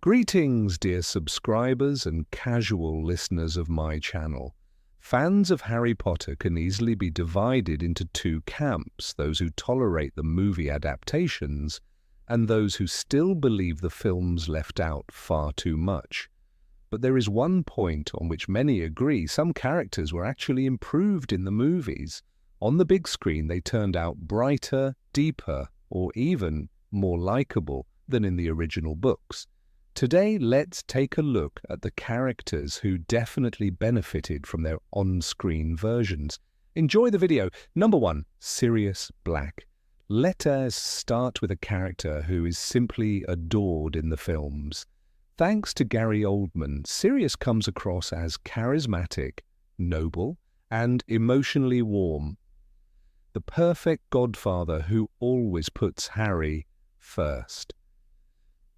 Greetings, dear subscribers and casual listeners of my channel. Fans of Harry Potter can easily be divided into two camps, those who tolerate the movie adaptations and those who still believe the films left out far too much. But there is one point on which many agree: some characters were actually improved in the movies. On the big screen they turned out brighter, deeper, or even more likable than in the original books. Today, let's take a look at the characters who definitely benefited from their on-screen versions. Enjoy the video. Number 1, Sirius Black. Let us start with a character who is simply adored in the films. Thanks to Gary Oldman, Sirius comes across as charismatic, noble, and emotionally warm. The perfect godfather who always puts Harry first.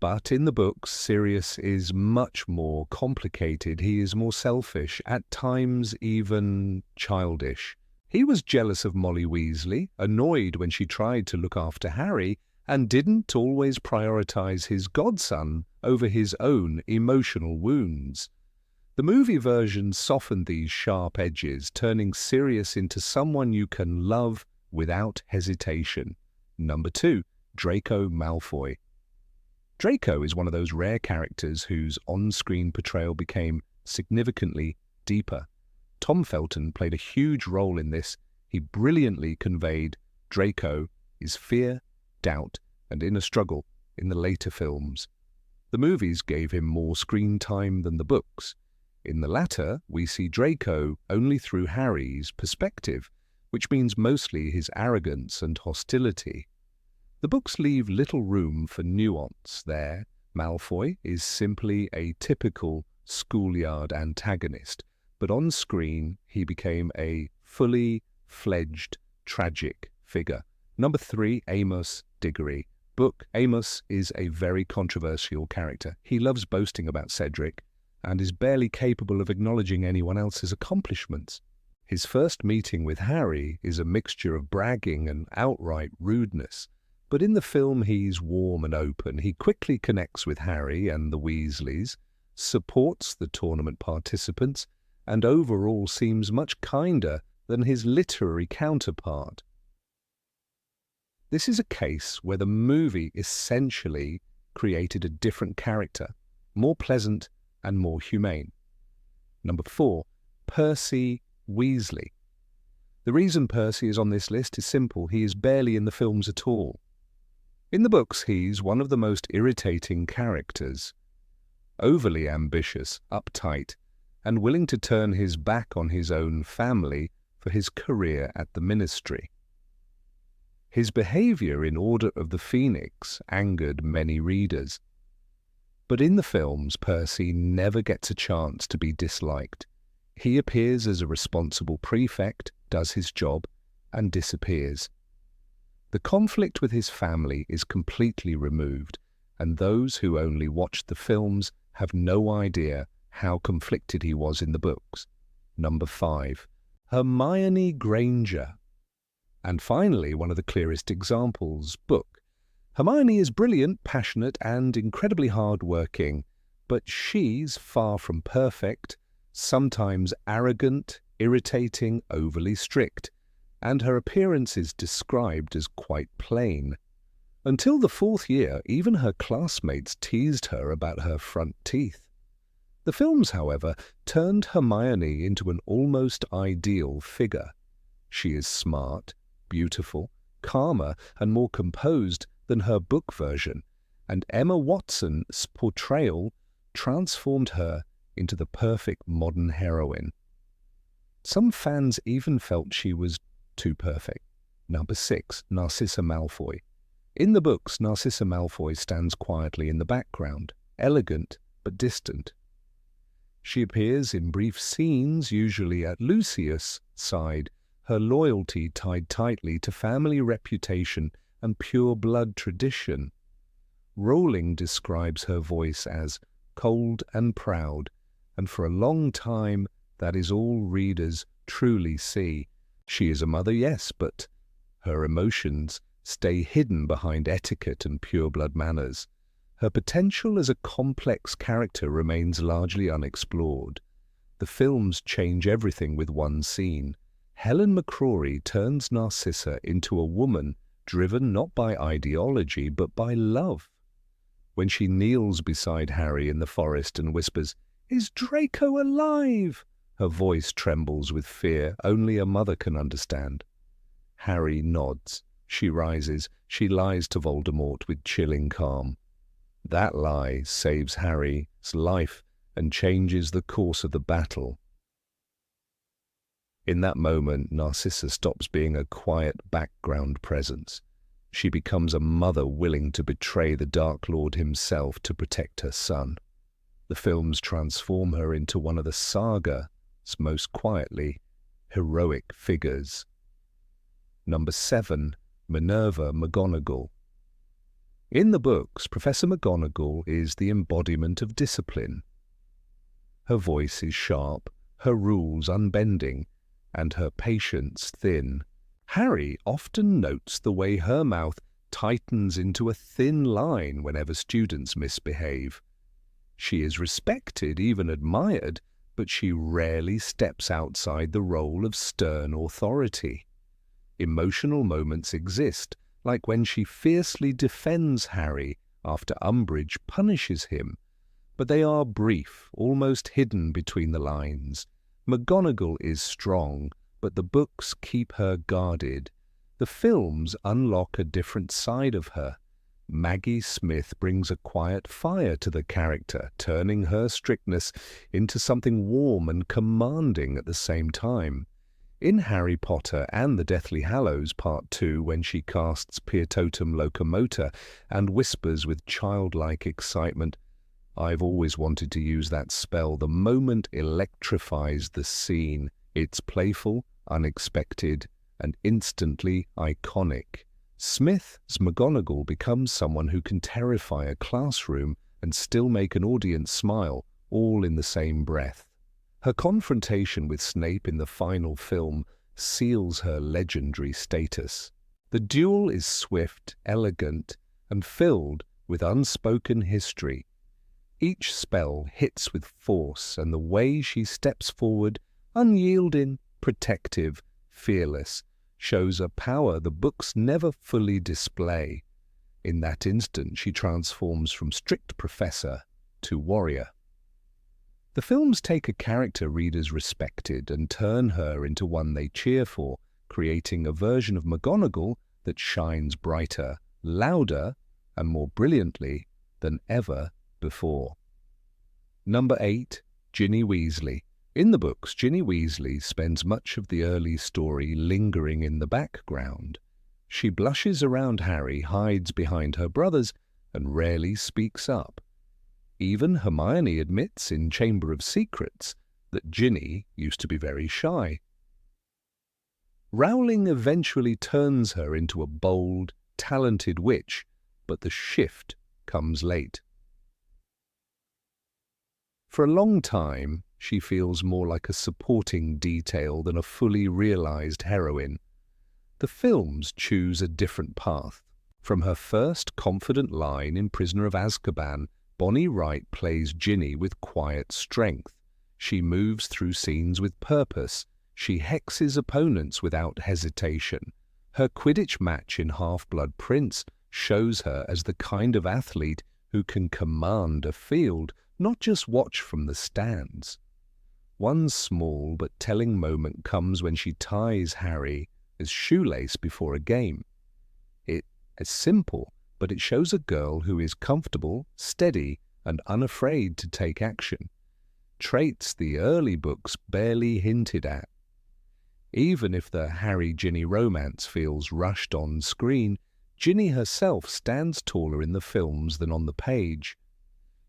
But in the books, Sirius is much more complicated. He is more selfish, at times even childish. He was jealous of Molly Weasley, annoyed when she tried to look after Harry, and didn't always prioritize his godson over his own emotional wounds. The movie version softened these sharp edges, turning Sirius into someone you can love without hesitation. Number 2, Draco Malfoy. Draco is one of those rare characters whose on-screen portrayal became significantly deeper. Tom Felton played a huge role in this. He brilliantly conveyed Draco, his fear, doubt, and inner struggle in the later films. The movies gave him more screen time than the books. In the latter, we see Draco only through Harry's perspective, which means mostly his arrogance and hostility. The books leave little room for nuance there. Malfoy is simply a typical schoolyard antagonist, but on screen he became a fully fledged tragic figure. Number 3, Amos Digory. Book: Amos is a very controversial character. He loves boasting about Cedric and is barely capable of acknowledging anyone else's accomplishments. His first meeting with Harry is a mixture of bragging and outright rudeness. But in the film he's warm and open. He quickly connects with Harry and the Weasleys, supports the tournament participants, and overall seems much kinder than his literary counterpart. This is a case where the movie essentially created a different character, more pleasant and more humane. Number 4, Percy Weasley. The reason Percy is on this list is simple: he is barely in the films at all. In the books, he's one of the most irritating characters, overly ambitious, uptight, and willing to turn his back on his own family for his career at the ministry. His behavior in Order of the Phoenix angered many readers. But in the films, Percy never gets a chance to be disliked. He appears as a responsible prefect, does his job, and disappears. The conflict with his family is completely removed, and those who only watched the films have no idea how conflicted he was in the books. Number 5, Hermione Granger. And finally, one of the clearest examples, book. Hermione is brilliant, passionate, and incredibly hard-working, but she's far from perfect, sometimes arrogant, irritating, overly strict, and her appearance is described as quite plain. Until the 4th year, even her classmates teased her about her front teeth. The films, however, turned Hermione into an almost ideal figure. She is smart, beautiful, calmer, and more composed than her book version, and Emma Watson's portrayal transformed her into the perfect modern heroine. Some fans even felt she was too perfect. Number 6, Narcissa Malfoy. In the books, Narcissa Malfoy stands quietly in the background, elegant but distant. She appears in brief scenes, usually at Lucius' side, her loyalty tied tightly to family reputation and pure blood tradition. Rowling describes her voice as cold and proud, and for a long time that is all readers truly see. She is a mother, yes, but her emotions stay hidden behind etiquette and pure-blood manners. Her potential as a complex character remains largely unexplored. The films change everything with one scene. Helen McCrory turns Narcissa into a woman driven not by ideology but by love. When she kneels beside Harry in the forest and whispers, "Is Draco alive?" her voice trembles with fear only a mother can understand. Harry nods. She rises. She lies to Voldemort with chilling calm. That lie saves Harry's life and changes the course of the battle. In that moment, Narcissa stops being a quiet background presence. She becomes a mother willing to betray the Dark Lord himself to protect her son. The films transform her into one of the saga's most quietly heroic figures. Number 7. Minerva McGonagall. In the books, Professor McGonagall is the embodiment of discipline. Her voice is sharp, her rules unbending, and her patience thin. Harry often notes the way her mouth tightens into a thin line whenever students misbehave. She is respected, even admired, but she rarely steps outside the role of stern authority. Emotional moments exist, like when she fiercely defends Harry after Umbridge punishes him, but they are brief, almost hidden between the lines. McGonagall is strong, but the books keep her guarded. The films unlock a different side of her. Maggie Smith brings a quiet fire to the character, turning her strictness into something warm and commanding at the same time. In Harry Potter and the Deathly Hallows Part 2, when she casts Peototum Locomotor and whispers with childlike excitement, "I've always wanted to use that spell," the moment electrifies the scene. It's playful, unexpected, and instantly iconic. Smith's McGonagall becomes someone who can terrify a classroom and still make an audience smile, all in the same breath. Her confrontation with Snape in the final film seals her legendary status. The duel is swift, elegant, and filled with unspoken history. Each spell hits with force, and the way she steps forward, unyielding, protective, fearless, shows a power the books never fully display. In that instant, she transforms from strict professor to warrior. The films take a character readers respected and turn her into one they cheer for, creating a version of McGonagall that shines brighter, louder, and more brilliantly than ever before. Number 8. Ginny Weasley. In the books, Ginny Weasley spends much of the early story lingering in the background. She blushes around Harry, hides behind her brothers, and rarely speaks up. Even Hermione admits in Chamber of Secrets that Ginny used to be very shy. Rowling eventually turns her into a bold, talented witch, but the shift comes late. For a long time, she feels more like a supporting detail than a fully realized heroine. The films choose a different path. From her first confident line in Prisoner of Azkaban, Bonnie Wright plays Ginny with quiet strength. She moves through scenes with purpose. She hexes opponents without hesitation. Her Quidditch match in Half-Blood Prince shows her as the kind of athlete who can command a field, not just watch from the stands. One small but telling moment comes when she ties Harry as shoelace before a game. It is simple, but it shows a girl who is comfortable, steady, and unafraid to take action. Traits the early books barely hinted at. Even if the Harry-Ginny romance feels rushed on screen, Ginny herself stands taller in the films than on the page.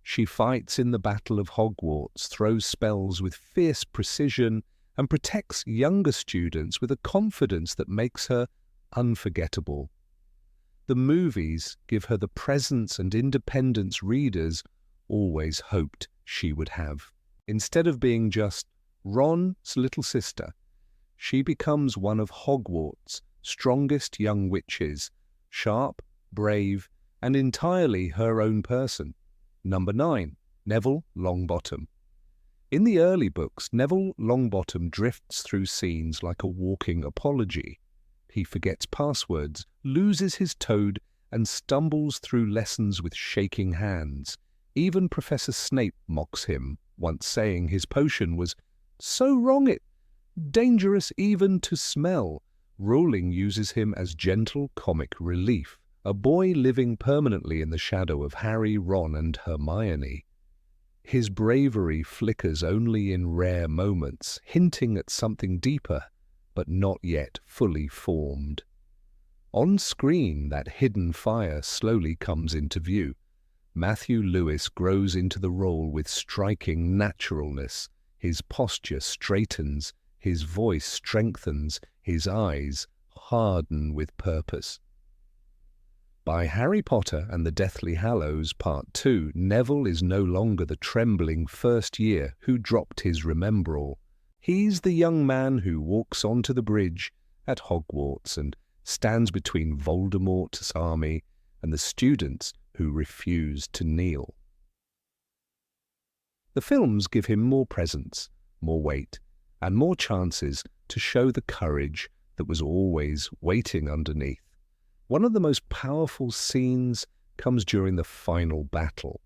She fights in the Battle of Hogwarts, throws spells with fierce precision, and protects younger students with a confidence that makes her unforgettable. The movies give her the presence and independence readers always hoped she would have. Instead of being just Ron's little sister, she becomes one of Hogwarts' strongest young witches, sharp, brave, and entirely her own person. Number 9. Neville Longbottom. In the early books, Neville Longbottom drifts through scenes like a walking apology. He forgets passwords, loses his toad, and stumbles through lessons with shaking hands. Even Professor Snape mocks him, once saying his potion was so wrong it dangerous even to smell. Rowling uses him as gentle comic relief, a boy living permanently in the shadow of Harry, Ron, and Hermione. His bravery flickers only in rare moments, hinting at something deeper, but not yet fully formed. On screen, that hidden fire slowly comes into view. Matthew Lewis grows into the role with striking naturalness. His posture straightens, his voice strengthens, his eyes harden with purpose. By Harry Potter and the Deathly Hallows Part 2, Neville is no longer the trembling first year who dropped his remembrall. He's the young man who walks onto the bridge at Hogwarts and stands between Voldemort's army and the students who refuse to kneel. The films give him more presence, more weight, and more chances to show the courage that was always waiting underneath. One of the most powerful scenes comes during the final battle.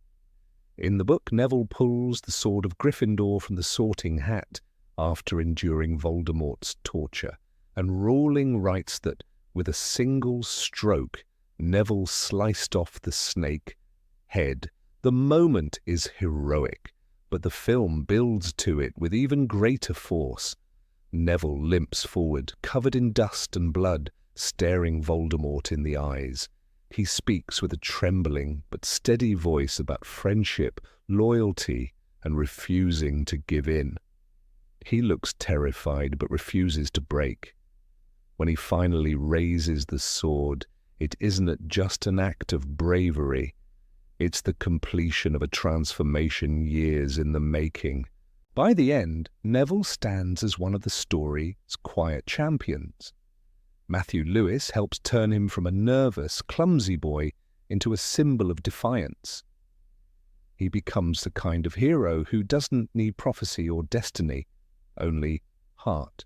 In the book, Neville pulls the sword of Gryffindor from the Sorting Hat after enduring Voldemort's torture, and Rowling writes that with a single stroke, Neville sliced off the snake head. The moment is heroic, but the film builds to it with even greater force. Neville limps forward, covered in dust and blood, staring Voldemort in the eyes. He speaks with a trembling but steady voice about friendship, loyalty, and refusing to give in. He looks terrified but refuses to break. When he finally raises the sword, it isn't just an act of bravery. It's the completion of a transformation years in the making. By the end, Neville stands as one of the story's quiet champions. Matthew Lewis helps turn him from a nervous, clumsy boy into a symbol of defiance. He becomes the kind of hero who doesn't need prophecy or destiny, only heart.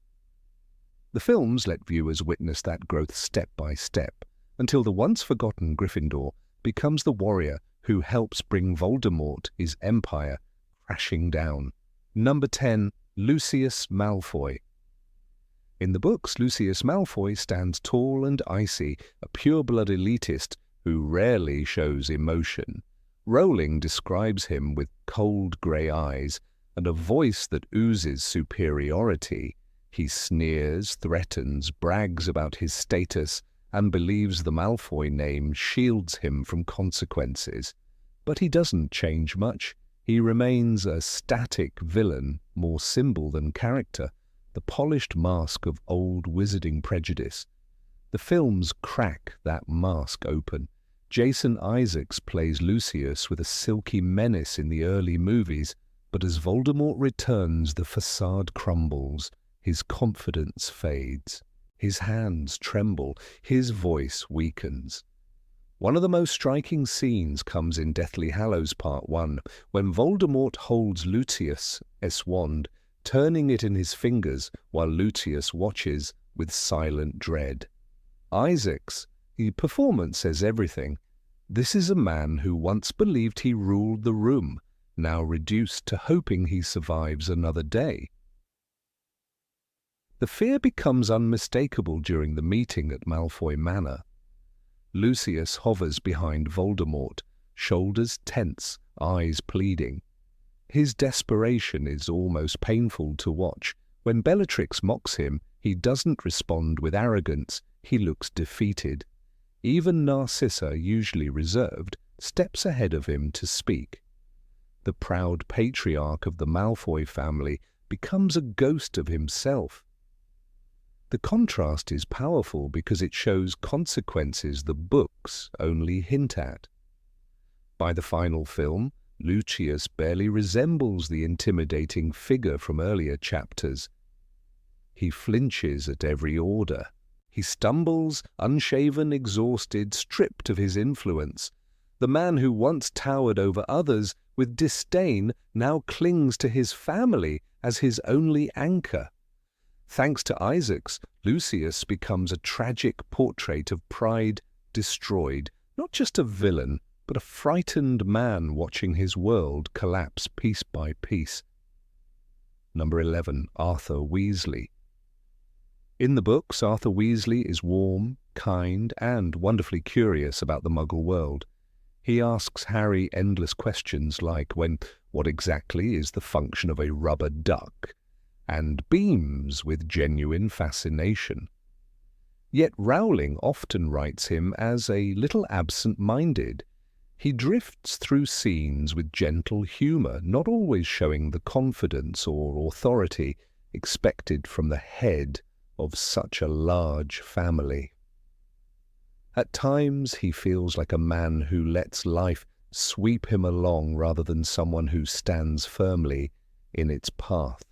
The films let viewers witness that growth step by step, until the once-forgotten Gryffindor becomes the warrior who helps bring Voldemort, his empire, crashing down. Number 10. Lucius Malfoy. In the books, Lucius Malfoy stands tall and icy, a pure-blood elitist who rarely shows emotion. Rowling describes him with cold grey eyes and a voice that oozes superiority. He sneers, threatens, brags about his status, and believes the Malfoy name shields him from consequences. But he doesn't change much. He remains a static villain, more symbol than character, the polished mask of old wizarding prejudice. The films crack that mask open. Jason Isaacs plays Lucius with a silky menace in the early movies, but as Voldemort returns, the facade crumbles, his confidence fades. His hands tremble, his voice weakens. One of the most striking scenes comes in Deathly Hallows Part 1, when Voldemort holds Lucius' wand, turning it in his fingers while Lucius watches with silent dread. Isaacs' performance says everything. This is a man who once believed he ruled the room, now reduced to hoping he survives another day. The fear becomes unmistakable during the meeting at Malfoy Manor. Lucius hovers behind Voldemort, shoulders tense, eyes pleading. His desperation is almost painful to watch. When Bellatrix mocks him, he doesn't respond with arrogance, he looks defeated. Even Narcissa, usually reserved, steps ahead of him to speak. The proud patriarch of the Malfoy family becomes a ghost of himself. The contrast is powerful because it shows consequences the books only hint at. By the final film, Lucius barely resembles the intimidating figure from earlier chapters. He flinches at every order. He stumbles, unshaven, exhausted, stripped of his influence. The man who once towered over others with disdain now clings to his family as his only anchor. Thanks to Isaacs, Lucius becomes a tragic portrait of pride destroyed, not just a villain, but a frightened man watching his world collapse piece by piece. Number 11. Arthur Weasley. In the books, Arthur Weasley is warm, kind, and wonderfully curious about the Muggle world. He asks Harry endless questions like what exactly is the function of a rubber duck, and beams with genuine fascination. Yet Rowling often writes him as a little absent-minded. He drifts through scenes with gentle humour, not always showing the confidence or authority expected from the head of such a large family. At times he feels like a man who lets life sweep him along rather than someone who stands firmly in its path.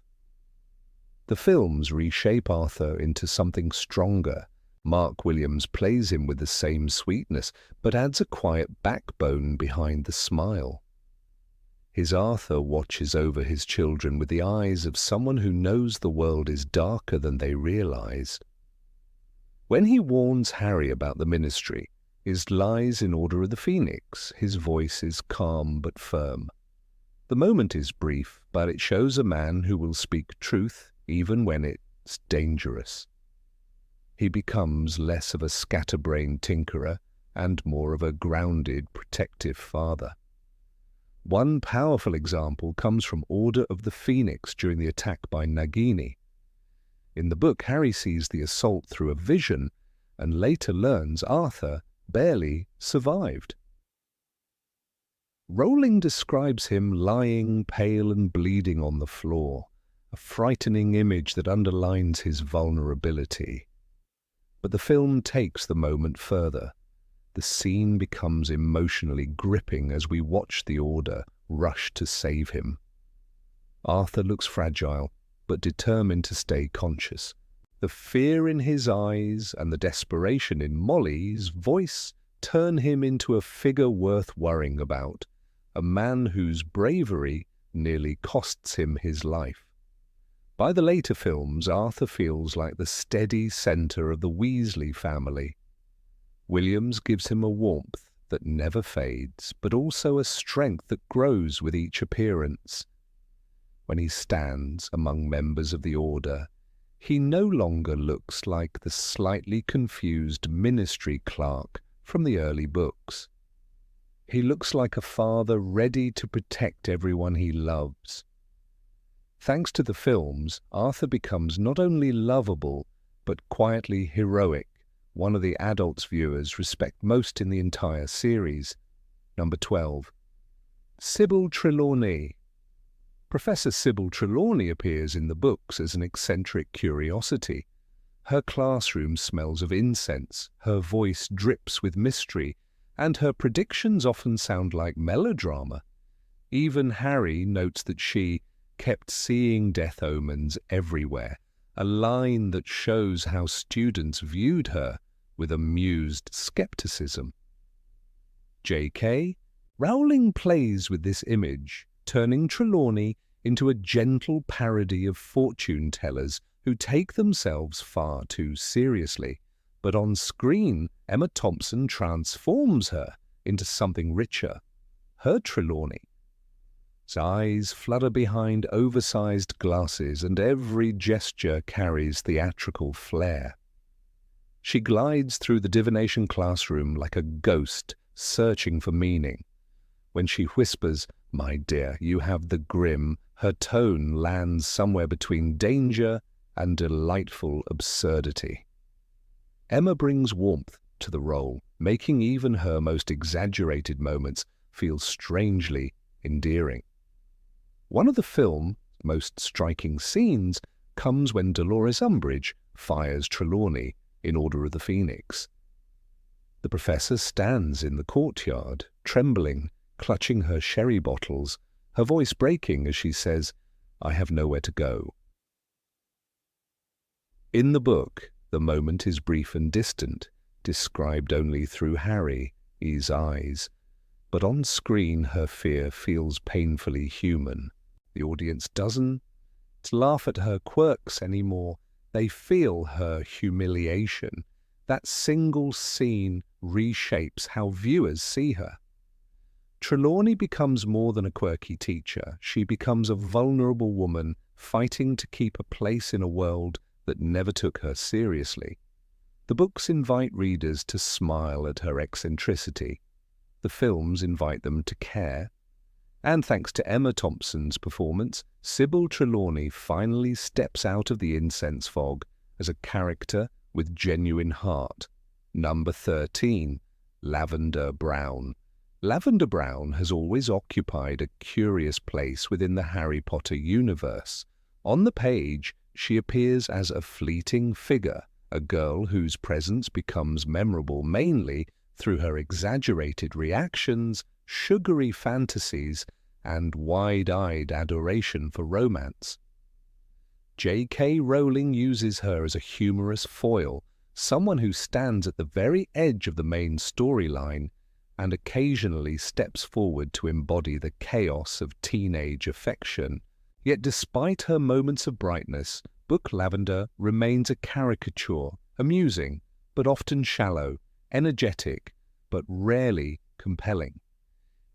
The films reshape Arthur into something stronger. Mark Williams plays him with the same sweetness, but adds a quiet backbone behind the smile. His Arthur watches over his children with the eyes of someone who knows the world is darker than they realize. When he warns Harry about the Ministry, his lies in Order of the Phoenix, his voice is calm but firm. The moment is brief, but it shows a man who will speak truth even when it's dangerous. He becomes less of a scatterbrained tinkerer and more of a grounded, protective father. One powerful example comes from Order of the Phoenix during the attack by Nagini. In the book, Harry sees the assault through a vision and later learns Arthur barely survived. Rowling describes him lying pale and bleeding on the floor, a frightening image that underlines his vulnerability. But the film takes the moment further. The scene becomes emotionally gripping as we watch the Order rush to save him. Arthur looks fragile, but determined to stay conscious. The fear in his eyes and the desperation in Molly's voice turn him into a figure worth worrying about, a man whose bravery nearly costs him his life. By the later films, Arthur feels like the steady centre of the Weasley family. Williams gives him a warmth that never fades, but also a strength that grows with each appearance. When he stands among members of the Order, he no longer looks like the slightly confused ministry clerk from the early books. He looks like a father ready to protect everyone he loves. Thanks to the films, Arthur becomes not only lovable, but quietly heroic, one of the adults viewers respect most in the entire series. Number 12. Sybill Trelawney. Professor Sybill Trelawney appears in the books as an eccentric curiosity. Her classroom smells of incense, her voice drips with mystery, and her predictions often sound like melodrama. Even Harry notes that she kept seeing death omens everywhere, a line that shows how students viewed her with amused skepticism. J.K. Rowling plays with this image, turning Trelawney into a gentle parody of fortune-tellers who take themselves far too seriously. But on screen, Emma Thompson transforms her into something richer, her Trelawney. His eyes flutter behind oversized glasses, and every gesture carries theatrical flair. She glides through the divination classroom like a ghost searching for meaning. When she whispers, "My dear, you have the grim," her tone lands somewhere between danger and delightful absurdity. Emma brings warmth to the role, making even her most exaggerated moments feel strangely endearing. One of the film's most striking scenes comes when Dolores Umbridge fires Trelawney in Order of the Phoenix. The professor stands in the courtyard, trembling, clutching her sherry bottles, her voice breaking as she says, "I have nowhere to go." In the book, The moment is brief and distant, described only through Harry's eyes. But on screen her fear feels painfully human. The audience doesn't laugh at her quirks anymore. They feel her humiliation. That single scene reshapes how viewers see her. Trelawney becomes more than a quirky teacher. She becomes a vulnerable woman fighting to keep a place in a world that never took her seriously. The books invite readers to smile at her eccentricity. The films invite them to care. And thanks to Emma Thompson's performance, Sybill Trelawney finally steps out of the incense fog as a character with genuine heart. Number 13, Lavender Brown. Lavender Brown has always occupied a curious place within the Harry Potter universe. On the page, she appears as a fleeting figure, a girl whose presence becomes memorable mainly through her exaggerated reactions, sugary fantasies, and wide-eyed adoration for romance. J.K. Rowling uses her as a humorous foil, someone who stands at the very edge of the main storyline and occasionally steps forward to embody the chaos of teenage affection. Yet despite her moments of brightness, Book Lavender remains a caricature, amusing, but often shallow, energetic, but rarely compelling.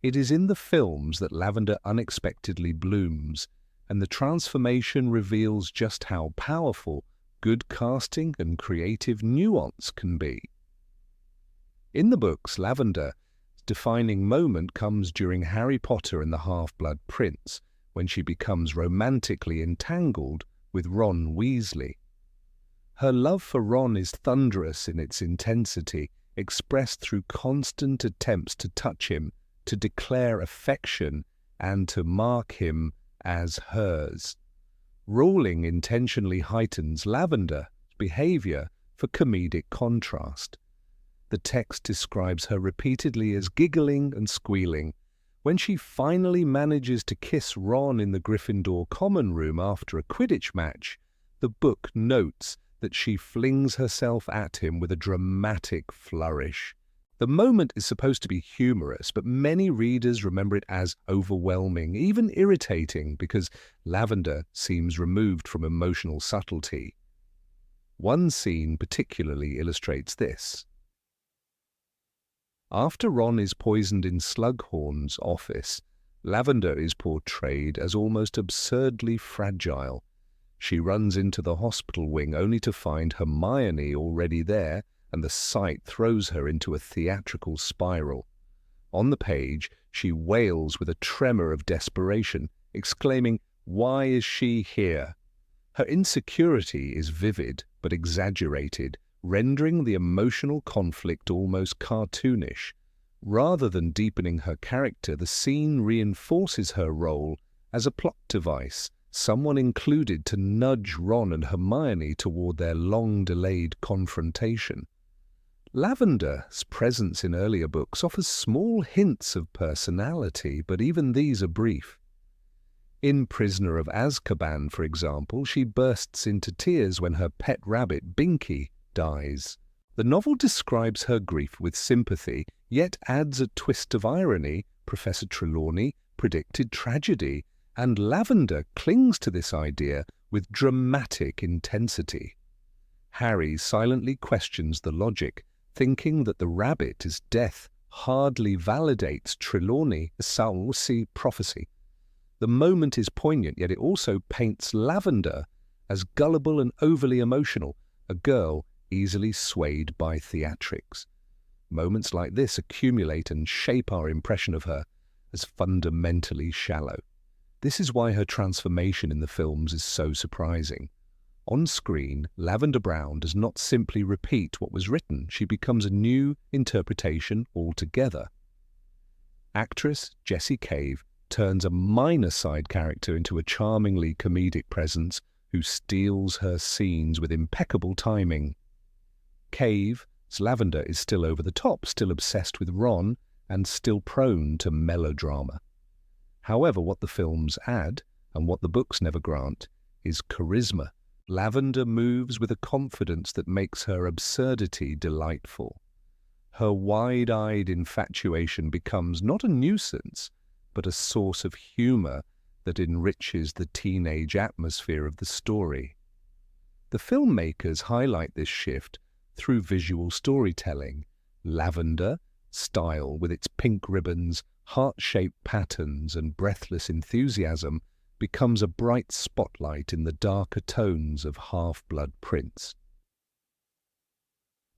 It is in the films that Lavender unexpectedly blooms, and the transformation reveals just how powerful good casting and creative nuance can be. In the books, Lavender's defining moment comes during Harry Potter and the Half-Blood Prince, when she becomes romantically entangled with Ron Weasley. Her love for Ron is thunderous in its intensity, expressed through constant attempts to touch him, to declare affection, and to mark him as hers. Rowling intentionally heightens Lavender's behavior for comedic contrast. The text describes her repeatedly as giggling and squealing. When she finally manages to kiss Ron in the Gryffindor common room after a Quidditch match, the book notes that she flings herself at him with a dramatic flourish. The moment is supposed to be humorous, but many readers remember it as overwhelming, even irritating, because Lavender seems removed from emotional subtlety. One scene particularly illustrates this. After Ron is poisoned in Slughorn's office, Lavender is portrayed as almost absurdly fragile. She runs into the hospital wing only to find Hermione already there, and the sight throws her into a theatrical spiral. On the page, she wails with a tremor of desperation, exclaiming, "Why is she here?" Her insecurity is vivid but exaggerated, rendering the emotional conflict almost cartoonish. Rather than deepening her character, the scene reinforces her role as a plot device, someone included to nudge Ron and Hermione toward their long-delayed confrontation. Lavender's presence in earlier books offers small hints of personality, but even these are brief. In Prisoner of Azkaban, for example, she bursts into tears when her pet rabbit, Binky, dies. The novel describes her grief with sympathy, yet adds a twist of irony. Professor Trelawney predicted tragedy, and Lavender clings to this idea with dramatic intensity. Harry silently questions the logic, thinking that the rabbit's death hardly validates Trelawney's Salsi prophecy. The moment is poignant, yet it also paints Lavender as gullible and overly emotional, a girl easily swayed by theatrics. Moments like this accumulate and shape our impression of her as fundamentally shallow. This is why her transformation in the films is so surprising. On screen, Lavender Brown does not simply repeat what was written, she becomes a new interpretation altogether. Actress Jessie Cave turns a minor side character into a charmingly comedic presence who steals her scenes with impeccable timing. Cave's Lavender is still over the top, still obsessed with Ron, and still prone to melodrama. However, what the films add, and what the books never grant, is charisma, Lavender moves with a confidence that makes her absurdity delightful. Her wide-eyed infatuation becomes not a nuisance, but a source of humor that enriches the teenage atmosphere of the story. The filmmakers highlight this shift through visual storytelling. Lavender, style with its pink ribbons, heart-shaped patterns, and breathless enthusiasm, becomes a bright spotlight in the darker tones of Half-Blood Prince.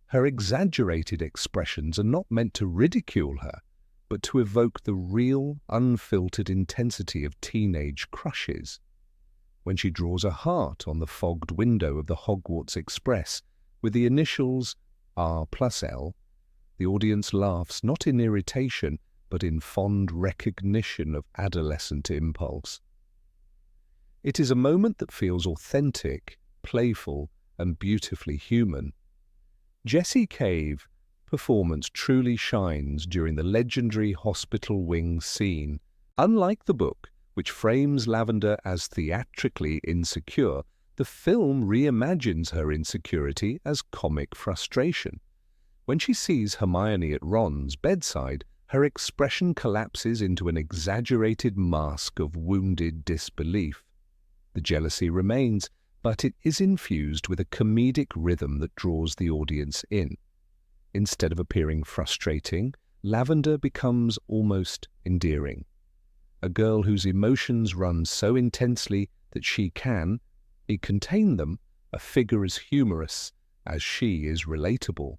Her exaggerated expressions are not meant to ridicule her, but to evoke the real, unfiltered intensity of teenage crushes. When she draws a heart on the fogged window of the Hogwarts Express with the initials R+L, the audience laughs not in irritation, but in fond recognition of adolescent impulse. It is a moment that feels authentic, playful, and beautifully human. Jessie Cave's performance truly shines during the legendary hospital wing scene. Unlike the book, which frames Lavender as theatrically insecure, the film reimagines her insecurity as comic frustration. When she sees Hermione at Ron's bedside, her expression collapses into an exaggerated mask of wounded disbelief. The jealousy remains, but it is infused with a comedic rhythm that draws the audience in. Instead of appearing frustrating, Lavender becomes almost endearing. A girl whose emotions run so intensely that she can contain them, a figure as humorous as she is relatable.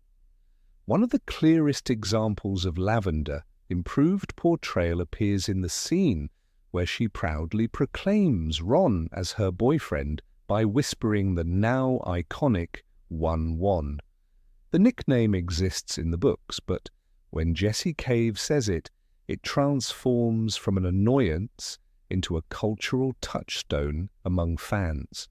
One of the clearest examples of Lavender improved portrayal appears in the scene where she proudly proclaims Ron as her boyfriend by whispering the now iconic 1-1. The nickname exists in the books, but when Jessie Cave says it, it transforms from an annoyance into a cultural touchstone among fans.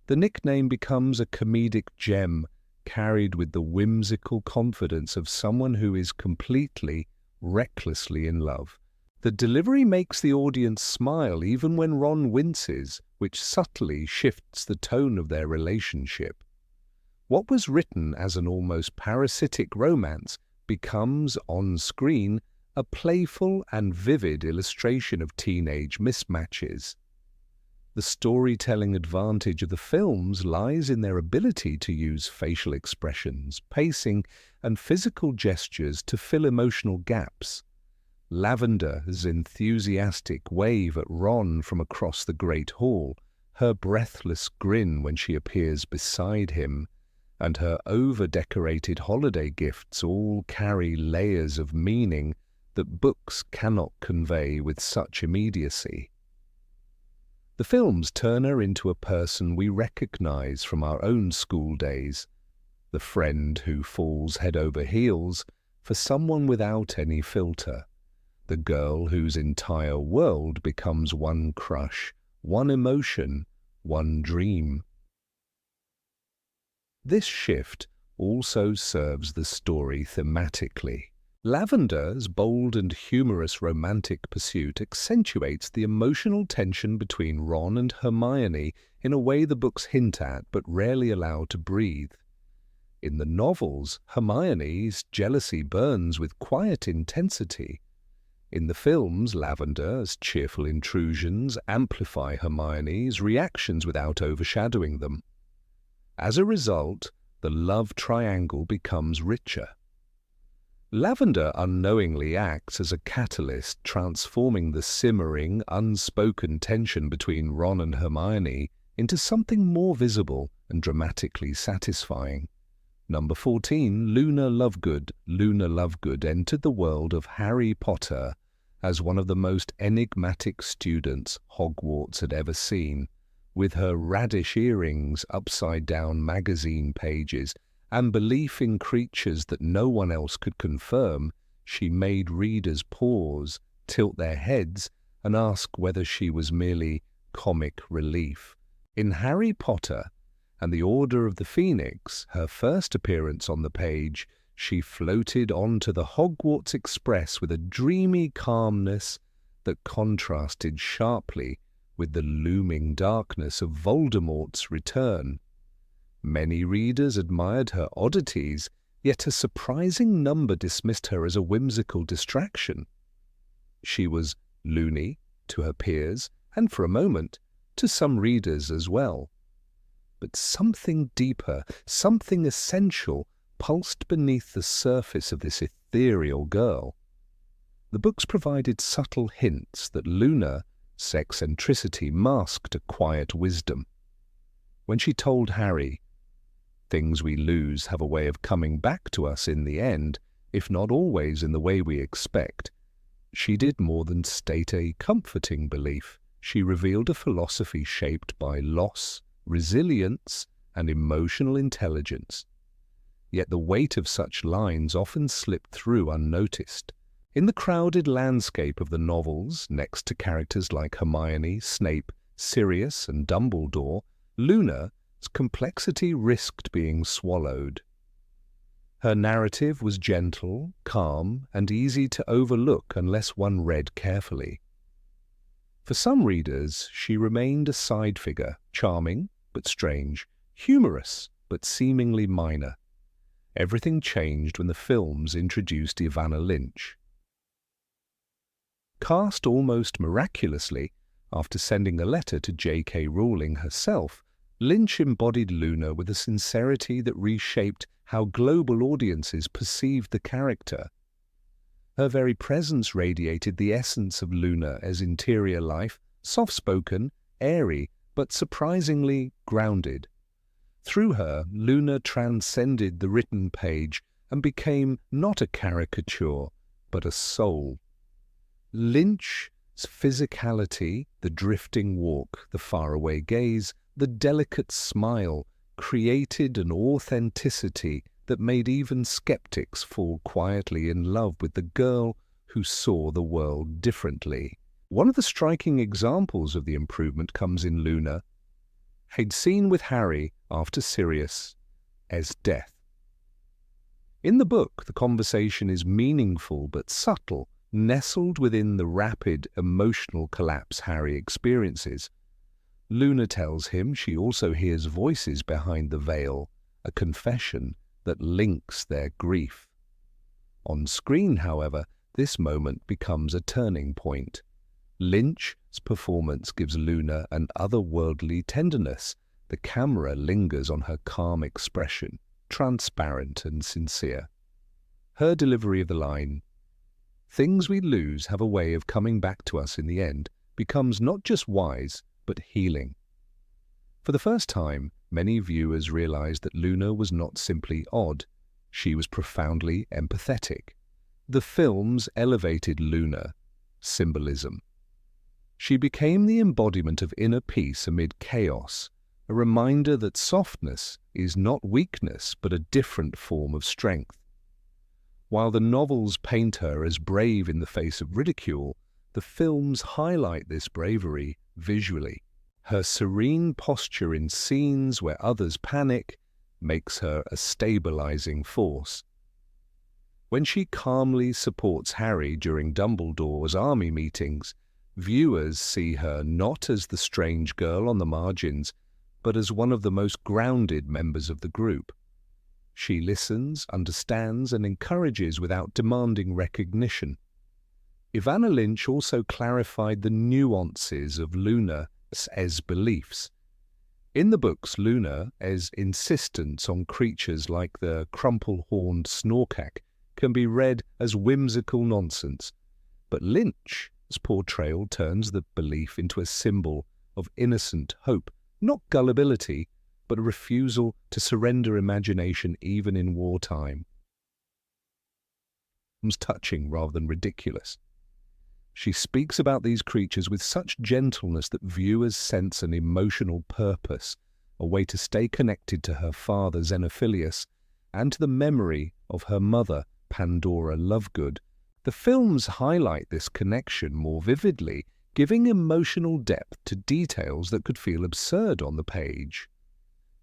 The nickname becomes a comedic gem carried with the whimsical confidence of someone who is completely, recklessly in love. The delivery makes the audience smile even when Ron winces, which subtly shifts the tone of their relationship. What was written as an almost parasitic romance becomes, on screen, a playful and vivid illustration of teenage mismatches. The storytelling advantage of the films lies in their ability to use facial expressions, pacing, and physical gestures to fill emotional gaps. Lavender's enthusiastic wave at Ron from across the Great Hall, her breathless grin when she appears beside him, and her over-decorated holiday gifts all carry layers of meaning that books cannot convey with such immediacy. The films turn her into a person we recognize from our own school days, the friend who falls head over heels for someone without any filter, the girl whose entire world becomes one crush, one emotion, one dream. This shift also serves the story thematically. Lavender's bold and humorous romantic pursuit accentuates the emotional tension between Ron and Hermione in a way the books hint at but rarely allow to breathe. In the novels, Hermione's jealousy burns with quiet intensity. In the films, Lavender's cheerful intrusions amplify Hermione's reactions without overshadowing them. As a result, the love triangle becomes richer. Lavender unknowingly acts as a catalyst, transforming the simmering, unspoken tension between Ron and Hermione into something more visible and dramatically satisfying. Number 14, Luna Lovegood. Luna Lovegood entered the world of Harry Potter as one of the most enigmatic students Hogwarts had ever seen. With her radish earrings, upside-down magazine pages, and belief in creatures that no one else could confirm, she made readers pause, tilt their heads, and ask whether she was merely comic relief. In Harry Potter and the Order of the Phoenix, her first appearance on the page, she floated onto the Hogwarts Express with a dreamy calmness that contrasted sharply with the looming darkness of Voldemort's return. Many readers admired her oddities, yet a surprising number dismissed her as a whimsical distraction. She was loony to her peers, and for a moment, to some readers as well. But something deeper, something essential, pulsed beneath the surface of this ethereal girl. The books provided subtle hints that Luna's eccentricity masked a quiet wisdom. When she told Harry, "Things we lose have a way of coming back to us in the end, if not always in the way we expect," she did more than state a comforting belief. She revealed a philosophy shaped by loss, resilience, and emotional intelligence. Yet the weight of such lines often slipped through unnoticed. In the crowded landscape of the novels, next to characters like Hermione, Snape, Sirius, and Dumbledore, Luna's complexity risked being swallowed. Her narrative was gentle, calm, and easy to overlook unless one read carefully. For some readers, she remained a side figure, charming but strange, humorous but seemingly minor. Everything changed when the films introduced Evanna Lynch. Cast almost miraculously, after sending a letter to J.K. Rowling herself, Lynch embodied Luna with a sincerity that reshaped how global audiences perceived the character. Her very presence radiated the essence of Luna as interior life, soft-spoken, airy, but surprisingly grounded. Through her, Luna transcended the written page and became not a caricature, but a soul. Lynch's physicality, the drifting walk, the faraway gaze, the delicate smile, created an authenticity that made even skeptics fall quietly in love with the girl who saw the world differently. One of the striking examples of the improvement comes in Luna, a scene with Harry after Sirius as death. In the book, the conversation is meaningful but subtle, nestled within the rapid emotional collapse Harry experiences. Luna tells him she also hears voices behind the veil, a confession that links their grief. On screen, however, this moment becomes a turning point. Lynch's performance gives Luna an otherworldly tenderness. The camera lingers on her calm expression, transparent and sincere. Her delivery of the line, "Things we lose have a way of coming back to us in the end," becomes not just wise, but healing. For the first time, many viewers realized that Luna was not simply odd, she was profoundly empathetic. The films elevated Luna, symbolism. She became the embodiment of inner peace amid chaos, a reminder that softness is not weakness but a different form of strength. While the novels paint her as brave in the face of ridicule, the films highlight this bravery visually. Her serene posture in scenes where others panic makes her a stabilizing force. When she calmly supports Harry during Dumbledore's army meetings, viewers see her not as the strange girl on the margins, but as one of the most grounded members of the group. She listens, understands, and encourages without demanding recognition. Evanna Lynch also clarified the nuances of Luna's beliefs. In the books, Luna's insistence on creatures like the crumple-horned snorkack can be read as whimsical nonsense, but Lynch's portrayal turns the belief into a symbol of innocent hope, not gullibility, but a refusal to surrender imagination even in wartime. It was touching rather than ridiculous. She speaks about these creatures with such gentleness that viewers sense an emotional purpose, a way to stay connected to her father Xenophilius and to the memory of her mother Pandora Lovegood. The films highlight this connection more vividly, giving emotional depth to details that could feel absurd on the page.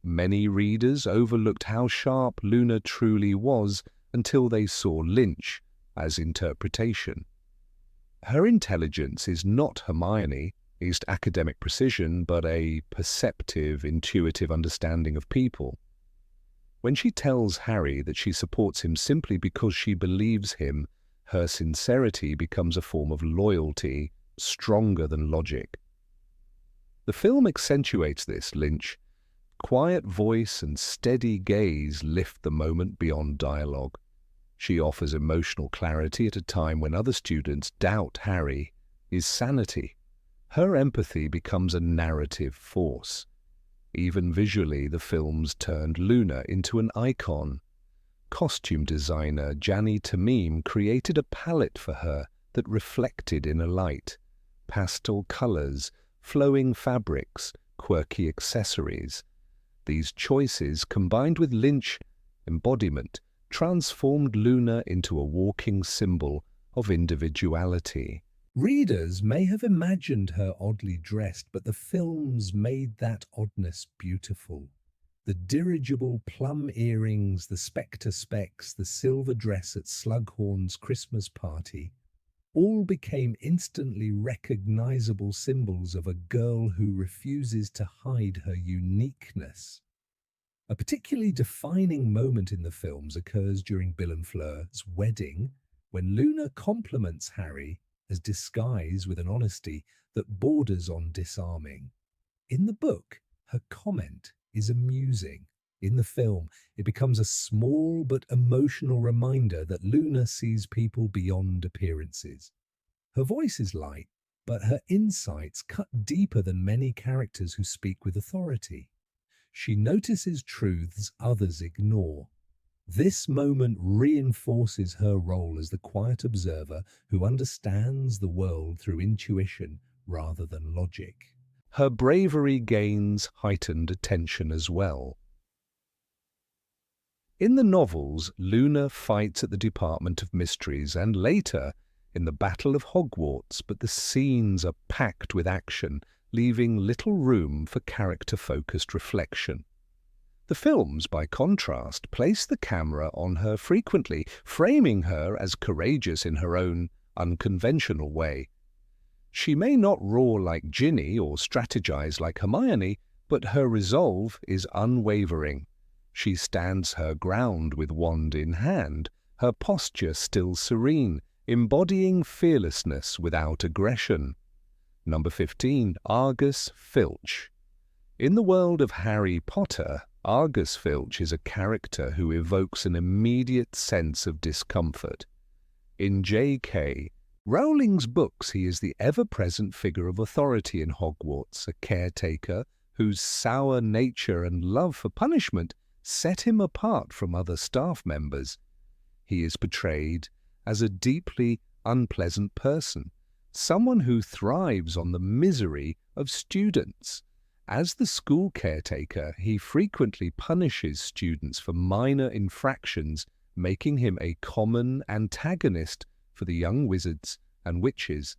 Many readers overlooked how sharp Luna truly was until they saw Lynch's interpretation. Her intelligence is not Hermione, Is academic precision, but a perceptive, intuitive understanding of people. When she tells Harry that she supports him simply because she believes him, her sincerity becomes a form of loyalty, stronger than logic. The film accentuates this, Lynch. Quiet voice and steady gaze lift the moment beyond dialogue. She offers emotional clarity at a time when other students doubt Harry is sanity. Her empathy becomes a narrative force. Even visually, the film's turned Luna into an icon. Costume designer Gianni Tamim created a palette for her that reflected inner light. Pastel colors, flowing fabrics, quirky accessories. These choices, combined with Lynch embodiment, transformed Luna into a walking symbol of individuality. Readers may have imagined her oddly dressed, but the films made that oddness beautiful. The dirigible plum earrings, the spectre specs, the silver dress at Slughorn's Christmas party, all became instantly recognizable symbols of a girl who refuses to hide her uniqueness. A particularly defining moment in the films occurs during Bill and Fleur's wedding, when Luna compliments Harry as disguised with an honesty that borders on disarming. In the book, her comment is amusing. In the film, it becomes a small but emotional reminder that Luna sees people beyond appearances. Her voice is light, but her insights cut deeper than many characters who speak with authority. She notices truths others ignore. This moment reinforces her role as the quiet observer who understands the world through intuition rather than logic. Her bravery gains heightened attention as well. In the novels, Luna fights at the Department of Mysteries and later in the Battle of Hogwarts, but the scenes are packed with action, leaving little room for character-focused reflection. The films, by contrast, place the camera on her frequently, framing her as courageous in her own unconventional way. She may not roar like Ginny or strategize like Hermione, but her resolve is unwavering. She stands her ground with wand in hand, her posture still serene, embodying fearlessness without aggression. Number 15. Argus Filch. In the world of Harry Potter, Argus Filch is a character who evokes an immediate sense of discomfort. In J.K. Rowling's books, he is the ever-present figure of authority in Hogwarts, a caretaker whose sour nature and love for punishment set him apart from other staff members. He is portrayed as a deeply unpleasant person, someone who thrives on the misery of students. As the school caretaker, he frequently punishes students for minor infractions, making him a common antagonist for the young wizards and witches.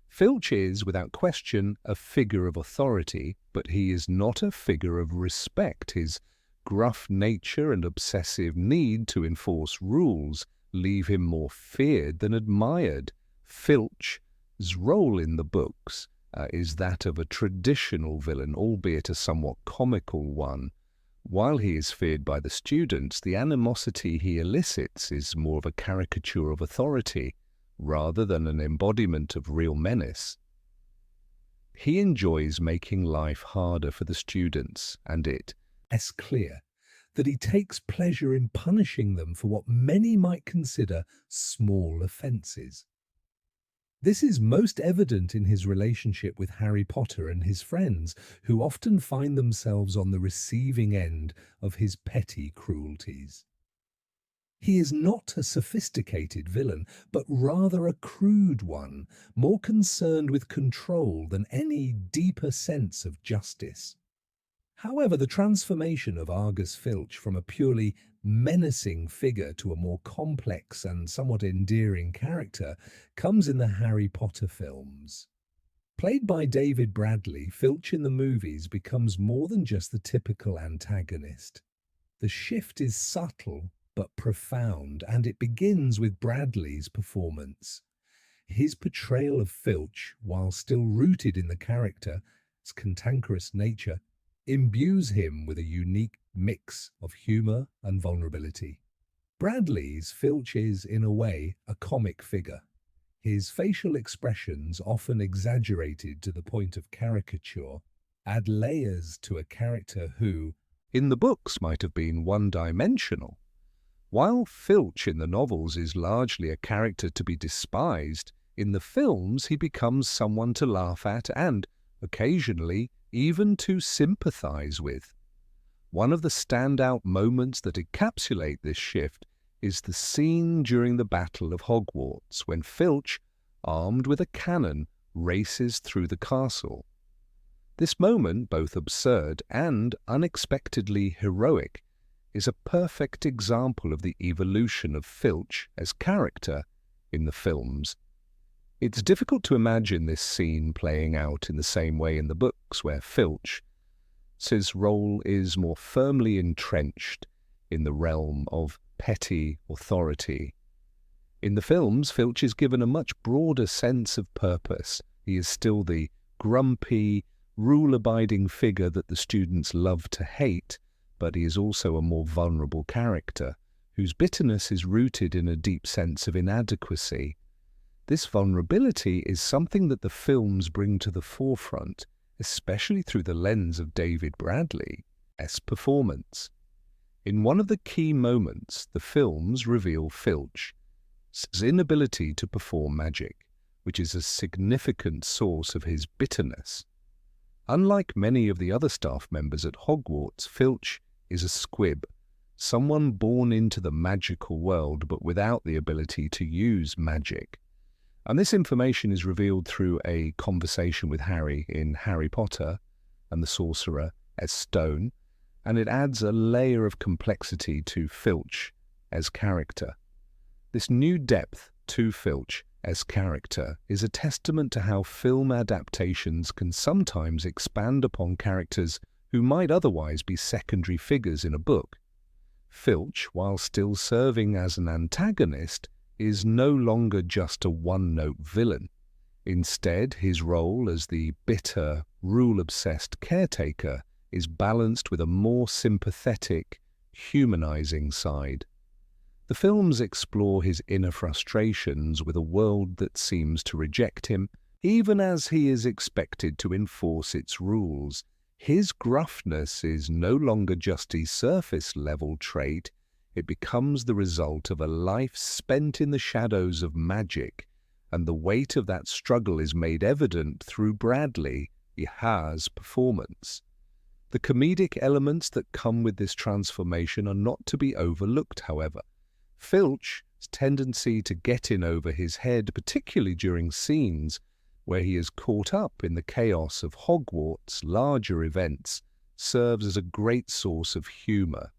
Filch is, without question, a figure of authority, but he is not a figure of respect. His gruff nature and obsessive need to enforce rules leave him more feared than admired. Filch's role in the books is that of a traditional villain, albeit a somewhat comical one. While he is feared by the students, the animosity he elicits is more of a caricature of authority, rather than an embodiment of real menace. He enjoys making life harder for the students, and it's clear that he takes pleasure in punishing them for what many might consider small offences. This is most evident in his relationship with Harry Potter and his friends, who often find themselves on the receiving end of his petty cruelties. He is not a sophisticated villain, but rather a crude one, more concerned with control than any deeper sense of justice. However, the transformation of Argus Filch from a purely menacing figure to a more complex and somewhat endearing character comes in the Harry Potter films. Played by David Bradley, Filch in the movies becomes more than just the typical antagonist. The shift is subtle but profound, and it begins with Bradley's performance. His portrayal of Filch, while still rooted in the character's cantankerous nature, imbues him with a unique mix of humour and vulnerability. Bradley's Filch is, in a way, a comic figure. His facial expressions, often exaggerated to the point of caricature, add layers to a character who, in the books, might have been one-dimensional. While Filch in the novels is largely a character to be despised, in the films he becomes someone to laugh at and, occasionally, even to sympathise with. One of the standout moments that encapsulate this shift is the scene during the Battle of Hogwarts, when Filch, armed with a cannon, races through the castle. This moment, both absurd and unexpectedly heroic, is a perfect example of the evolution of Filch as character in the films. It's difficult to imagine this scene playing out in the same way in the books, where Filch's role is more firmly entrenched in the realm of petty authority. In the films, Filch is given a much broader sense of purpose. He is still the grumpy, rule-abiding figure that the students love to hate, but he is also a more vulnerable character, whose bitterness is rooted in a deep sense of inadequacy. This vulnerability is something that the films bring to the forefront, especially through the lens of David Bradley's performance. In one of the key moments, the films reveal Filch's inability to perform magic, which is a significant source of his bitterness. Unlike many of the other staff members at Hogwarts, Filch is a squib, someone born into the magical world but without the ability to use magic. And this information is revealed through a conversation with Harry in Harry Potter and the Sorcerer's Stone, and it adds a layer of complexity to Filch as character. This new depth to Filch as character is a testament to how film adaptations can sometimes expand upon characters who might otherwise be secondary figures in a book. Filch, while still serving as an antagonist, is no longer just a one-note villain. Instead, his role as the bitter, rule-obsessed caretaker is balanced with a more sympathetic, humanizing side. The films explore his inner frustrations with a world that seems to reject him, even as he is expected to enforce its rules. His gruffness is no longer just a surface-level trait. It becomes the result of a life spent in the shadows of magic, and the weight of that struggle is made evident through Bradley's performance. The comedic elements that come with this transformation are not to be overlooked, however. Filch's tendency to get in over his head, particularly during scenes where he is caught up in the chaos of Hogwarts' larger events, serves as a great source of humour.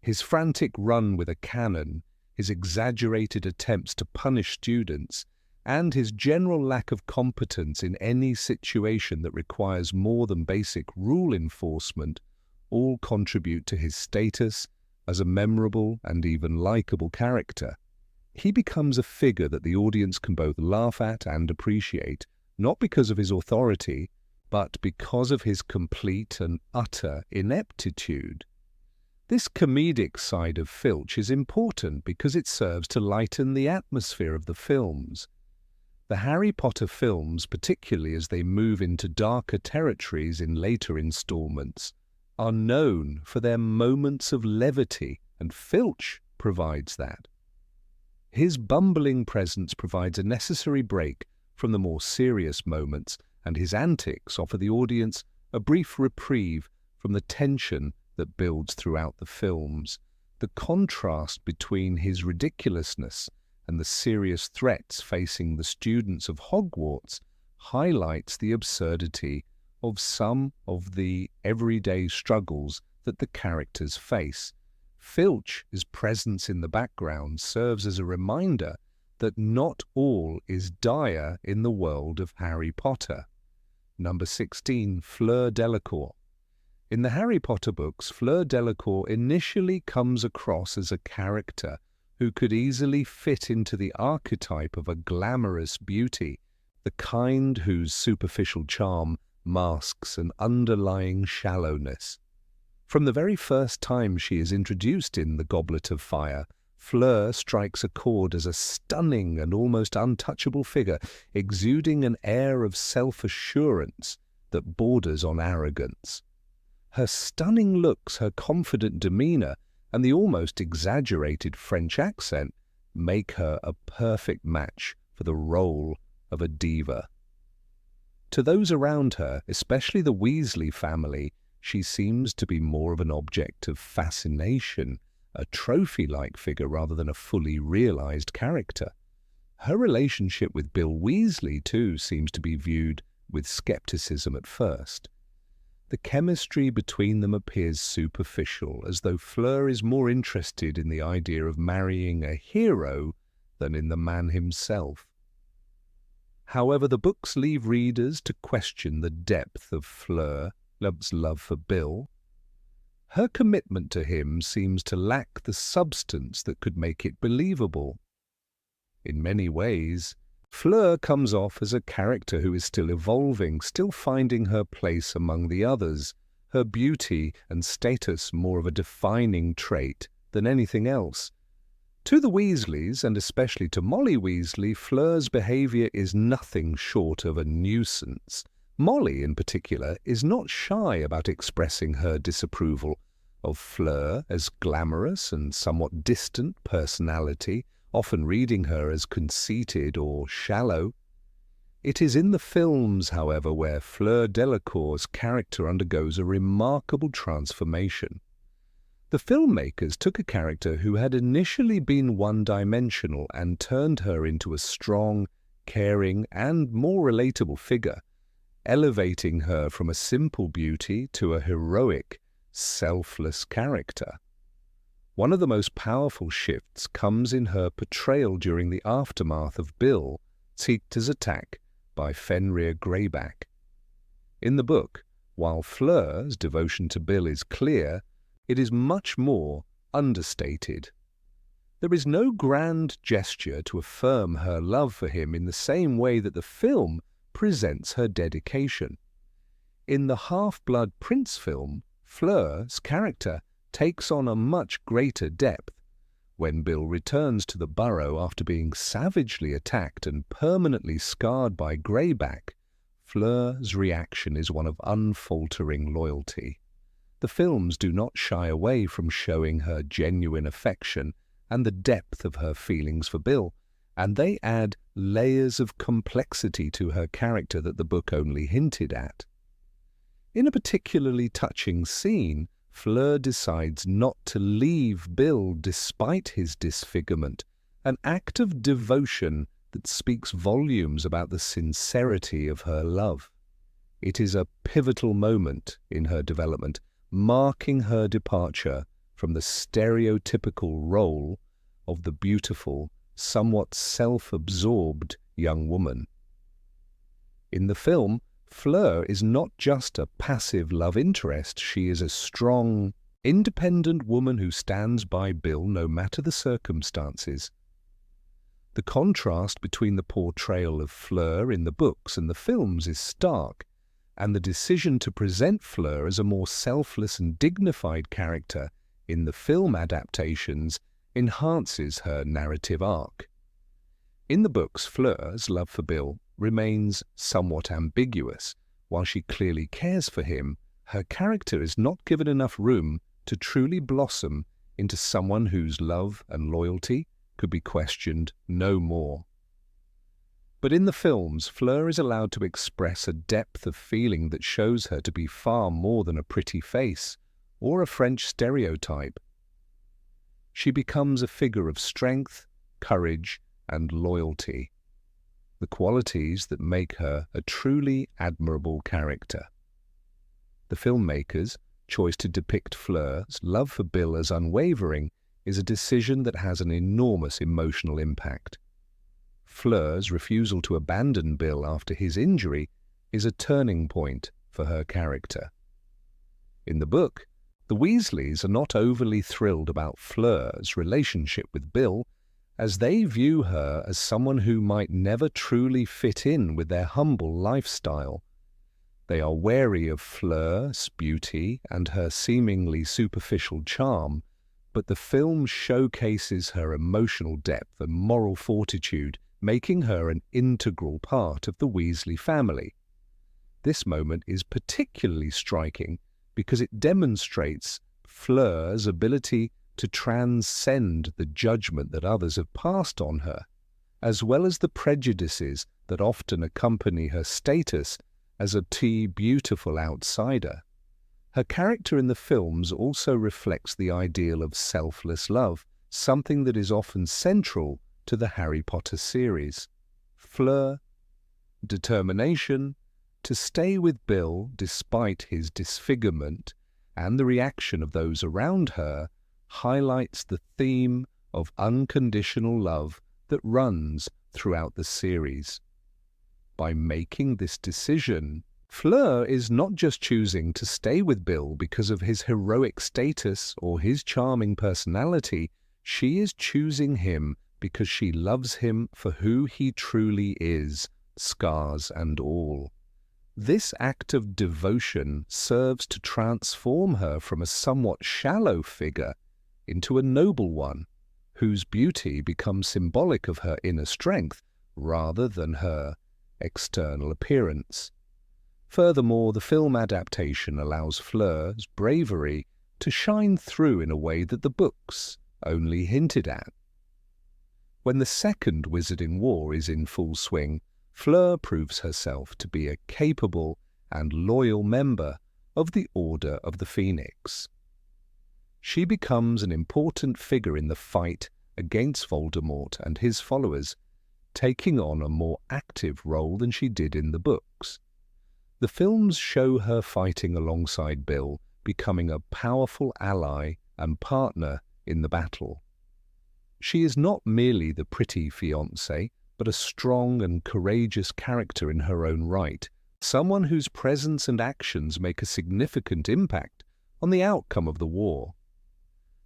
His frantic run with a cannon, his exaggerated attempts to punish students, and his general lack of competence in any situation that requires more than basic rule enforcement all contribute to his status as a memorable and even likeable character. He becomes a figure that the audience can both laugh at and appreciate, not because of his authority, but because of his complete and utter ineptitude. This comedic side of Filch is important because it serves to lighten the atmosphere of the films. The Harry Potter films, particularly as they move into darker territories in later installments, are known for their moments of levity, and Filch provides that. His bumbling presence provides a necessary break from the more serious moments, and his antics offer the audience a brief reprieve from the tension that builds throughout the films. The contrast between his ridiculousness and the serious threats facing the students of Hogwarts highlights the absurdity of some of the everyday struggles that the characters face. Filch's presence in the background serves as a reminder that not all is dire in the world of Harry Potter. Number 16, Fleur Delacour. In the Harry Potter books, Fleur Delacour initially comes across as a character who could easily fit into the archetype of a glamorous beauty, the kind whose superficial charm masks an underlying shallowness. From the very first time she is introduced in The Goblet of Fire, Fleur strikes a chord as a stunning and almost untouchable figure, exuding an air of self-assurance that borders on arrogance. Her stunning looks, her confident demeanour, and the almost exaggerated French accent make her a perfect match for the role of a diva. To those around her, especially the Weasley family, she seems to be more of an object of fascination, a trophy-like figure rather than a fully realised character. Her relationship with Bill Weasley, too, seems to be viewed with scepticism at first. The chemistry between them appears superficial, as though Fleur is more interested in the idea of marrying a hero than in the man himself. However, the books leave readers to question the depth of Fleur's love for Bill. Her commitment to him seems to lack the substance that could make it believable. In many ways, Fleur comes off as a character who is still evolving, still finding her place among the others, her beauty and status more of a defining trait than anything else. To the Weasleys, and especially to Molly Weasley, Fleur's behaviour is nothing short of a nuisance. Molly, in particular, is not shy about expressing her disapproval of Fleur as glamorous and somewhat distant personality, often reading her as conceited or shallow. It is in the films, however, where Fleur Delacour's character undergoes a remarkable transformation. The filmmakers took a character who had initially been one-dimensional and turned her into a strong, caring, and more relatable figure, elevating her from a simple beauty to a heroic, selfless character. One of the most powerful shifts comes in her portrayal during the aftermath of Bill Tseekta's attack by Fenrir Greyback. In the book, while Fleur's devotion to Bill is clear, it is much more understated. There is no grand gesture to affirm her love for him in the same way that the film presents her dedication. In the Half-Blood Prince film, Fleur's character takes on a much greater depth. When Bill returns to the burrow after being savagely attacked and permanently scarred by Greyback, Fleur's reaction is one of unfaltering loyalty. The films do not shy away from showing her genuine affection and the depth of her feelings for Bill, and they add layers of complexity to her character that the book only hinted at. In a particularly touching scene, Fleur decides not to leave Bill despite his disfigurement, an act of devotion that speaks volumes about the sincerity of her love. It is a pivotal moment in her development, marking her departure from the stereotypical role of the beautiful, somewhat self-absorbed young woman. In the film, Fleur is not just a passive love interest, she is a strong, independent woman who stands by Bill no matter the circumstances. The contrast between the portrayal of Fleur in the books and the films is stark, and the decision to present Fleur as a more selfless and dignified character in the film adaptations enhances her narrative arc. In the books, Fleur's love for Bill remains somewhat ambiguous. While she clearly cares for him, her character is not given enough room to truly blossom into someone whose love and loyalty could be questioned no more. But in the films, Fleur is allowed to express a depth of feeling that shows her to be far more than a pretty face or a French stereotype. She becomes a figure of strength, courage, and loyalty, the qualities that make her a truly admirable character. The filmmakers' choice to depict Fleur's love for Bill as unwavering is a decision that has an enormous emotional impact. Fleur's refusal to abandon Bill after his injury is a turning point for her character. In the book, the Weasleys are not overly thrilled about Fleur's relationship with Bill, as they view her as someone who might never truly fit in with their humble lifestyle. They are wary of Fleur's beauty and her seemingly superficial charm, but the film showcases her emotional depth and moral fortitude, making her an integral part of the Weasley family. This moment is particularly striking because it demonstrates Fleur's ability to transcend the judgment that others have passed on her, as well as the prejudices that often accompany her status as a beautiful outsider. Her character in the films also reflects the ideal of selfless love, something that is often central to the Harry Potter series. Fleur, determination to stay with Bill despite his disfigurement, and the reaction of those around her highlights the theme of unconditional love that runs throughout the series. By making this decision, Fleur is not just choosing to stay with Bill because of his heroic status or his charming personality, she is choosing him because she loves him for who he truly is, scars and all. This act of devotion serves to transform her from a somewhat shallow figure into a noble one, whose beauty becomes symbolic of her inner strength rather than her external appearance. Furthermore, the film adaptation allows Fleur's bravery to shine through in a way that the books only hinted at. When the Second Wizarding War is in full swing, Fleur proves herself to be a capable and loyal member of the Order of the Phoenix. She becomes an important figure in the fight against Voldemort and his followers, taking on a more active role than she did in the books. The films show her fighting alongside Bill, becoming a powerful ally and partner in the battle. She is not merely the pretty fiancée, but a strong and courageous character in her own right, someone whose presence and actions make a significant impact on the outcome of the war.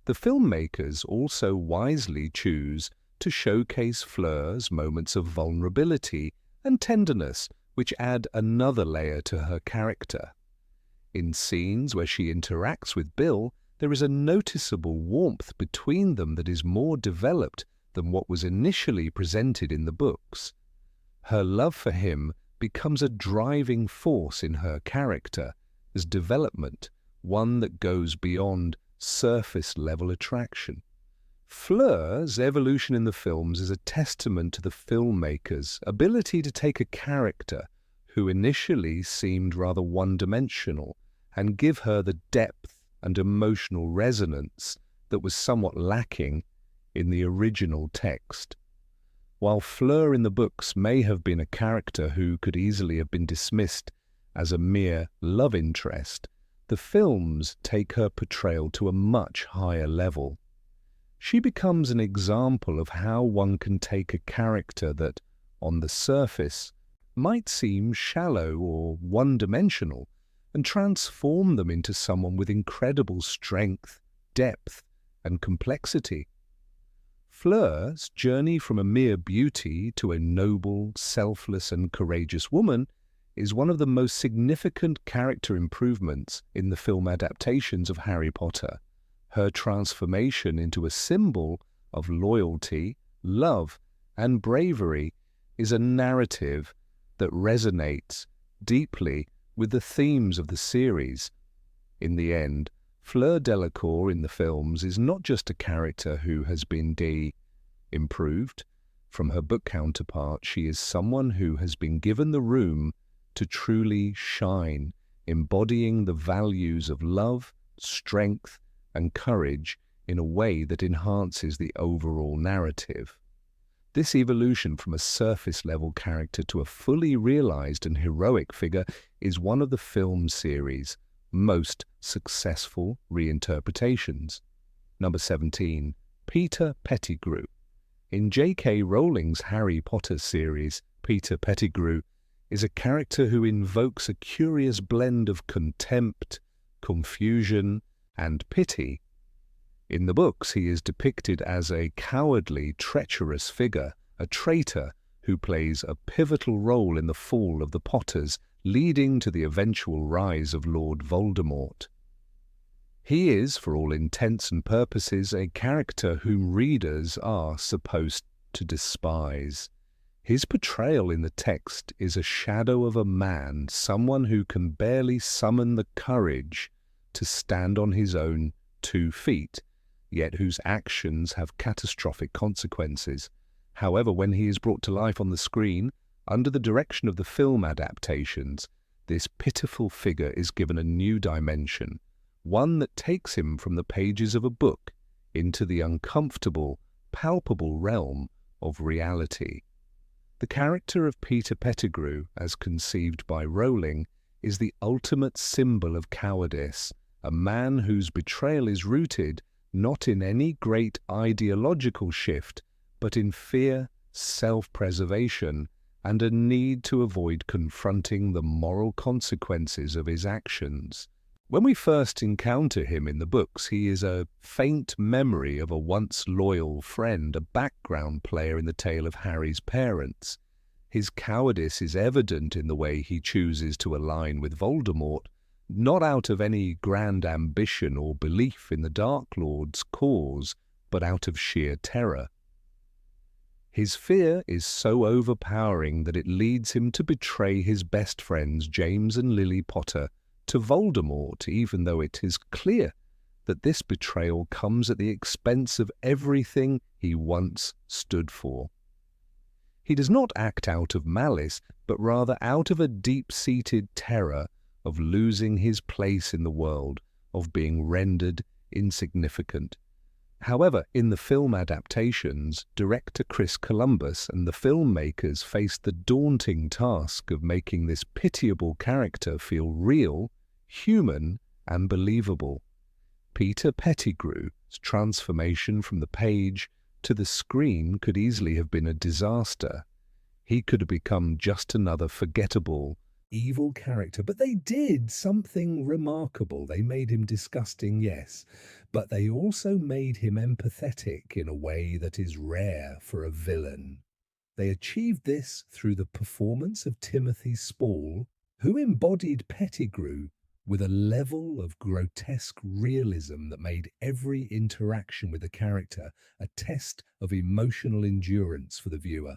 The filmmakers also wisely choose to showcase Fleur's moments of vulnerability and tenderness, which add another layer to her character. In scenes where she interacts with Bill, there is a noticeable warmth between them that is more developed than what was initially presented in the books. Her love for him becomes a driving force in her character as development, one that goes beyond surface-level attraction. Fleur's evolution in the films is a testament to the filmmakers' ability to take a character who initially seemed rather one-dimensional and give her the depth and emotional resonance that was somewhat lacking in the original text. While Fleur in the books may have been a character who could easily have been dismissed as a mere love interest, the films take her portrayal to a much higher level. She becomes an example of how one can take a character that, on the surface, might seem shallow or one-dimensional and transform them into someone with incredible strength, depth, and complexity. Fleur's journey from a mere beauty to a noble, selfless, and courageous woman is one of the most significant character improvements in the film adaptations of Harry Potter. Her transformation into a symbol of loyalty, love, and bravery is a narrative that resonates deeply with the themes of the series. In the end, Fleur Delacour in the films is not just a character who has been improved from her book counterpart. She is someone who has been given the room to truly shine, embodying the values of love, strength, and courage in a way that enhances the overall narrative. This evolution from a surface-level character to a fully realized and heroic figure is one of the film series' most successful reinterpretations. Number 17. Peter Pettigrew. In J.K. Rowling's Harry Potter series, Peter Pettigrew is a character who invokes a curious blend of contempt, confusion, and pity. In the books, he is depicted as a cowardly, treacherous figure, a traitor who plays a pivotal role in the fall of the Potters, leading to the eventual rise of Lord Voldemort. He is, for all intents and purposes, a character whom readers are supposed to despise. His portrayal in the text is a shadow of a man, someone who can barely summon the courage to stand on his own 2 feet, yet whose actions have catastrophic consequences. However, when he is brought to life on the screen, under the direction of the film adaptations, this pitiful figure is given a new dimension, one that takes him from the pages of a book into the uncomfortable, palpable realm of reality. The character of Peter Pettigrew, as conceived by Rowling, is the ultimate symbol of cowardice, a man whose betrayal is rooted not in any great ideological shift, but in fear, self-preservation, and a need to avoid confronting the moral consequences of his actions. When we first encounter him in the books, he is a faint memory of a once loyal friend, a background player in the tale of Harry's parents. His cowardice is evident in the way he chooses to align with Voldemort, not out of any grand ambition or belief in the Dark Lord's cause, but out of sheer terror. His fear is so overpowering that it leads him to betray his best friends James and Lily Potter to Voldemort, even though it is clear that this betrayal comes at the expense of everything he once stood for. He does not act out of malice, but rather out of a deep-seated terror of losing his place in the world, of being rendered insignificant. However, in the film adaptations, director Chris Columbus and the filmmakers faced the daunting task of making this pitiable character feel real, human, and believable. Peter Pettigrew's transformation from the page to the screen could easily have been a disaster. He could have become just another forgettable, evil character, but they did something remarkable. They made him disgusting, yes, but they also made him empathetic in a way that is rare for a villain. They achieved this through the performance of Timothy Spall, who embodied Pettigrew with a level of grotesque realism that made every interaction with the character a test of emotional endurance for the viewer.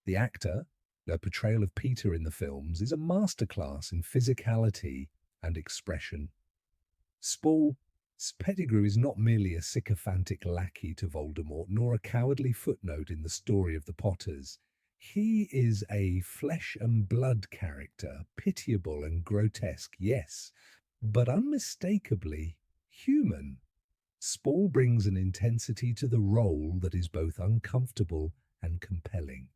The actor, the portrayal of Peter in the films, is a masterclass in physicality and expression. Spall's Pettigrew is not merely a sycophantic lackey to Voldemort, nor a cowardly footnote in the story of the Potters. He is a flesh and blood character, pitiable and grotesque, yes, but unmistakably human. Spall brings an intensity to the role that is both uncomfortable and compelling.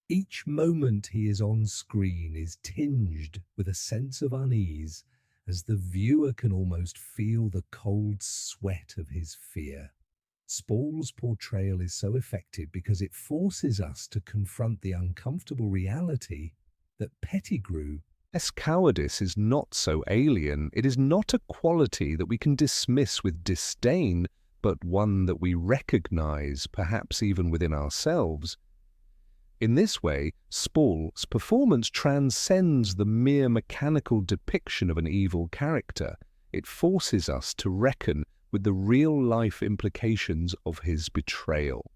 Each moment he is on screen is tinged with a sense of unease, as the viewer can almost feel the cold sweat of his fear. Spall's portrayal is so effective because it forces us to confront the uncomfortable reality that Pettigrew's cowardice is not so alien. It is not a quality that we can dismiss with disdain, but one that we recognize, perhaps even within ourselves. In this way, Spall's performance transcends the mere mechanical depiction of an evil character. It forces us to reckon with the real-life implications of his betrayal.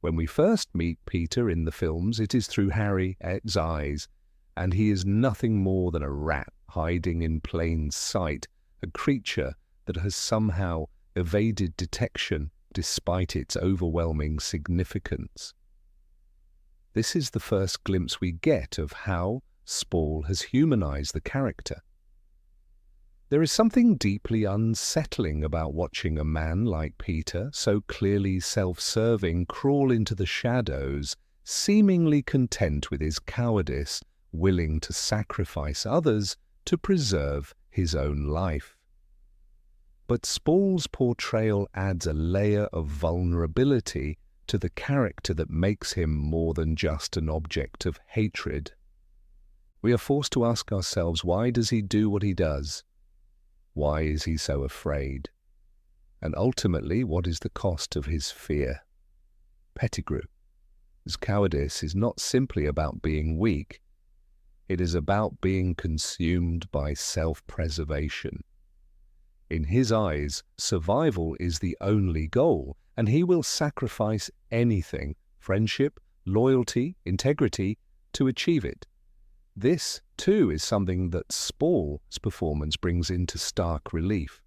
When we first meet Peter in the films, it is through Harry's eyes, and he is nothing more than a rat hiding in plain sight, a creature that has somehow evaded detection despite its overwhelming significance. This is the first glimpse we get of how Spall has humanized the character. There is something deeply unsettling about watching a man like Peter, so clearly self-serving, crawl into the shadows, seemingly content with his cowardice, willing to sacrifice others to preserve his own life. But Spall's portrayal adds a layer of vulnerability to the character that makes him more than just an object of hatred. We are forced to ask ourselves, why does he do what he does? Why is he so afraid? And ultimately, what is the cost of his fear? Pettigrew. His cowardice is not simply about being weak. It is about being consumed by self-preservation. In his eyes, survival is the only goal, and he will sacrifice anything, friendship, loyalty, integrity, to achieve it. This, too, is something that Spall's performance brings into stark relief.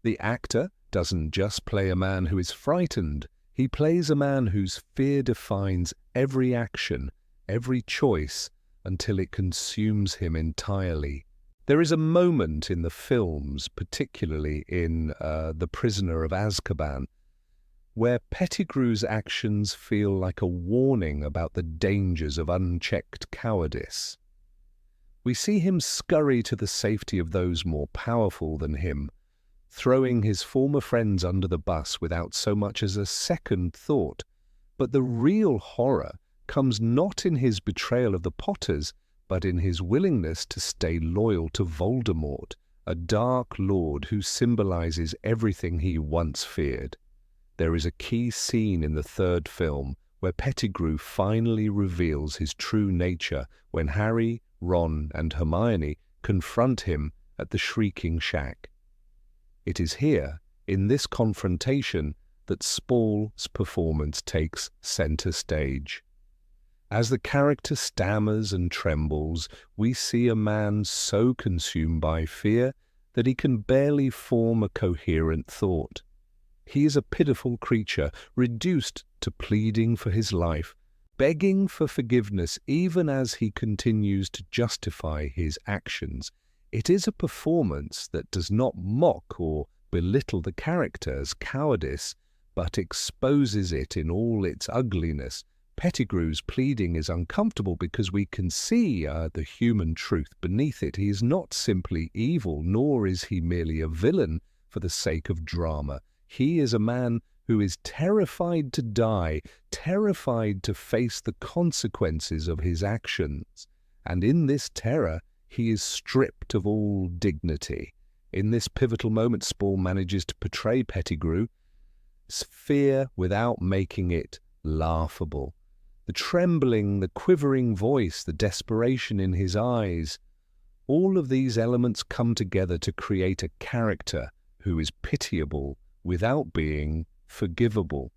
The actor doesn't just play a man who is frightened, he plays a man whose fear defines every action, every choice, until it consumes him entirely. There is a moment in the films, particularly in The Prisoner of Azkaban, where Pettigrew's actions feel like a warning about the dangers of unchecked cowardice. We see him scurry to the safety of those more powerful than him, throwing his former friends under the bus without so much as a second thought. But the real horror comes not in his betrayal of the Potters, but in his willingness to stay loyal to Voldemort, a dark lord who symbolizes everything he once feared. There is a key scene in the third film where Pettigrew finally reveals his true nature when Harry, Ron, and Hermione confront him at the Shrieking Shack. It is here, in this confrontation, that Spall's performance takes center stage. As the character stammers and trembles, we see a man so consumed by fear that he can barely form a coherent thought. He is a pitiful creature, reduced to pleading for his life, begging for forgiveness even as he continues to justify his actions. It is a performance that does not mock or belittle the character's cowardice, but exposes it in all its ugliness. Pettigrew's pleading is uncomfortable because we can see the human truth beneath it. He is not simply evil, nor is he merely a villain for the sake of drama. He is a man who is terrified to die, terrified to face the consequences of his actions. And in this terror, he is stripped of all dignity. In this pivotal moment, Spall manages to portray Pettigrew's fear without making it laughable. The trembling, the quivering voice, the desperation in his eyes, all of these elements come together to create a character who is pitiable without being forgivable.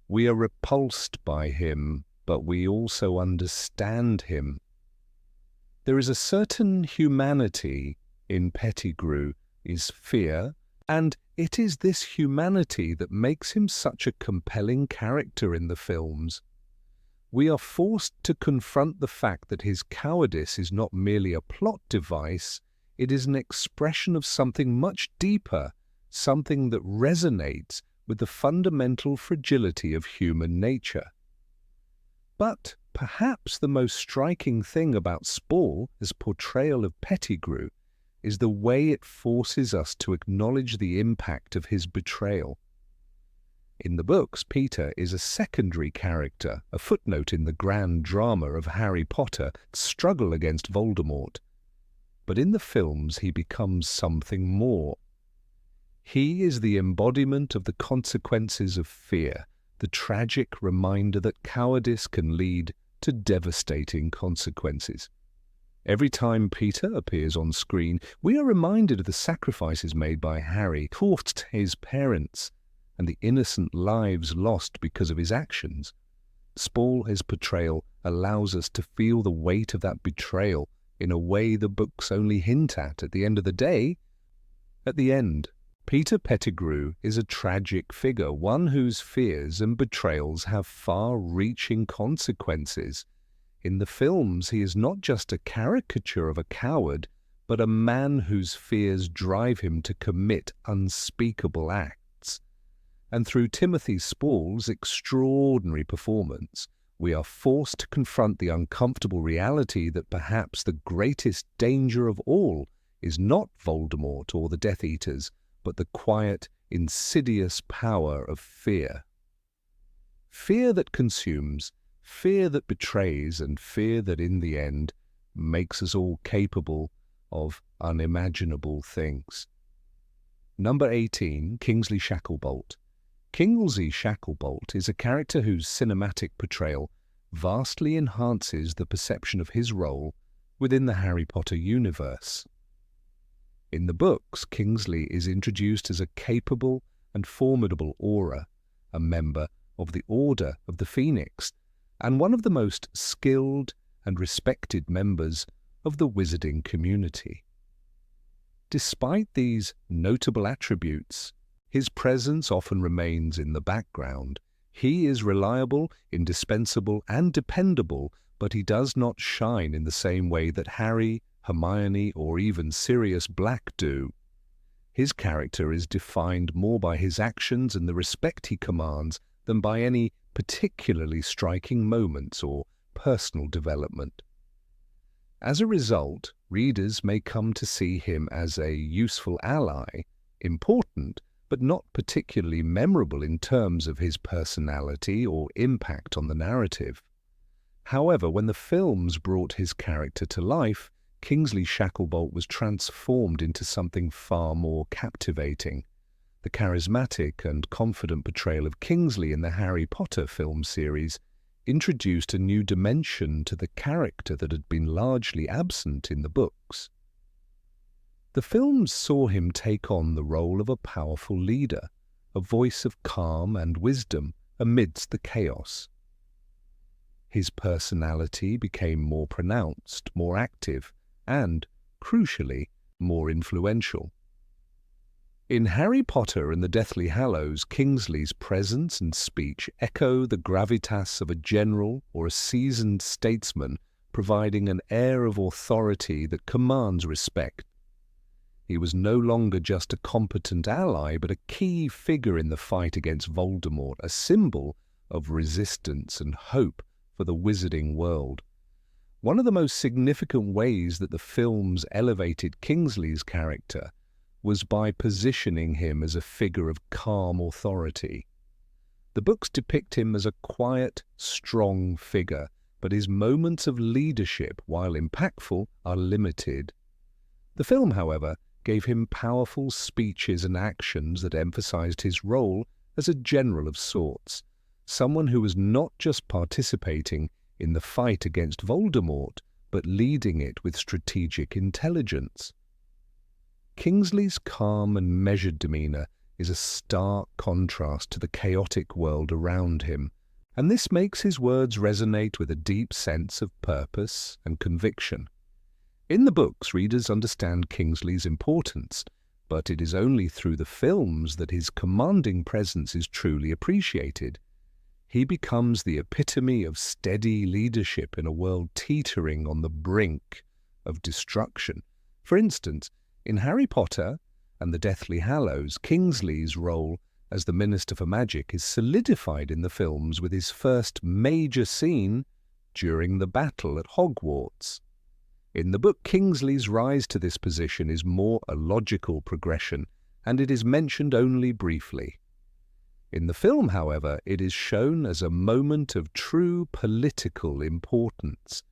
We are repulsed by him, but we also understand him. There is a certain humanity in Pettigrew's fear, and it is this humanity that makes him such a compelling character in the films. We are forced to confront the fact that his cowardice is not merely a plot device, it is an expression of something much deeper, something that resonates with the fundamental fragility of human nature. But perhaps the most striking thing about Spall's portrayal of Pettigrew is the way it forces us to acknowledge the impact of his betrayal. In the books, Peter is a secondary character, a footnote in the grand drama of Harry Potter's struggle against Voldemort. But in the films, he becomes something more. He is the embodiment of the consequences of fear, the tragic reminder that cowardice can lead to devastating consequences. Every time Peter appears on screen, we are reminded of the sacrifices made by Harry towards his parents and the innocent lives lost because of his actions. Spall's portrayal allows us to feel the weight of that betrayal in a way the books only hint at the end of the day. At the end, Peter Pettigrew is a tragic figure, one whose fears and betrayals have far-reaching consequences. In the films, he is not just a caricature of a coward, but a man whose fears drive him to commit unspeakable acts. And through Timothy Spall's extraordinary performance, we are forced to confront the uncomfortable reality that perhaps the greatest danger of all is not Voldemort or the Death Eaters, but the quiet, insidious power of fear. Fear that consumes, fear that betrays, and fear that in the end makes us all capable of unimaginable things. Number 18, Kingsley Shacklebolt. Kingsley Shacklebolt is a character whose cinematic portrayal vastly enhances the perception of his role within the Harry Potter universe. In the books, Kingsley is introduced as a capable and formidable Auror, a member of the Order of the Phoenix, and one of the most skilled and respected members of the wizarding community. Despite these notable attributes, his presence often remains in the background. He is reliable, indispensable, and dependable, but he does not shine in the same way that Harry, Hermione, or even Sirius Black do. His character is defined more by his actions and the respect he commands than by any particularly striking moments or personal development. As a result, readers may come to see him as a useful ally, important, but not particularly memorable in terms of his personality or impact on the narrative. However, when the films brought his character to life, Kingsley Shacklebolt was transformed into something far more captivating. The charismatic and confident portrayal of Kingsley in the Harry Potter film series introduced a new dimension to the character that had been largely absent in the books. The films saw him take on the role of a powerful leader, a voice of calm and wisdom amidst the chaos. His personality became more pronounced, more active, and, crucially, more influential. In Harry Potter and the Deathly Hallows, Kingsley's presence and speech echo the gravitas of a general or a seasoned statesman, providing an air of authority that commands respect. He was no longer just a competent ally, but a key figure in the fight against Voldemort, a symbol of resistance and hope for the wizarding world. One of the most significant ways that the films elevated Kingsley's character was by positioning him as a figure of calm authority. The books depict him as a quiet, strong figure, but his moments of leadership, while impactful, are limited. The film, however, gave him powerful speeches and actions that emphasized his role as a general of sorts, someone who was not just participating in the fight against Voldemort, but leading it with strategic intelligence. Kingsley's calm and measured demeanor is a stark contrast to the chaotic world around him, and this makes his words resonate with a deep sense of purpose and conviction. In the books, readers understand Kingsley's importance, but it is only through the films that his commanding presence is truly appreciated. He becomes the epitome of steady leadership in a world teetering on the brink of destruction. For instance, in Harry Potter and the Deathly Hallows, Kingsley's role as the Minister for Magic is solidified in the films with his first major scene during the battle at Hogwarts. In the book, Kingsley's rise to this position is more a logical progression, and it is mentioned only briefly. In the film, however, it is shown as a moment of true political importance.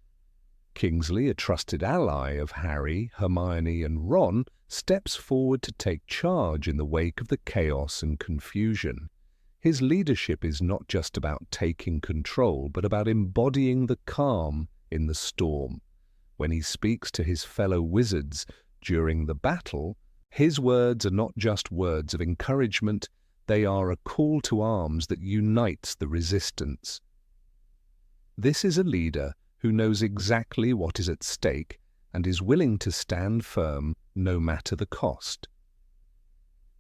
Kingsley, a trusted ally of Harry, Hermione, and Ron, steps forward to take charge in the wake of the chaos and confusion. His leadership is not just about taking control, but about embodying the calm in the storm. When he speaks to his fellow wizards during the battle, his words are not just words of encouragement, they are a call to arms that unites the resistance. This is a leader who knows exactly what is at stake and is willing to stand firm no matter the cost.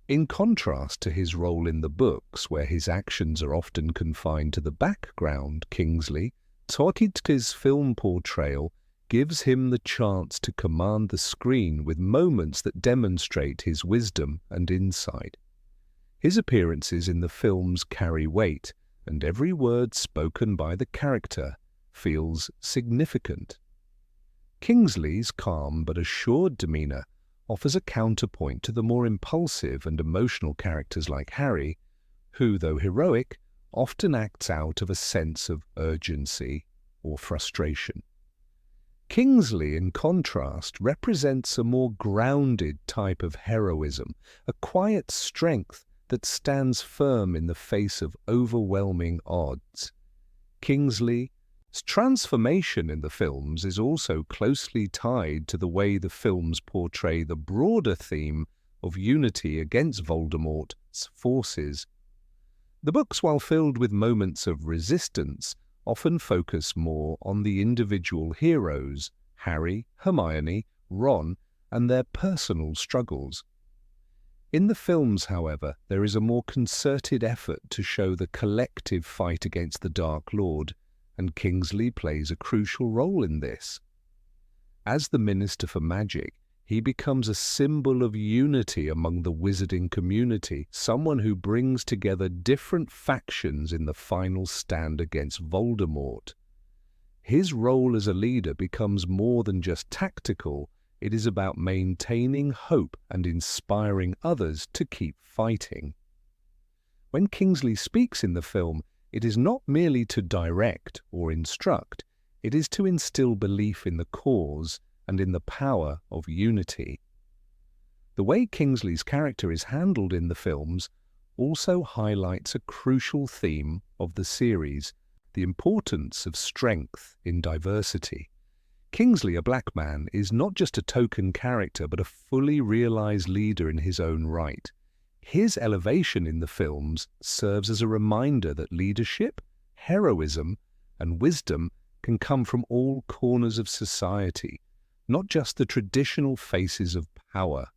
In contrast to his role in the books, where his actions are often confined to the background, Kingsley, Tolkien's film portrayal gives him the chance to command the screen with moments that demonstrate his wisdom and insight. His appearances in the films carry weight, and every word spoken by the character feels significant. Kingsley's calm but assured demeanor offers a counterpoint to the more impulsive and emotional characters like Harry, who, though heroic, often acts out of a sense of urgency or frustration. Kingsley, in contrast, represents a more grounded type of heroism, a quiet strength that stands firm in the face of overwhelming odds. Kingsley's transformation in the films is also closely tied to the way the films portray the broader theme of unity against Voldemort's forces. The books, while filled with moments of resistance, often focus more on the individual heroes, Harry, Hermione, Ron, and their personal struggles. In the films, however, there is a more concerted effort to show the collective fight against the Dark Lord, and Kingsley plays a crucial role in this. As the Minister for Magic, he becomes a symbol of unity among the wizarding community, someone who brings together different factions in the final stand against Voldemort. His role as a leader becomes more than just tactical. It is about maintaining hope and inspiring others to keep fighting. When Kingsley speaks in the film, it is not merely to direct or instruct, it is to instill belief in the cause and in the power of unity. The way Kingsley's character is handled in the films also highlights a crucial theme of the series, the importance of strength in diversity. Kingsley, a black man, is not just a token character but a fully realized leader in his own right. His elevation in the films serves as a reminder that leadership, heroism, and wisdom can come from all corners of society, not just the traditional faces of power.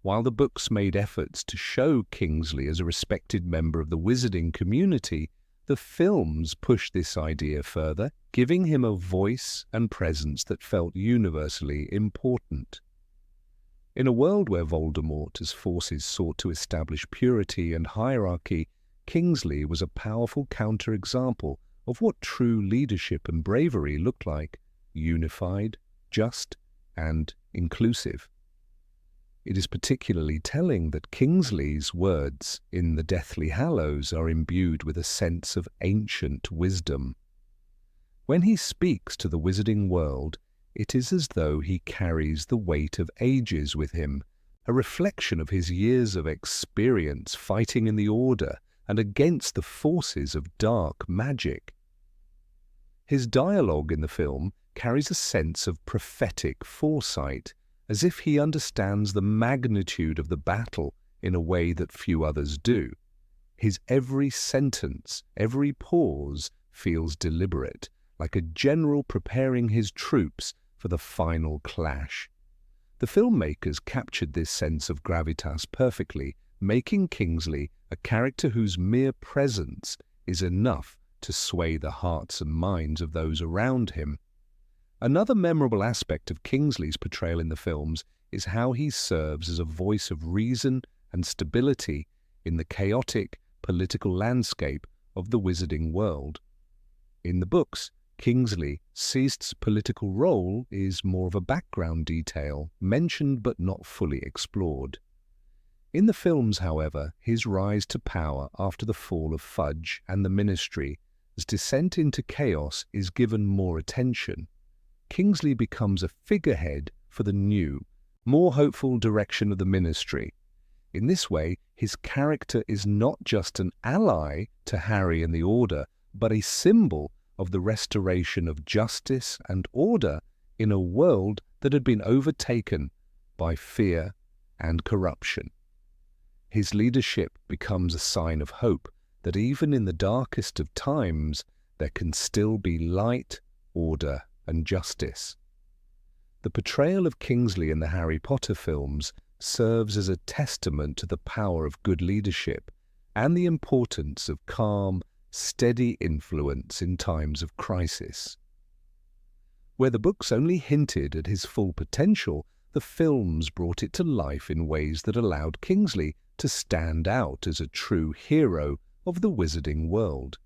While the books made efforts to show Kingsley as a respected member of the wizarding community, the films pushed this idea further, giving him a voice and presence that felt universally important. In a world where Voldemort's forces sought to establish purity and hierarchy, Kingsley was a powerful counterexample of what true leadership and bravery looked like: unified, just, and inclusive. It is particularly telling that Kingsley's words in The Deathly Hallows are imbued with a sense of ancient wisdom. When he speaks to the wizarding world, it is as though he carries the weight of ages with him, a reflection of his years of experience fighting in the Order and against the forces of dark magic. His dialogue in the film carries a sense of prophetic foresight, as if he understands the magnitude of the battle in a way that few others do. His every sentence, every pause feels deliberate, like a general preparing his troops for the final clash. The filmmakers captured this sense of gravitas perfectly, making Kingsley a character whose mere presence is enough to sway the hearts and minds of those around him. Another memorable aspect of Kingsley's portrayal in the films is how he serves as a voice of reason and stability in the chaotic political landscape of the wizarding world. In the books, Kingsley's political role is more of a background detail, mentioned but not fully explored. In the films, however, his rise to power after the fall of Fudge and the Ministry, his descent into chaos, is given more attention. Kingsley becomes a figurehead for the new, more hopeful direction of the Ministry. In this way, his character is not just an ally to Harry and the Order, but a symbol of the restoration of justice and order in a world that had been overtaken by fear and corruption. His leadership becomes a sign of hope that even in the darkest of times there can still be light, order, and justice. The portrayal of Kingsley in the Harry Potter films serves as a testament to the power of good leadership and the importance of calm, steady influence in times of crisis. Where the books only hinted at his full potential, the films brought it to life in ways that allowed Kingsley to stand out as a true hero of the wizarding world.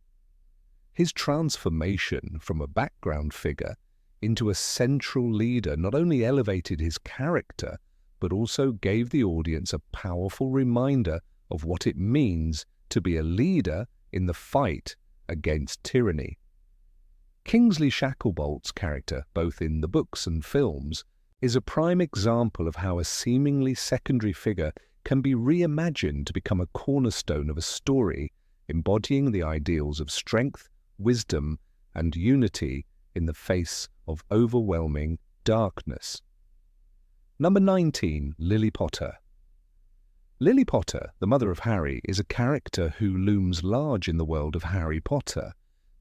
His transformation from a background figure into a central leader not only elevated his character, but also gave the audience a powerful reminder of what it means to be a leader in the fight against tyranny. Kingsley Shacklebolt character, both in the books and films, is a prime example of how a seemingly secondary figure can be reimagined to become a cornerstone of a story, embodying the ideals of strength, wisdom, and unity in the face of overwhelming darkness. Number 19. Lily Potter. Lily Potter, the mother of Harry, is a character who looms large in the world of Harry Potter,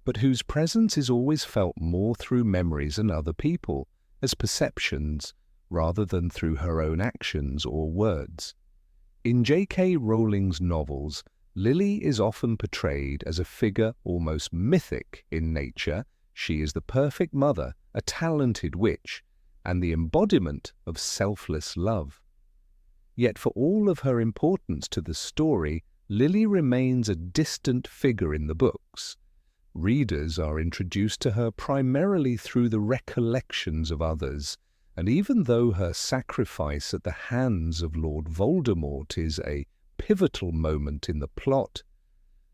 but whose presence is always felt more through memories and other people, as perceptions, rather than through her own actions or words. In J.K. Rowling's novels, Lily is often portrayed as a figure almost mythic in nature. She is the perfect mother, a talented witch, and the embodiment of selfless love. Yet for all of her importance to the story, Lily remains a distant figure in the books. Readers are introduced to her primarily through the recollections of others, and even though her sacrifice at the hands of Lord Voldemort is a pivotal moment in the plot,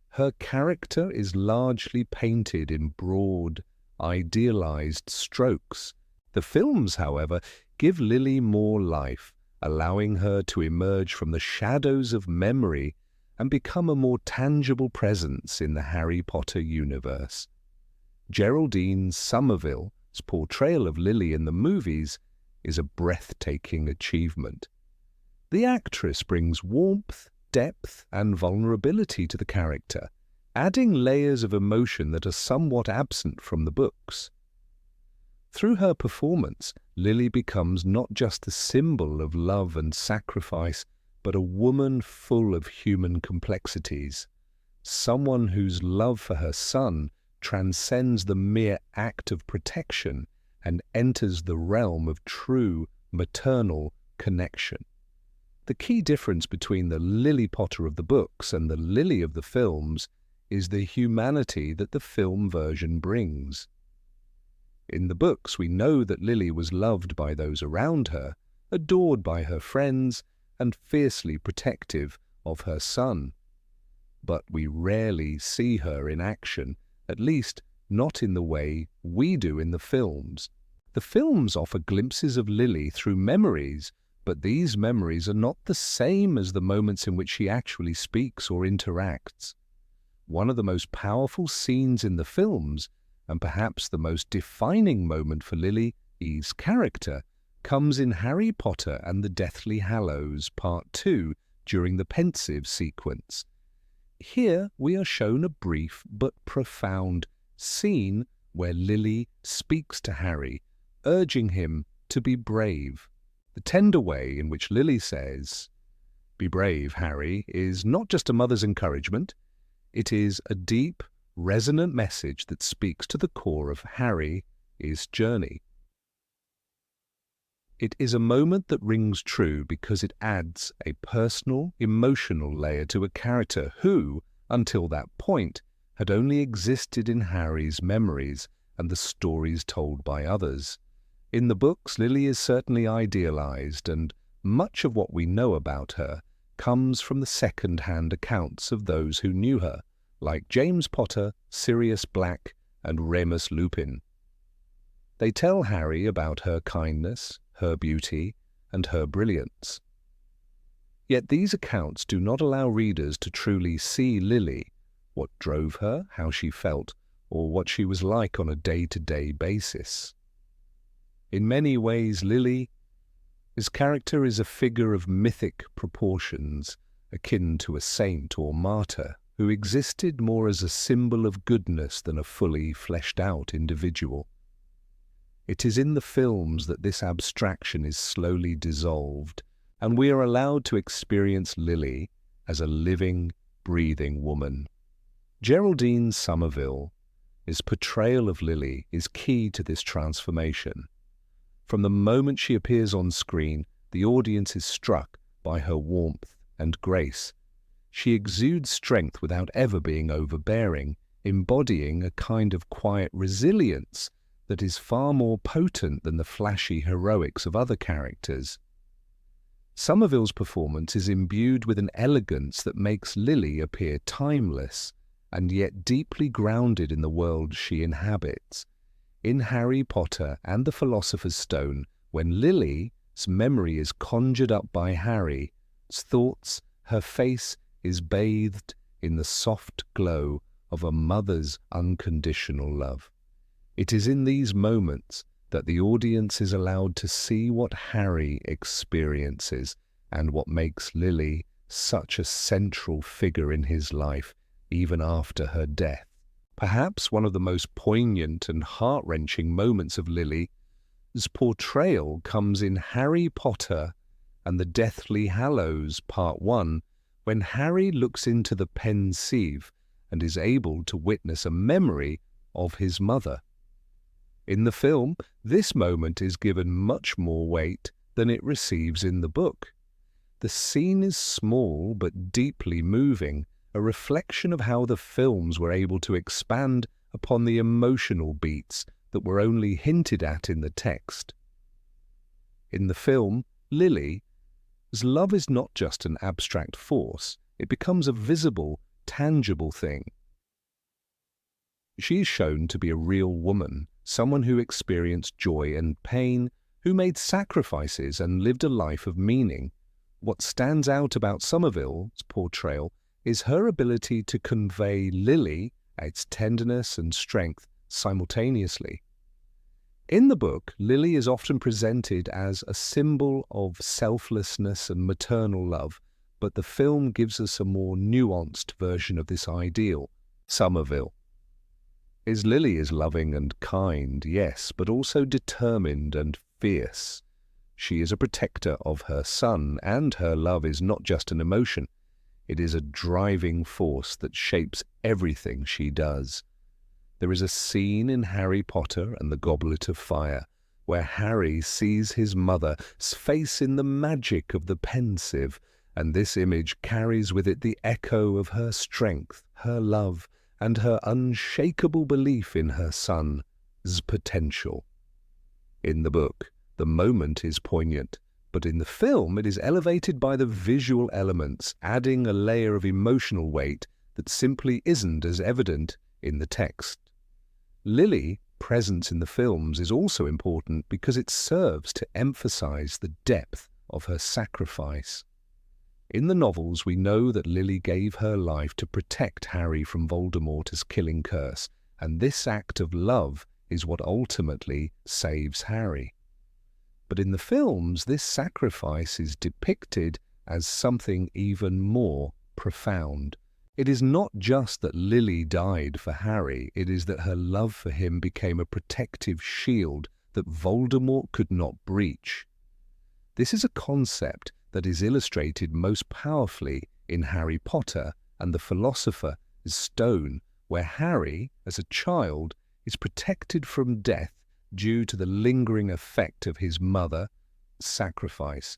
her character is largely painted in broad, idealized strokes. The films, however, give Lily more life, allowing her to emerge from the shadows of memory and become a more tangible presence in the Harry Potter universe. Geraldine Somerville's portrayal of Lily in the movies is a breathtaking achievement. The actress brings warmth, depth, and vulnerability to the character, adding layers of emotion that are somewhat absent from the books. Through her performance, Lily becomes not just the symbol of love and sacrifice, but a woman full of human complexities, someone whose love for her son transcends the mere act of protection and enters the realm of true maternal connection. The key difference between the Lily Potter of the books and the Lily of the films is the humanity that the film version brings. In the books, we know that Lily was loved by those around her, adored by her friends, and fiercely protective of her son. But we rarely see her in action, at least not in the way we do in the films. The films offer glimpses of Lily through memories, but these memories are not the same as the moments in which she actually speaks or interacts. One of the most powerful scenes in the films, and perhaps the most defining moment for Lily's character, comes in Harry Potter and the Deathly Hallows Part 2 during the pensive sequence. Here we are shown a brief but profound scene where Lily speaks to Harry, urging him to be brave. The tender way in which Lily says, "Be brave, Harry," is not just a mother's encouragement. It is a deep, resonant message that speaks to the core of Harry's journey. It is a moment that rings true because it adds a personal, emotional layer to a character who, until that point, had only existed in Harry's memories and the stories told by others. In the books, Lily is certainly idealized, and much of what we know about her comes from the second-hand accounts of those who knew her, like James Potter, Sirius Black, and Remus Lupin. They tell Harry about her kindness, her beauty, and her brilliance. Yet these accounts do not allow readers to truly see Lily, what drove her, how she felt, or what she was like on a day-to-day basis. In many ways, Lily's character is a figure of mythic proportions, akin to a saint or martyr, who existed more as a symbol of goodness than a fully fleshed-out individual. It is in the films that this abstraction is slowly dissolved, and we are allowed to experience Lily as a living, breathing woman. Geraldine Somerville's portrayal of Lily is key to this transformation. From the moment she appears on screen, the audience is struck by her warmth and grace. She exudes strength without ever being overbearing, embodying a kind of quiet resilience that is far more potent than the flashy heroics of other characters. Somerville's performance is imbued with an elegance that makes Lily appear timeless and yet deeply grounded in the world she inhabits. In Harry Potter and the Philosopher's Stone, when Lily's memory is conjured up by Harry's thoughts, her face is bathed in the soft glow of a mother's unconditional love. It is in these moments that the audience is allowed to see what Harry experiences and what makes Lily such a central figure in his life, even after her death. Perhaps one of the most poignant and heart-wrenching moments of Lily's portrayal comes in Harry Potter and the Deathly Hallows Part 1, when Harry looks into the pensieve and is able to witness a memory of his mother. In the film, this moment is given much more weight than it receives in the book. The scene is small but deeply moving, a reflection of how the films were able to expand upon the emotional beats that were only hinted at in the text. In the film, Lily's love is not just an abstract force, it becomes a visible, tangible thing. She is shown to be a real woman, someone who experienced joy and pain, who made sacrifices and lived a life of meaning. What stands out about Somerville's portrayal is her ability to convey Lily, its tenderness and strength, simultaneously. In the book, Lily is often presented as a symbol of selflessness and maternal love, but the film gives us a more nuanced version of this ideal. Somerville. Lily is loving and kind, yes, but also determined and fierce. She is a protector of her son, and her love is not just an emotion. It is a driving force that shapes everything she does. There is a scene in Harry Potter and the Goblet of Fire where Harry sees his mother's face in the magic of the pensieve, and this image carries with it the echo of her strength, her love, and her unshakable belief in her son's potential. In the book, the moment is poignant, but in the film it is elevated by the visual elements, adding a layer of emotional weight that simply isn't as evident in the text. Lily's presence in the films is also important because it serves to emphasize the depth of her sacrifice. In the novels, we know that Lily gave her life to protect Harry from Voldemort's killing curse, and this act of love is what ultimately saves Harry. But in the films, this sacrifice is depicted as something even more profound. It is not just that Lily died for Harry, it is that her love for him became a protective shield that Voldemort could not breach. This is a concept that is illustrated most powerfully in Harry Potter and the Philosopher's Stone, where Harry, as a child, is protected from death due to the lingering effect of his mother's sacrifice.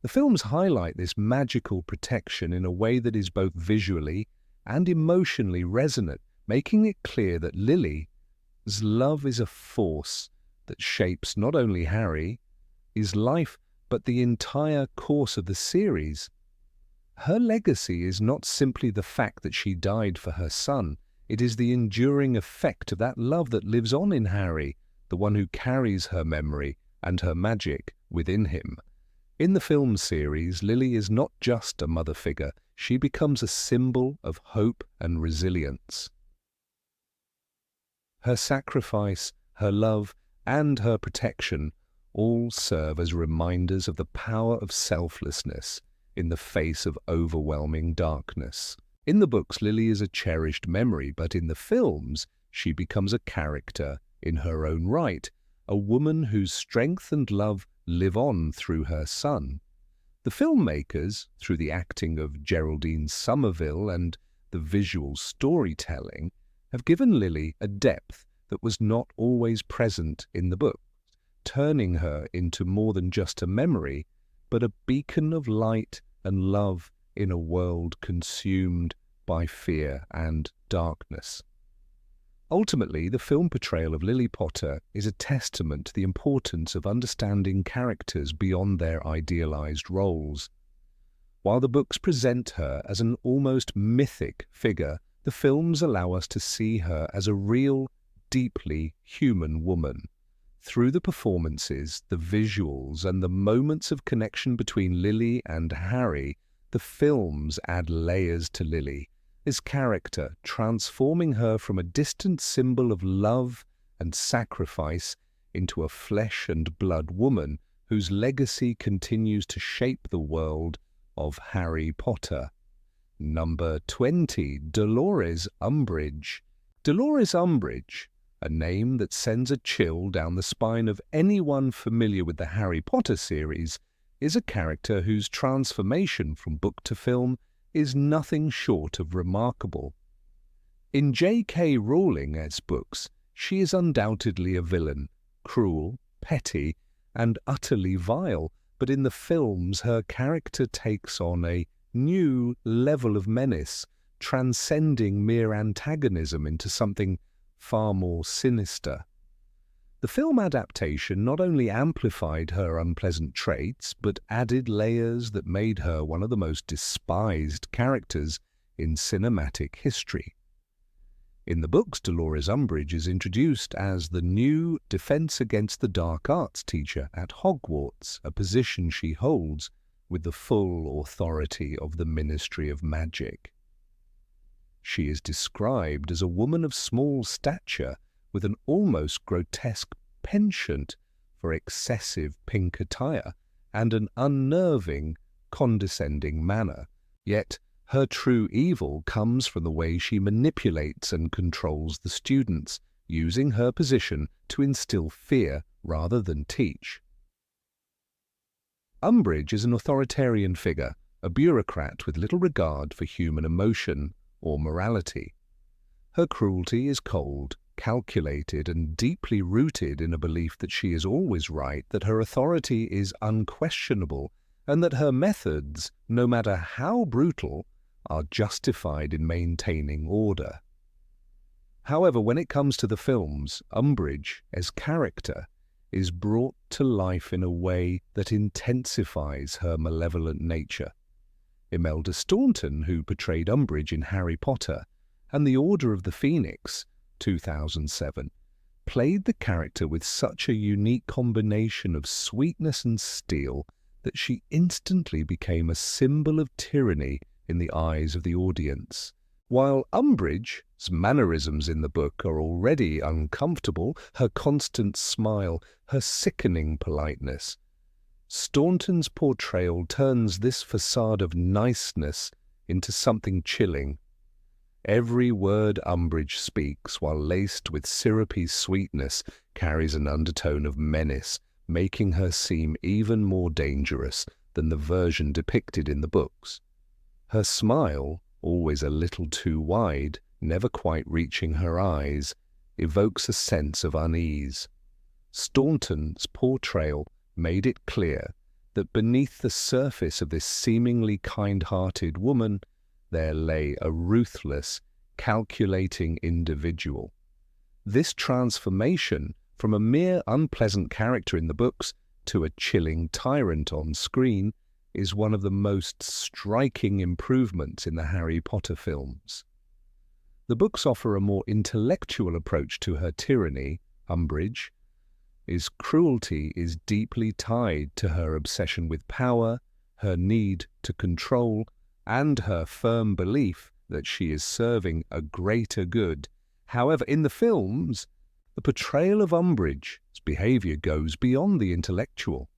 The films highlight this magical protection in a way that is both visually and emotionally resonant, making it clear that Lily's love is a force that shapes not only Harry's life, but the entire course of the series. Her legacy is not simply the fact that she died for her son, it is the enduring effect of that love that lives on in Harry, the one who carries her memory and her magic within him. In the film series, Lily is not just a mother figure, she becomes a symbol of hope and resilience. Her sacrifice, her love, and her protection all serve as reminders of the power of selflessness in the face of overwhelming darkness. In the books, Lily is a cherished memory, but in the films, she becomes a character in her own right, a woman whose strength and love live on through her son. The filmmakers, through the acting of Geraldine Somerville and the visual storytelling, have given Lily a depth that was not always present in the book, turning her into more than just a memory, but a beacon of light and love in a world consumed by fear and darkness. Ultimately, the film portrayal of Lily Potter is a testament to the importance of understanding characters beyond their idealized roles. While the books present her as an almost mythic figure, the films allow us to see her as a real, deeply human woman. Through the performances, the visuals, and the moments of connection between Lily and Harry, the films add layers to Lily, his character, transforming her from a distant symbol of love and sacrifice into a flesh and blood woman whose legacy continues to shape the world of Harry Potter. Number 20. Dolores Umbridge. Dolores Umbridge, a name that sends a chill down the spine of anyone familiar with the Harry Potter series, is a character whose transformation from book to film is nothing short of remarkable. In J.K. Rowling's books, she is undoubtedly a villain, cruel, petty, and utterly vile, but in the films her character takes on a new level of menace, transcending mere antagonism into something far more sinister. The film adaptation not only amplified her unpleasant traits, but added layers that made her one of the most despised characters in cinematic history. In the books, Dolores Umbridge is introduced as the new Defense Against the Dark Arts teacher at Hogwarts, a position she holds with the full authority of the Ministry of Magic. She is described as a woman of small stature with an almost grotesque penchant for excessive pink attire and an unnerving, condescending manner. Yet her true evil comes from the way she manipulates and controls the students, using her position to instill fear rather than teach. Umbridge is an authoritarian figure, a bureaucrat with little regard for human emotion or morality. Her cruelty is cold, calculated, and deeply rooted in a belief that she is always right, that her authority is unquestionable, and that her methods, no matter how brutal, are justified in maintaining order. However, when it comes to the films, Umbridge, as character, is brought to life in a way that intensifies her malevolent nature. Imelda Staunton, who portrayed Umbridge in Harry Potter and the Order of the Phoenix, 2007, played the character with such a unique combination of sweetness and steel that she instantly became a symbol of tyranny in the eyes of the audience. While Umbridge's mannerisms in the book are already uncomfortable, her constant smile, her sickening politeness, Staunton's portrayal turns this facade of niceness into something chilling. Every word Umbridge speaks, while laced with syrupy sweetness, carries an undertone of menace, making her seem even more dangerous than the version depicted in the books. Her smile, always a little too wide, never quite reaching her eyes, evokes a sense of unease. Staunton's portrayal made it clear that beneath the surface of this seemingly kind-hearted woman there lay a ruthless, calculating individual. This transformation from a mere unpleasant character in the books to a chilling tyrant on screen is one of the most striking improvements in the Harry Potter films. The books offer a more intellectual approach to her tyranny. Umbridge's cruelty is deeply tied to her obsession with power, her need to control, and her firm belief that she is serving a greater good. However, in the films, the portrayal of Umbridge's behavior goes beyond the intellectual.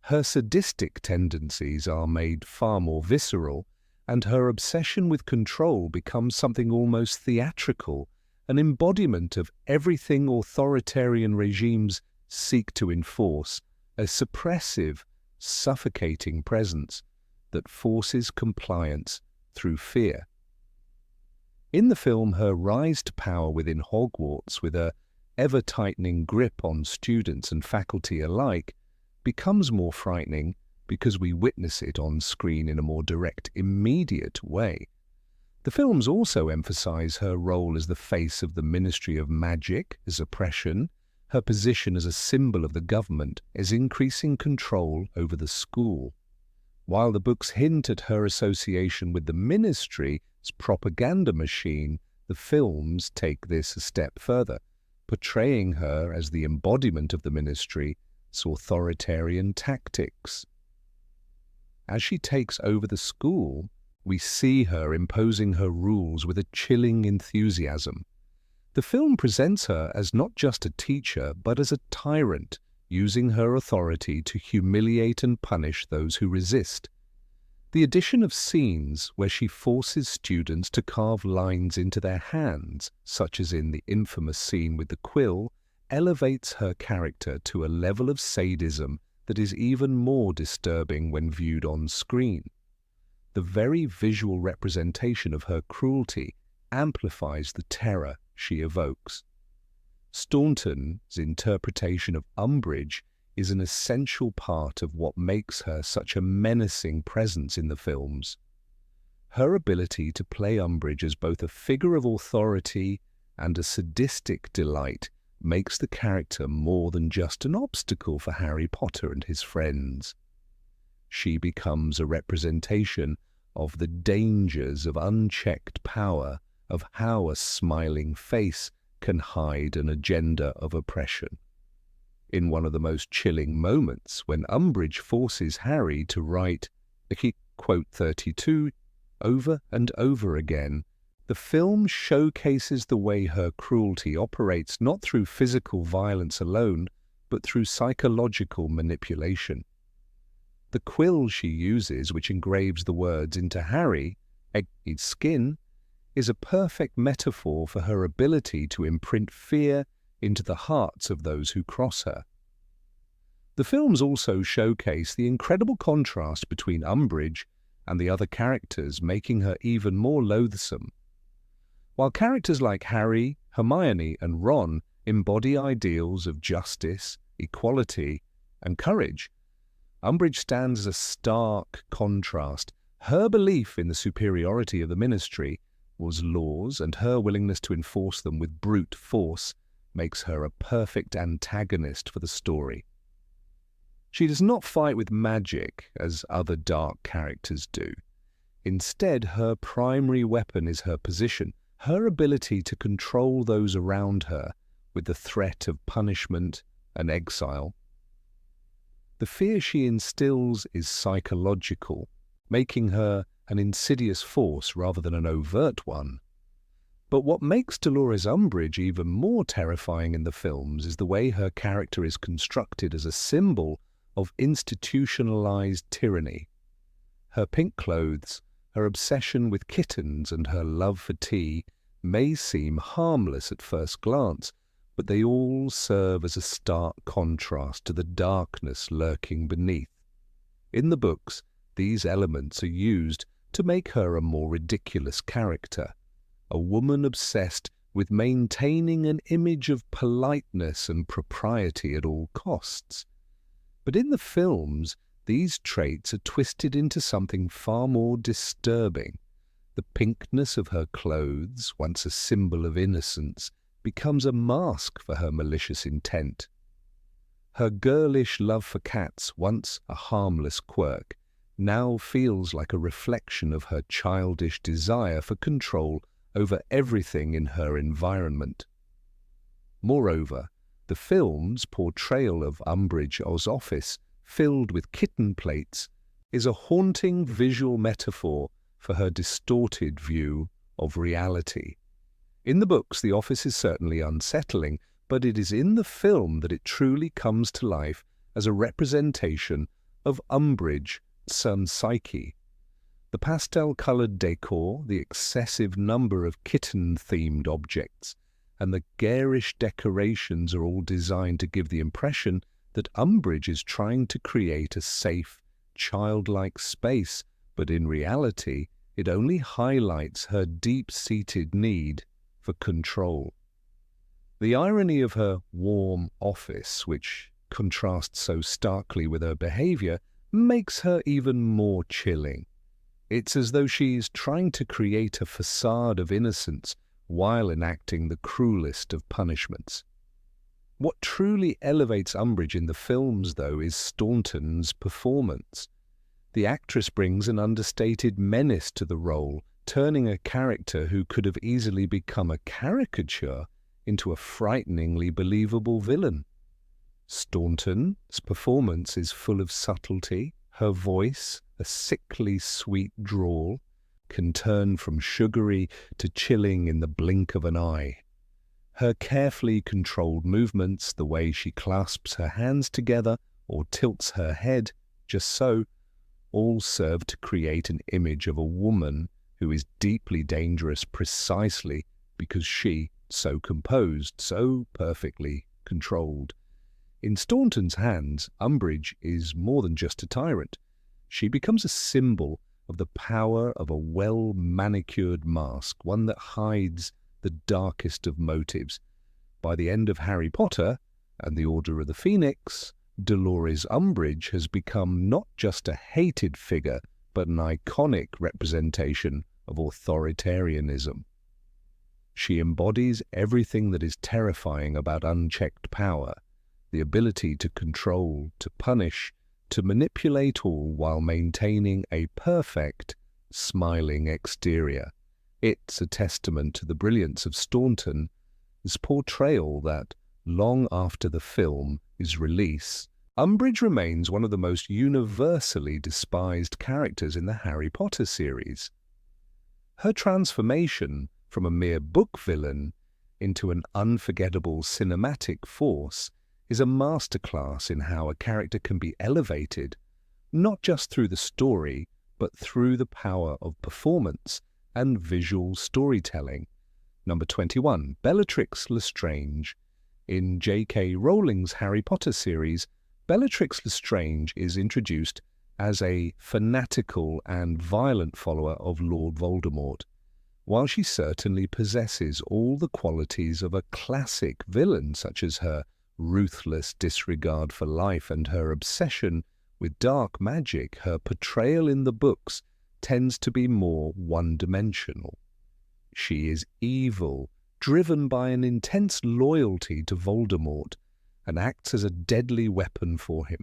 Her sadistic tendencies are made far more visceral, and her obsession with control becomes something almost theatrical, an embodiment of everything authoritarian regimes seek to enforce, a suppressive, suffocating presence that forces compliance through fear. In the film, her rise to power within Hogwarts, with a ever-tightening grip on students and faculty alike, becomes more frightening because we witness it on screen in a more direct, immediate way. The films also emphasize her role as the face of the Ministry of Magic, as oppression, her position as a symbol of the government, as increasing control over the school. While the books hint at her association with the Ministry as propaganda machine, the films take this a step further, portraying her as the embodiment of the Ministry's authoritarian tactics. As she takes over the school, we see her imposing her rules with a chilling enthusiasm. The film presents her as not just a teacher, but as a tyrant, using her authority to humiliate and punish those who resist. The addition of scenes where she forces students to carve lines into their hands, such as in the infamous scene with the quill, elevates her character to a level of sadism that is even more disturbing when viewed on screen. The very visual representation of her cruelty amplifies the terror she evokes. Staunton's interpretation of Umbridge is an essential part of what makes her such a menacing presence in the films. Her ability to play Umbridge as both a figure of authority and a sadistic delight makes the character more than just an obstacle for Harry Potter and his friends. She becomes a representation of the dangers of unchecked power, of how a smiling face can hide an agenda of oppression. In one of the most chilling moments, when Umbridge forces Harry to write quote 32 over and over again, the film showcases the way her cruelty operates not through physical violence alone, but through psychological manipulation. The quill she uses, which engraves the words into Harry's skin, is a perfect metaphor for her ability to imprint fear into the hearts of those who cross her. The films also showcase the incredible contrast between Umbridge and the other characters, making her even more loathsome. While characters like Harry, Hermione, and Ron embody ideals of justice, equality, and courage, Umbridge stands as a stark contrast. Her belief in the superiority of the Ministry was laws, and her willingness to enforce them with brute force makes her a perfect antagonist for the story. She does not fight with magic as other dark characters do. Instead, her primary weapon is her position, her ability to control those around her with the threat of punishment and exile. The fear she instills is psychological, making her an insidious force rather than an overt one. But what makes Dolores Umbridge even more terrifying in the films is the way her character is constructed as a symbol of institutionalized tyranny. Her pink clothes, her obsession with kittens, and her love for tea may seem harmless at first glance, but they all serve as a stark contrast to the darkness lurking beneath. In the books, these elements are used to make her a more ridiculous character, a woman obsessed with maintaining an image of politeness and propriety at all costs. But in the films, these traits are twisted into something far more disturbing. The pinkness of her clothes, once a symbol of innocence, becomes a mask for her malicious intent. Her girlish love for cats, once a harmless quirk, now feels like a reflection of her childish desire for control over everything in her environment. Moreover, the film's portrayal of Umbridge's office, filled with kitten plates, is a haunting visual metaphor for her distorted view of reality. In the books, the office is certainly unsettling, but it is in the film that it truly comes to life as a representation of Umbridge's psyche. The pastel-coloured decor, the excessive number of kitten-themed objects, and the garish decorations are all designed to give the impression that Umbridge is trying to create a safe, childlike space, but in reality, it only highlights her deep-seated need for control. The irony of her warm office, which contrasts so starkly with her behaviour, makes her even more chilling. It's as though she's trying to create a facade of innocence while enacting the cruelest of punishments. What truly elevates Umbridge in the films, though, is Staunton's performance. The actress brings an understated menace to the role, turning a character who could have easily become a caricature into a frighteningly believable villain. Staunton's performance is full of subtlety. Her voice, a sickly sweet drawl, can turn from sugary to chilling in the blink of an eye. Her carefully controlled movements, the way she clasps her hands together or tilts her head, just so, all serve to create an image of a woman who is deeply dangerous precisely because she, so composed, so perfectly controlled. In Staunton's hands, Umbridge is more than just a tyrant. She becomes a symbol of the power of a well-manicured mask, one that hides the darkest of motives. By the end of Harry Potter and the Order of the Phoenix, Dolores Umbridge has become not just a hated figure, but an iconic representation of authoritarianism. She embodies everything that is terrifying about unchecked power, the ability to control, to punish, to manipulate all while maintaining a perfect, smiling exterior. It's a testament to the brilliance of Staunton's portrayal that, long after the film is released, Umbridge remains one of the most universally despised characters in the Harry Potter series. Her transformation from a mere book villain into an unforgettable cinematic force is a masterclass in how a character can be elevated, not just through the story, but through the power of performance and visual storytelling. Number 21, Bellatrix Lestrange. In J.K. Rowling's Harry Potter series, Bellatrix Lestrange is introduced as a fanatical and violent follower of Lord Voldemort. While she certainly possesses all the qualities of a classic villain, such as her ruthless disregard for life and her obsession with dark magic, her portrayal in the books tends to be more one-dimensional. She is evil, driven by an intense loyalty to Voldemort, and acts as a deadly weapon for him.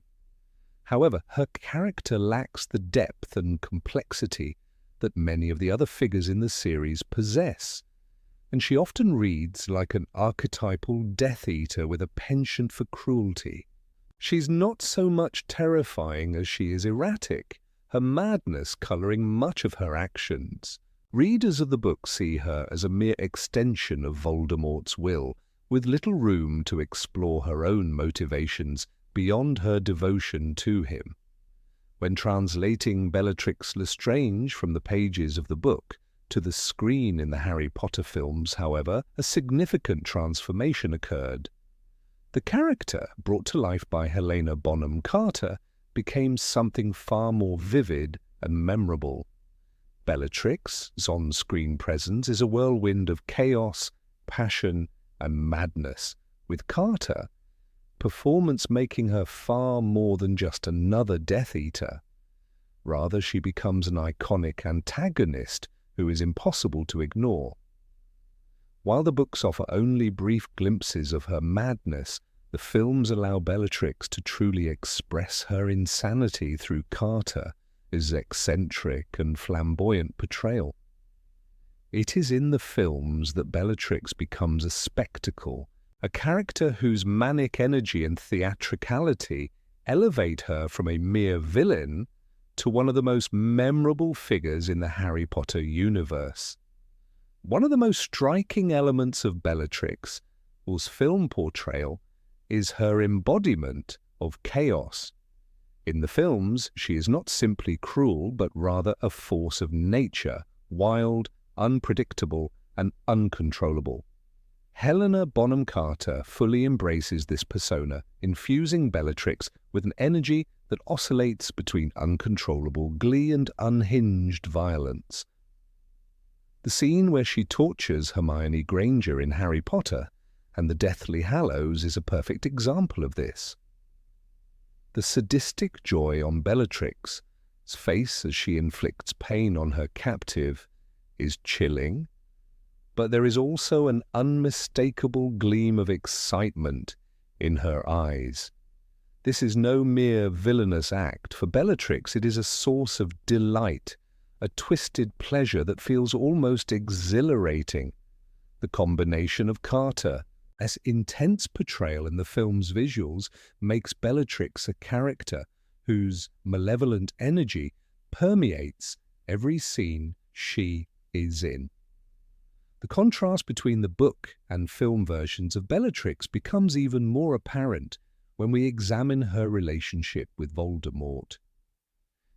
However, her character lacks the depth and complexity that many of the other figures in the series possess, and she often reads like an archetypal Death Eater with a penchant for cruelty. She's not so much terrifying as she is erratic, her madness colouring much of her actions. Readers of the book see her as a mere extension of Voldemort's will, with little room to explore her own motivations beyond her devotion to him. When translating Bellatrix Lestrange from the pages of the book to the screen in the Harry Potter films, however, a significant transformation occurred. The character, brought to life by Helena Bonham Carter, became something far more vivid and memorable. Bellatrix's on-screen presence is a whirlwind of chaos, passion, and madness, with Carter performance making her far more than just another Death Eater. Rather, she becomes an iconic antagonist who is impossible to ignore. While the books offer only brief glimpses of her madness, the films allow Bellatrix to truly express her insanity through Carter's eccentric and flamboyant portrayal. It is in the films that Bellatrix becomes a spectacle, a character whose manic energy and theatricality elevate her from a mere villain to one of the most memorable figures in the Harry Potter universe. One of the most striking elements of Bellatrix's film portrayal is her embodiment of chaos. In the films, she is not simply cruel, but rather a force of nature, wild, unpredictable, and uncontrollable. Helena Bonham Carter fully embraces this persona, infusing Bellatrix with an energy that oscillates between uncontrollable glee and unhinged violence. The scene where she tortures Hermione Granger in Harry Potter and the Deathly Hallows is a perfect example of this. The sadistic joy on Bellatrix's face as she inflicts pain on her captive is chilling, but there is also an unmistakable gleam of excitement in her eyes. This is no mere villainous act. For Bellatrix, it is a source of delight, a twisted pleasure that feels almost exhilarating. The combination of Carter's intense portrayal in the film's visuals makes Bellatrix a character whose malevolent energy permeates every scene she is in. The contrast between the book and film versions of Bellatrix becomes even more apparent when we examine her relationship with Voldemort.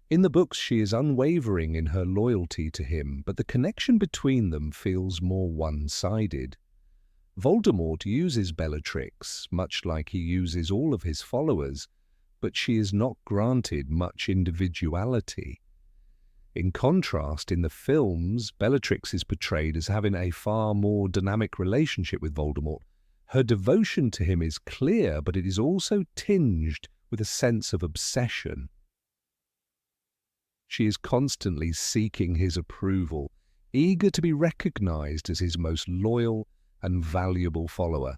In the books, she is unwavering in her loyalty to him, but the connection between them feels more one-sided. Voldemort uses Bellatrix, much like he uses all of his followers, but she is not granted much individuality. In contrast, in the films, Bellatrix is portrayed as having a far more dynamic relationship with Voldemort. Her devotion to him is clear, but it is also tinged with a sense of obsession. She is constantly seeking his approval, eager to be recognized as his most loyal and valuable follower.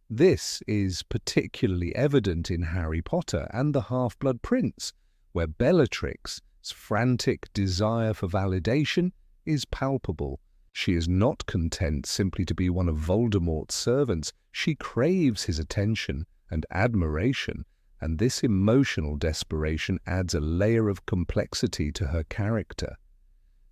This is particularly evident in Harry Potter and the Half-Blood Prince, where Bellatrix's frantic desire for validation is palpable. She is not content simply to be one of Voldemort's servants. She craves his attention and admiration, and this emotional desperation adds a layer of complexity to her character.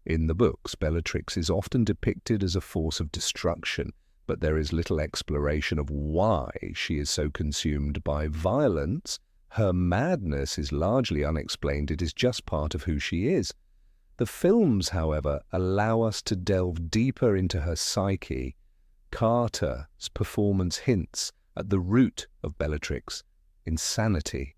In the books, Bellatrix is often depicted as a force of destruction, but there is little exploration of why she is so consumed by violence. Her madness is largely unexplained. It is just part of who she is. The films, however, allow us to delve deeper into her psyche. Carter's performance hints at the root of Bellatrix's insanity.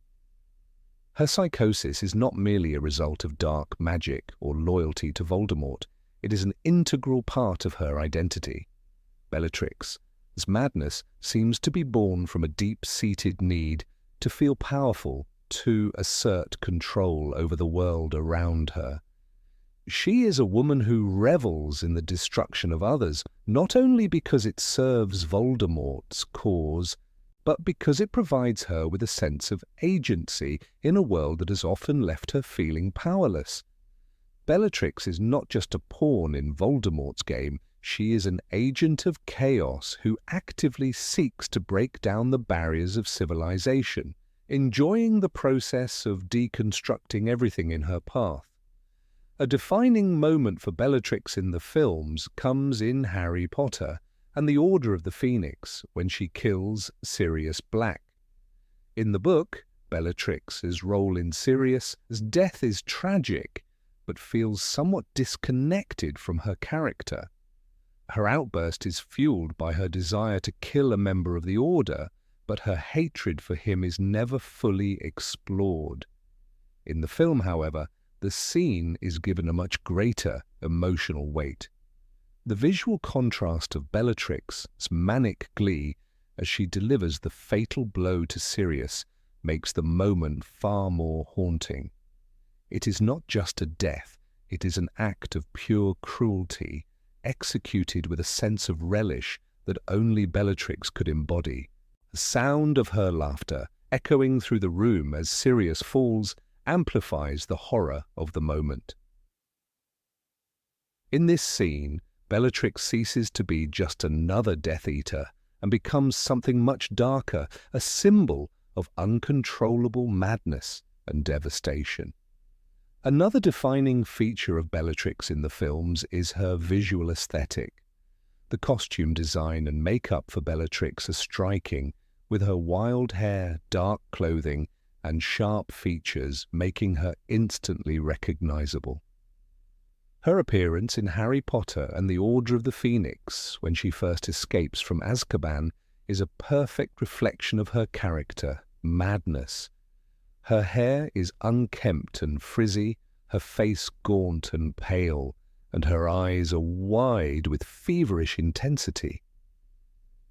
Her psychosis is not merely a result of dark magic or loyalty to Voldemort. It is an integral part of her identity. Bellatrix's madness seems to be born from a deep-seated need to feel powerful, to assert control over the world around her. She is a woman who revels in the destruction of others, not only because it serves Voldemort's cause, but because it provides her with a sense of agency in a world that has often left her feeling powerless. Bellatrix is not just a pawn in Voldemort's game. She is an agent of chaos who actively seeks to break down the barriers of civilization, enjoying the process of deconstructing everything in her path. A defining moment for Bellatrix in the films comes in Harry Potter and the Order of the Phoenix, when she kills Sirius Black. In the book, Bellatrix's role in Sirius's death is tragic, but feels somewhat disconnected from her character. Her outburst is fueled by her desire to kill a member of the Order, but her hatred for him is never fully explored. In the film, however, the scene is given a much greater emotional weight. The visual contrast of Bellatrix's manic glee as she delivers the fatal blow to Sirius makes the moment far more haunting. It is not just a death, it is an act of pure cruelty, executed with a sense of relish that only Bellatrix could embody. The sound of her laughter, echoing through the room as Sirius falls, amplifies the horror of the moment. In this scene, Bellatrix ceases to be just another Death Eater and becomes something much darker, a symbol of uncontrollable madness and devastation. Another defining feature of Bellatrix in the films is her visual aesthetic. The costume design and makeup for Bellatrix are striking, with her wild hair, dark clothing, and sharp features making her instantly recognizable. Her appearance in Harry Potter and the Order of the Phoenix, when she first escapes from Azkaban, is a perfect reflection of her character, madness. Her hair is unkempt and frizzy, her face gaunt and pale, and her eyes are wide with feverish intensity.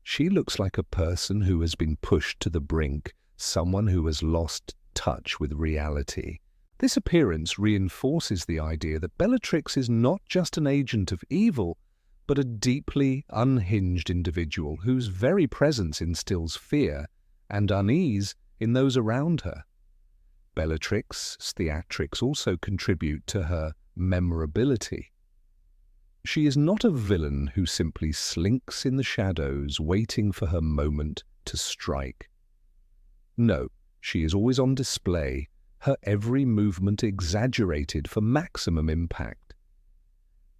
She looks like a person who has been pushed to the brink, someone who has lost touch with reality. This appearance reinforces the idea that Bellatrix is not just an agent of evil, but a deeply unhinged individual whose very presence instills fear and unease in those around her. Bellatrix's theatrics also contribute to her memorability. She is not a villain who simply slinks in the shadows waiting for her moment to strike. No, she is always on display, her every movement exaggerated for maximum impact.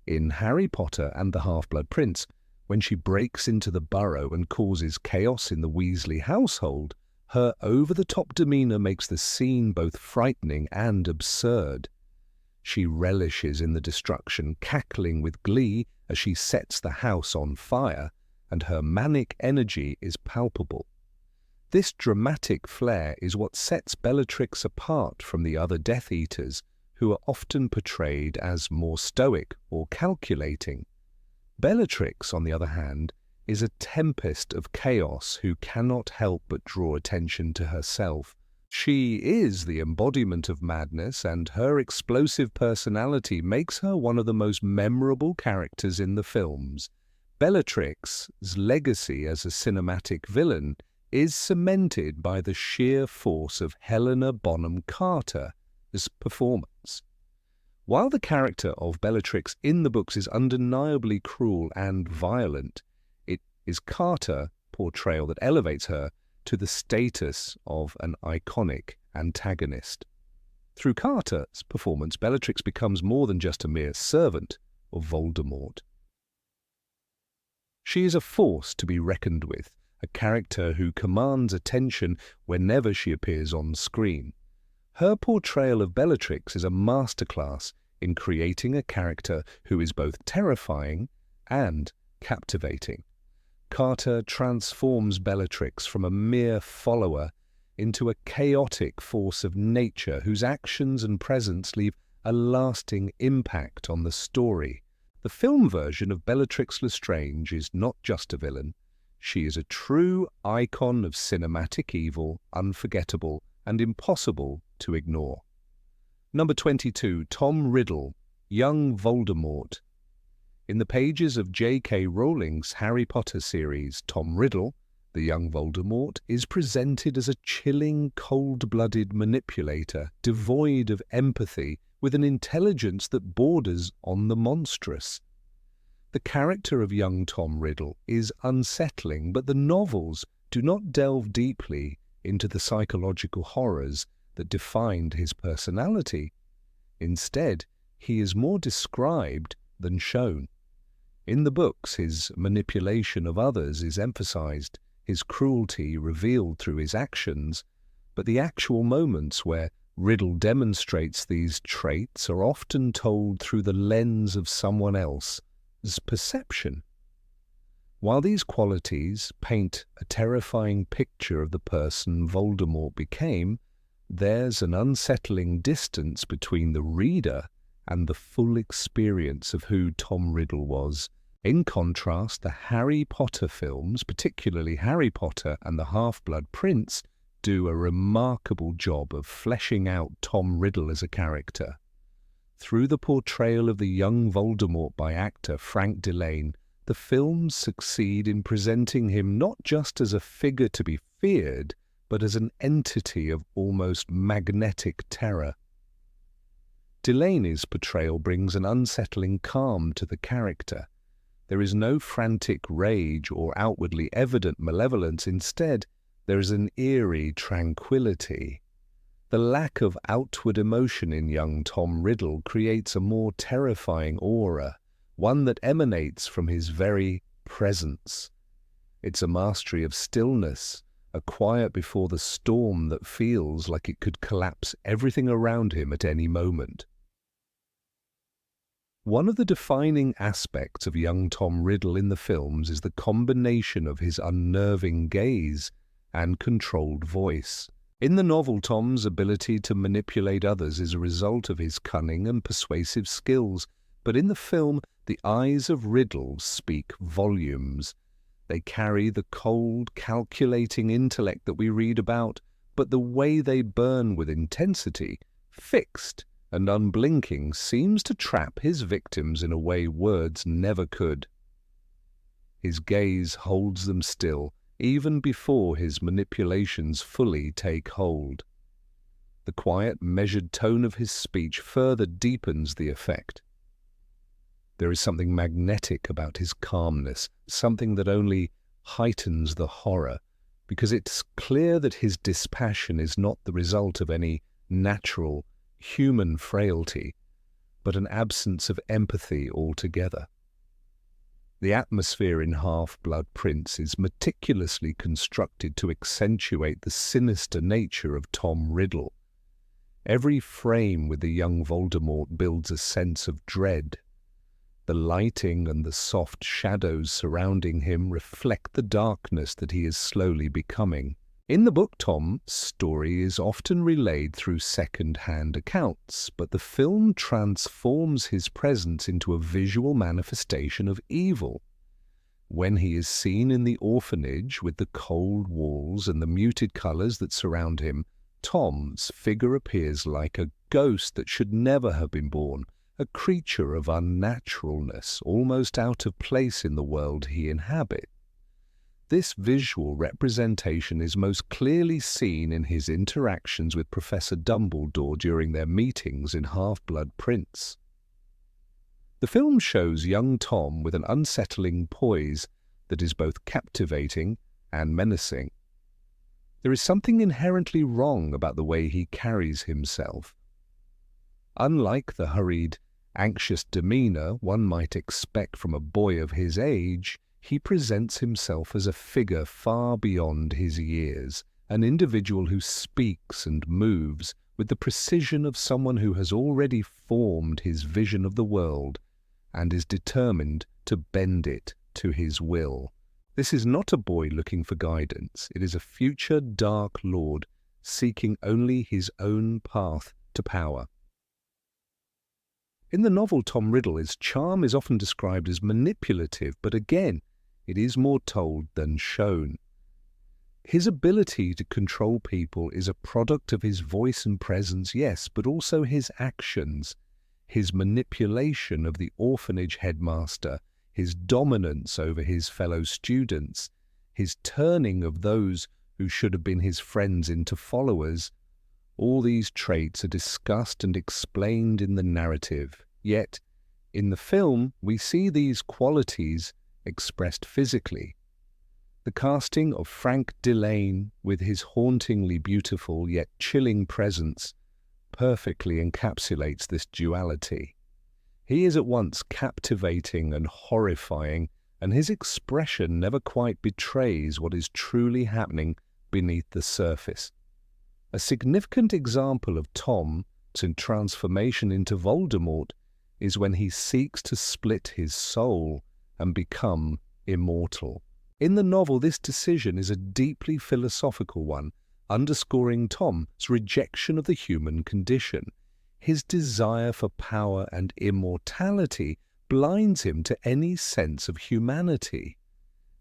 In Harry Potter and the Half-Blood Prince, when she breaks into the burrow and causes chaos in the Weasley household, her over-the-top demeanour makes the scene both frightening and absurd. She relishes in the destruction, cackling with glee as she sets the house on fire, and her manic energy is palpable. This dramatic flair is what sets Bellatrix apart from the other Death Eaters, who are often portrayed as more stoic or calculating. Bellatrix, on the other hand, is a tempest of chaos who cannot help but draw attention to herself. She is the embodiment of madness, and her explosive personality makes her one of the most memorable characters in the films. Bellatrix's legacy as a cinematic villain is cemented by the sheer force of Helena Bonham Carter's performance. While the character of Bellatrix in the books is undeniably cruel and violent, it is Carter's portrayal that elevates her to the status of an iconic antagonist. Through Carter's performance, Bellatrix becomes more than just a mere servant of Voldemort. She is a force to be reckoned with, a character who commands attention whenever she appears on screen. Her portrayal of Bellatrix is a masterclass in creating a character who is both terrifying and captivating. Carter transforms Bellatrix from a mere follower into a chaotic force of nature whose actions and presence leave a lasting impact on the story. The film version of Bellatrix Lestrange is not just a villain. She is a true icon of cinematic evil, unforgettable and impossible to ignore. Number 22, Tom Riddle, Young Voldemort. In the pages of J.K. Rowling's Harry Potter series, Tom Riddle, the young Voldemort, is presented as a chilling, cold-blooded manipulator, devoid of empathy, with an intelligence that borders on the monstrous. The character of young Tom Riddle is unsettling, but the novels do not delve deeply into the psychological horrors that defined his personality. Instead, he is more described than shown. In the books, his manipulation of others is emphasized, his cruelty revealed through his actions, but the actual moments where Riddle demonstrates these traits are often told through the lens of someone else's perception. While these qualities paint a terrifying picture of the person Voldemort became, there's an unsettling distance between the reader and the full experience of who Tom Riddle was. In contrast, the Harry Potter films, particularly Harry Potter and the Half-Blood Prince, do a remarkable job of fleshing out Tom Riddle as a character. Through the portrayal of the young Voldemort by actor Frank Delane, the films succeed in presenting him not just as a figure to be feared, but as an entity of almost magnetic terror. Delaney's portrayal brings an unsettling calm to the character. There is no frantic rage or outwardly evident malevolence. Instead, there is an eerie tranquility. The lack of outward emotion in young Tom Riddle creates a more terrifying aura, one that emanates from his very presence. It's a mastery of stillness, a quiet before the storm that feels like it could collapse everything around him at any moment. One of the defining aspects of young Tom Riddle in the films is the combination of his unnerving gaze and controlled voice. In the novel, Tom's ability to manipulate others is a result of his cunning and persuasive skills, but in the film, the eyes of Riddle speak volumes. They carry the cold, calculating intellect that we read about, but the way they burn with intensity, fixed and unblinking, seems to trap his victims in a way words never could. His gaze holds them still, even before his manipulations fully take hold. The quiet, measured tone of his speech further deepens the effect. There is something magnetic about his calmness, something that only heightens the horror, because it's clear that his dispassion is not the result of any natural, human frailty, but an absence of empathy altogether. The atmosphere in Half-Blood Prince is meticulously constructed to accentuate the sinister nature of Tom Riddle. Every frame with the young Voldemort builds a sense of dread. The lighting and the soft shadows surrounding him reflect the darkness that he is slowly becoming. In the book, Tom's story is often relayed through second-hand accounts, but the film transforms his presence into a visual manifestation of evil. When he is seen in the orphanage with the cold walls and the muted colours that surround him, Tom's figure appears like a ghost that should never have been born, a creature of unnaturalness, almost out of place in the world he inhabits. This visual representation is most clearly seen in his interactions with Professor Dumbledore during their meetings in Half-Blood Prince. The film shows young Tom with an unsettling poise that is both captivating and menacing. There is something inherently wrong about the way he carries himself. Unlike the hurried, anxious demeanor one might expect from a boy of his age, he presents himself as a figure far beyond his years, an individual who speaks and moves with the precision of someone who has already formed his vision of the world and is determined to bend it to his will. This is not a boy looking for guidance. It is a future Dark Lord seeking only his own path to power. In the novel Tom Riddle's charm is often described as manipulative, but again, it is more told than shown. His ability to control people is a product of his voice and presence, yes, but also his actions, his manipulation of the orphanage headmaster, his dominance over his fellow students, his turning of those who should have been his friends into followers. All these traits are discussed and explained in the narrative, yet in the film we see these qualities expressed physically. The casting of Frank Delane, with his hauntingly beautiful yet chilling presence, perfectly encapsulates this duality. He is at once captivating and horrifying, and his expression never quite betrays what is truly happening beneath the surface. A significant example of Tom's transformation into Voldemort is when he seeks to split his soul and become immortal. In the novel, this decision is a deeply philosophical one, underscoring Tom's rejection of the human condition. His desire for power and immortality blinds him to any sense of humanity.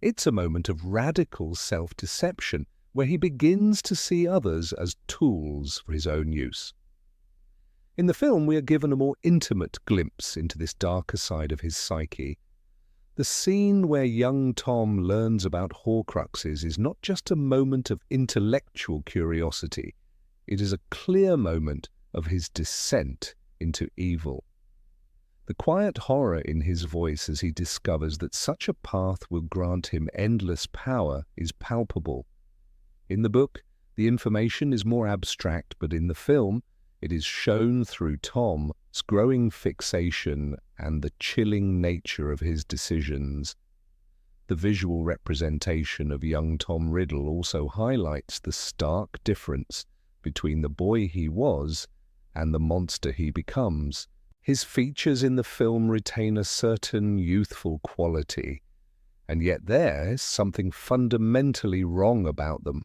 It's a moment of radical self-deception, where he begins to see others as tools for his own use. In the film, we are given a more intimate glimpse into this darker side of his psyche. The scene where young Tom learns about Horcruxes is not just a moment of intellectual curiosity. It is a clear moment of his descent into evil. The quiet horror in his voice as he discovers that such a path will grant him endless power is palpable. In the book, the information is more abstract, but in the film, it is shown through Tom's growing fixation and the chilling nature of his decisions. The visual representation of young Tom Riddle also highlights the stark difference between the boy he was and the monster he becomes. His features in the film retain a certain youthful quality, and yet there's something fundamentally wrong about them.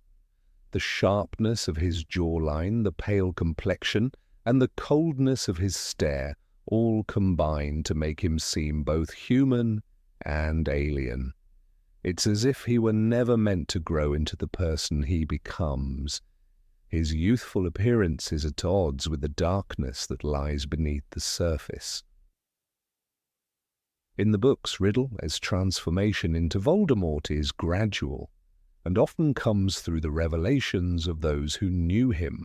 The sharpness of his jawline, the pale complexion, and the coldness of his stare all combine to make him seem both human and alien. It's as if he were never meant to grow into the person he becomes. His youthful appearance is at odds with the darkness that lies beneath the surface. In the books, Riddle's transformation into Voldemort is gradual, and often comes through the revelations of those who knew him.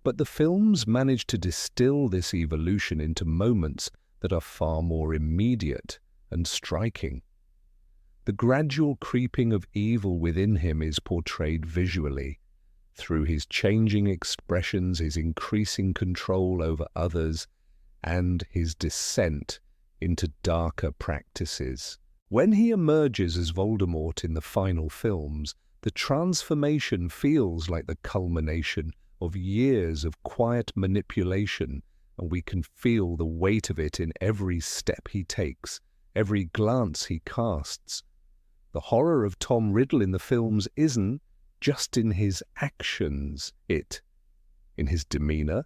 But the films manage to distill this evolution into moments that are far more immediate and striking. The gradual creeping of evil within him is portrayed visually, through his changing expressions, his increasing control over others, and his descent into darker practices. When he emerges as Voldemort in the final films, the transformation feels like the culmination of years of quiet manipulation, and we can feel the weight of it in every step he takes, every glance he casts. The horror of Tom Riddle in the films isn't just in his actions, in his demeanor,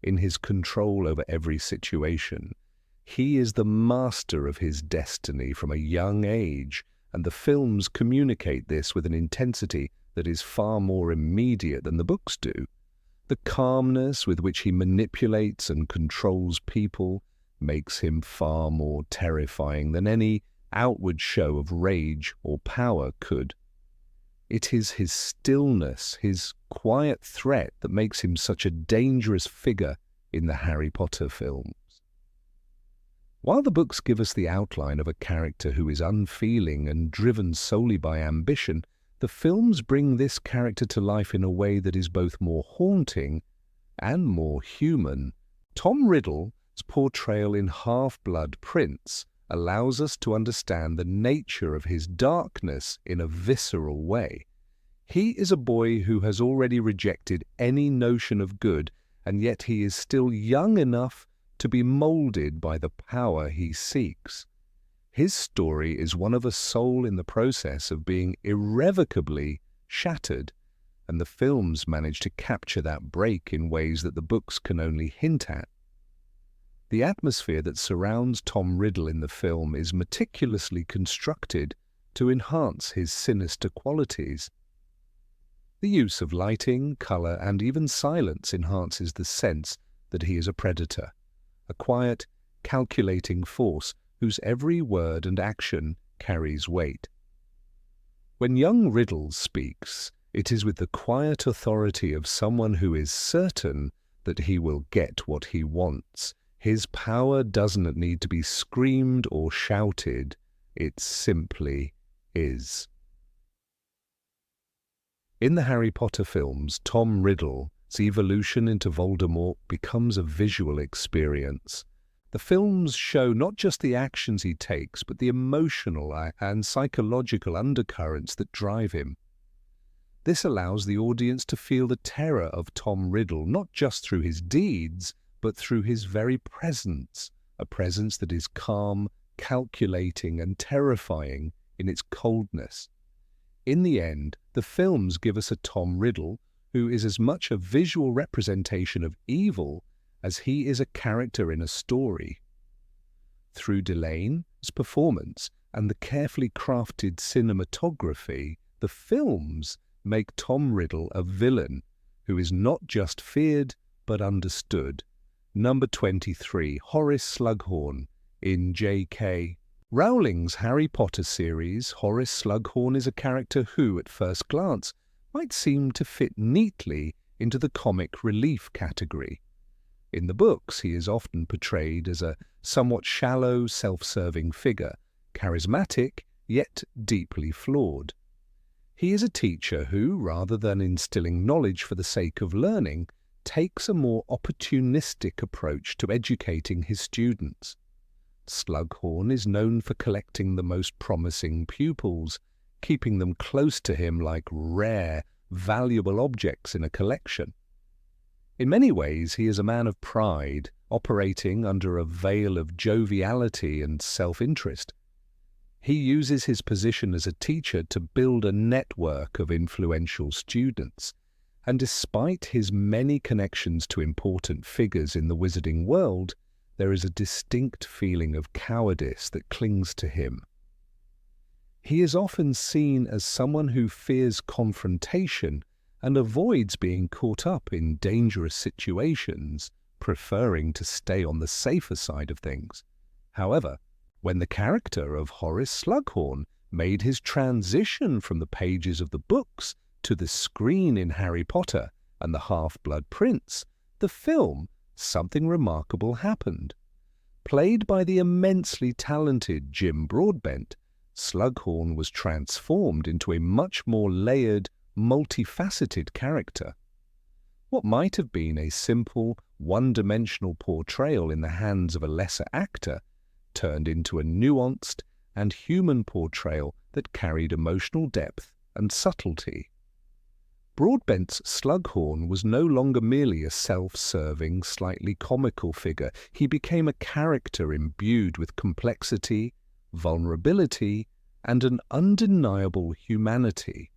in his control over every situation. He is the master of his destiny from a young age, and the films communicate this with an intensity that is far more immediate than the books do. The calmness with which he manipulates and controls people makes him far more terrifying than any outward show of rage or power could. It is his stillness, his quiet threat, that makes him such a dangerous figure in the Harry Potter films. While the books give us the outline of a character who is unfeeling and driven solely by ambition, the films bring this character to life in a way that is both more haunting and more human. Tom Riddle's portrayal in Half-Blood Prince allows us to understand the nature of his darkness in a visceral way. He is a boy who has already rejected any notion of good, and yet he is still young enough to be molded by the power he seeks. His story is one of a soul in the process of being irrevocably shattered, and the films manage to capture that break in ways that the books can only hint at. The atmosphere that surrounds Tom Riddle in the film is meticulously constructed to enhance his sinister qualities. The use of lighting, color, and even silence enhances the sense that he is a predator, a quiet, calculating force whose every word and action carries weight. When young Riddle speaks, it is with the quiet authority of someone who is certain that he will get what he wants. His power doesn't need to be screamed or shouted, it simply is. In the Harry Potter films, Tom Riddle's evolution into Voldemort becomes a visual experience. The films show not just the actions he takes, but the emotional and psychological undercurrents that drive him. This allows the audience to feel the terror of Tom Riddle, not just through his deeds, but through his very presence, a presence that is calm, calculating, and terrifying in its coldness. In the end, the films give us a Tom Riddle who is as much a visual representation of evil as he is a character in a story. Through Delane's performance and the carefully crafted cinematography, the films make Tom Riddle a villain who is not just feared but understood. Number 23, Horace Slughorn in J.K. Rowling's Harry Potter series. Horace Slughorn is a character who, at first glance, might seem to fit neatly into the comic relief category. In the books, he is often portrayed as a somewhat shallow, self-serving figure, charismatic, yet deeply flawed. He is a teacher who, rather than instilling knowledge for the sake of learning, takes a more opportunistic approach to educating his students. Slughorn is known for collecting the most promising pupils, keeping them close to him like rare, valuable objects in a collection. In many ways, he is a man of pride, operating under a veil of joviality and self-interest. He uses his position as a teacher to build a network of influential students, and despite his many connections to important figures in the wizarding world, there is a distinct feeling of cowardice that clings to him. He is often seen as someone who fears confrontation and avoids being caught up in dangerous situations, preferring to stay on the safer side of things. However, when the character of Horace Slughorn made his transition from the pages of the books to the screen in Harry Potter, and the Half-Blood Prince, the film, something remarkable happened. Played by the immensely talented Jim Broadbent, Slughorn was transformed into a much more layered, multifaceted character. What might have been a simple, one-dimensional portrayal in the hands of a lesser actor turned into a nuanced and human portrayal that carried emotional depth and subtlety. Broadbent's Slughorn was no longer merely a self-serving, slightly comical figure. He became a character imbued with complexity, vulnerability, and an undeniable humanity.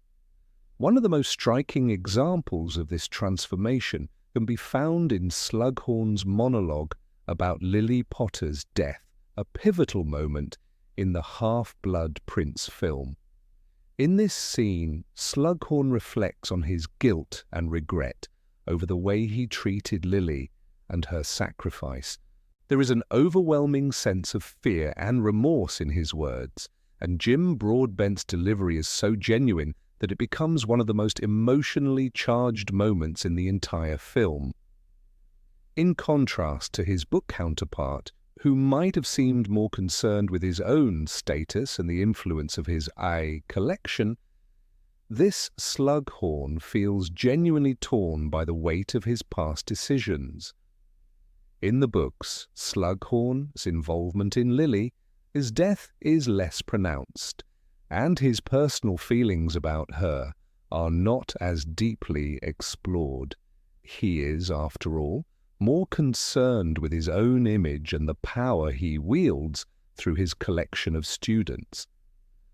One of the most striking examples of this transformation can be found in Slughorn's monologue about Lily Potter's death, a pivotal moment in the Half-Blood Prince film. In this scene, Slughorn reflects on his guilt and regret over the way he treated Lily and her sacrifice. There is an overwhelming sense of fear and remorse in his words, and Jim Broadbent's delivery is so genuine that it becomes one of the most emotionally charged moments in the entire film. In contrast to his book counterpart, who might have seemed more concerned with his own status and the influence of his collection, this Slughorn feels genuinely torn by the weight of his past decisions. In the books, Slughorn's involvement in Lily, his death is less pronounced, and his personal feelings about her are not as deeply explored. He is, after all, more concerned with his own image and the power he wields through his collection of students.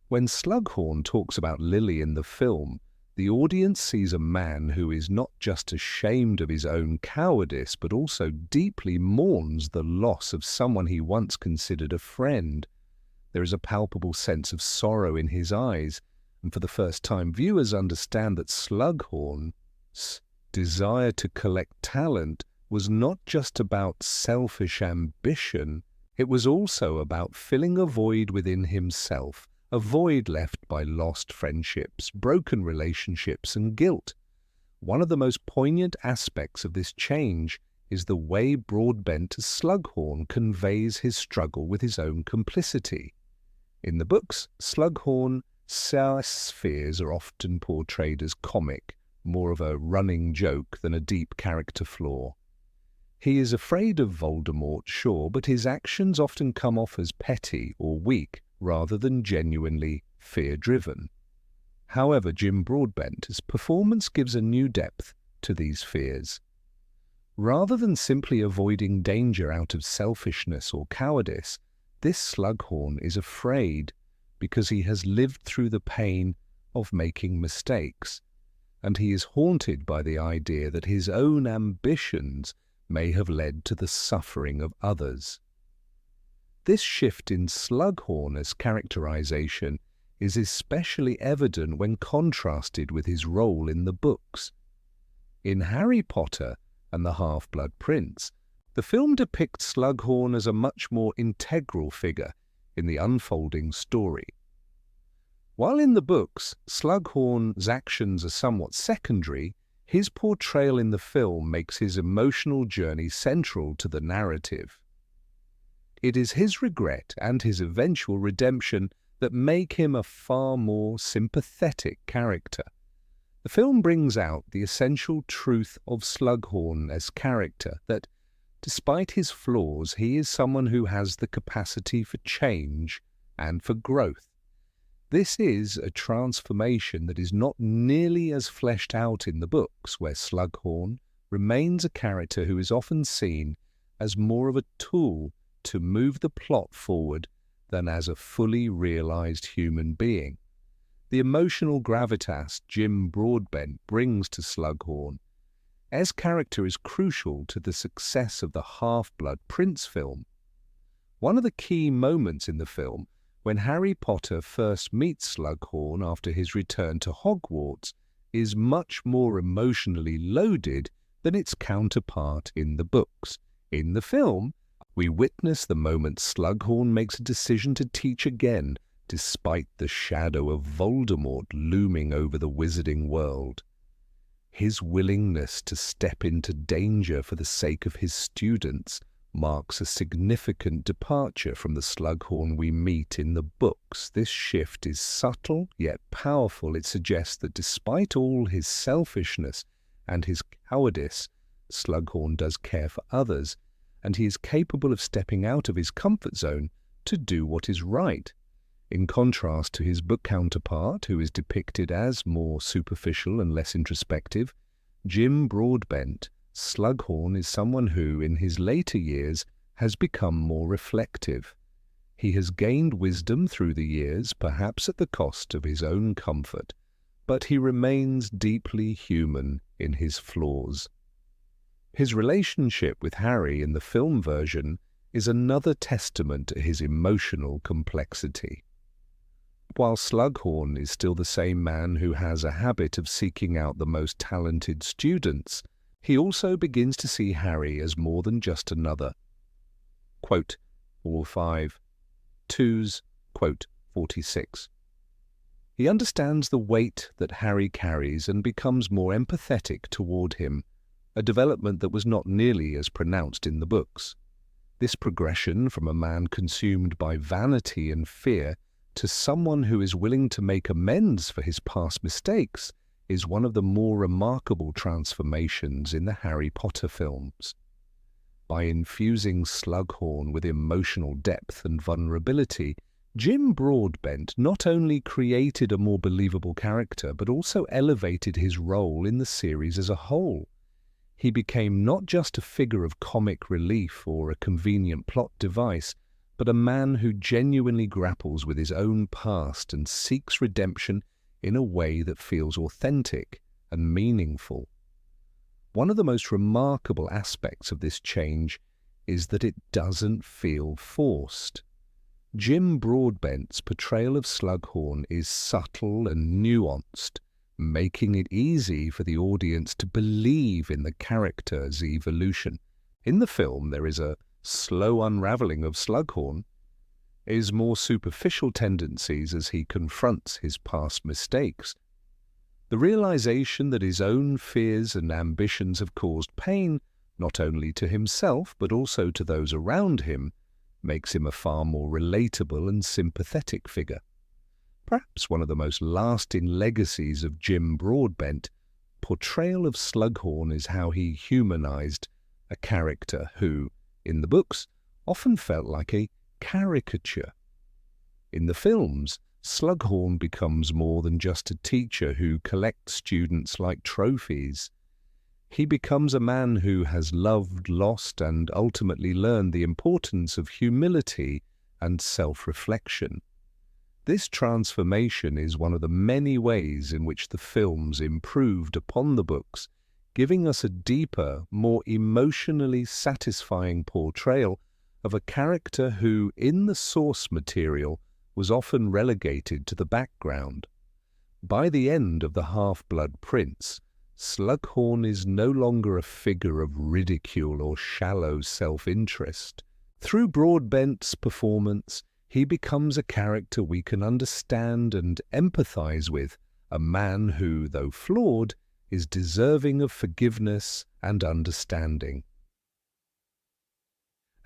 When Slughorn talks about Lily in the film, the audience sees a man who is not just ashamed of his own cowardice, but also deeply mourns the loss of someone he once considered a friend. There is a palpable sense of sorrow in his eyes, and for the first time viewers understand that Slughorn's desire to collect talent was not just about selfish ambition, it was also about filling a void within himself, a void left by lost friendships, broken relationships, and guilt. One of the most poignant aspects of this change is the way Broadbent as Slughorn conveys his struggle with his own complicity. In the books, Slughorn's fears are often portrayed as comic, more of a running joke than a deep character flaw. He is afraid of Voldemort, sure, but his actions often come off as petty or weak rather than genuinely fear-driven. However, Jim Broadbent's performance gives a new depth to these fears. Rather than simply avoiding danger out of selfishness or cowardice, this Slughorn is afraid because he has lived through the pain of making mistakes, and he is haunted by the idea that his own ambitions may have led to the suffering of others. This shift in Slughorn as characterization is especially evident when contrasted with his role in the books. In Harry Potter and the Half-Blood Prince, the film depicts Slughorn as a much more integral figure in the unfolding story. While in the books, Slughorn's actions are somewhat secondary, his portrayal in the film makes his emotional journey central to the narrative. It is his regret and his eventual redemption that make him a far more sympathetic character. The film brings out the essential truth of Slughorn as character, that despite his flaws, he is someone who has the capacity for change and for growth. This is a transformation that is not nearly as fleshed out in the books, where Slughorn remains a character who is often seen as more of a tool to move the plot forward than as a fully realized human being. The emotional gravitas Jim Broadbent brings to Slughorn as character is crucial to the success of the Half-Blood Prince film. One of the key moments in the film, when Harry Potter first meets Slughorn after his return to Hogwarts, is much more emotionally loaded than its counterpart in the books. In the film, we witness the moment Slughorn makes a decision to teach again, despite the shadow of Voldemort looming over the wizarding world. His willingness to step into danger for the sake of his students marks a significant departure from the Slughorn we meet in the books. This shift is subtle yet powerful. It suggests that despite all his selfishness and his cowardice, Slughorn does care for others, and he is capable of stepping out of his comfort zone to do what is right. In contrast to his book counterpart, who is depicted as more superficial and less introspective, Jim Broadbent, Slughorn is someone who, in his later years, has become more reflective. He has gained wisdom through the years, perhaps at the cost of his own comfort, but he remains deeply human in his flaws. His relationship with Harry in the film version is another testament to his emotional complexity. While Slughorn is still the same man who has a habit of seeking out the most talented students, he also begins to see Harry as more than just another. Quote, all 5 twos, quote, 46. He understands the weight that Harry carries and becomes more empathetic toward him, a development that was not nearly as pronounced in the books. This progression from a man consumed by vanity and fear to someone who is willing to make amends for his past mistakes is one of the more remarkable transformations in the Harry Potter films. By infusing Slughorn with emotional depth and vulnerability, Jim Broadbent not only created a more believable character, but also elevated his role in the series as a whole. He became not just a figure of comic relief or a convenient plot device, but a man who genuinely grapples with his own past and seeks redemption in a way that feels authentic and meaningful. One of the most remarkable aspects of this change is that it doesn't feel forced. Jim Broadbent's portrayal of Slughorn is subtle and nuanced, making it easy for the audience to believe in the character's evolution. In the film, there is a slow unraveling of Slughorn, his more superficial tendencies as he confronts his past mistakes. The realization that his own fears and ambitions have caused pain, not only to himself but also to those around him, makes him a far more relatable and sympathetic figure. Perhaps one of the most lasting legacies of Jim Broadbent, portrayal of Slughorn is how he humanized a character who, in the books, often felt like a caricature. In the films, Slughorn becomes more than just a teacher who collects students like trophies. He becomes a man who has loved, lost, and ultimately learned the importance of humility and self-reflection. This transformation is one of the many ways in which the films improved upon the books, giving us a deeper, more emotionally satisfying portrayal of a character who, in the source material, was often relegated to the background. By the end of The Half-Blood Prince, Slughorn is no longer a figure of ridicule or shallow self-interest. Through Broadbent's performance, he becomes a character we can understand and empathize with, a man who, though flawed, is deserving of forgiveness and understanding.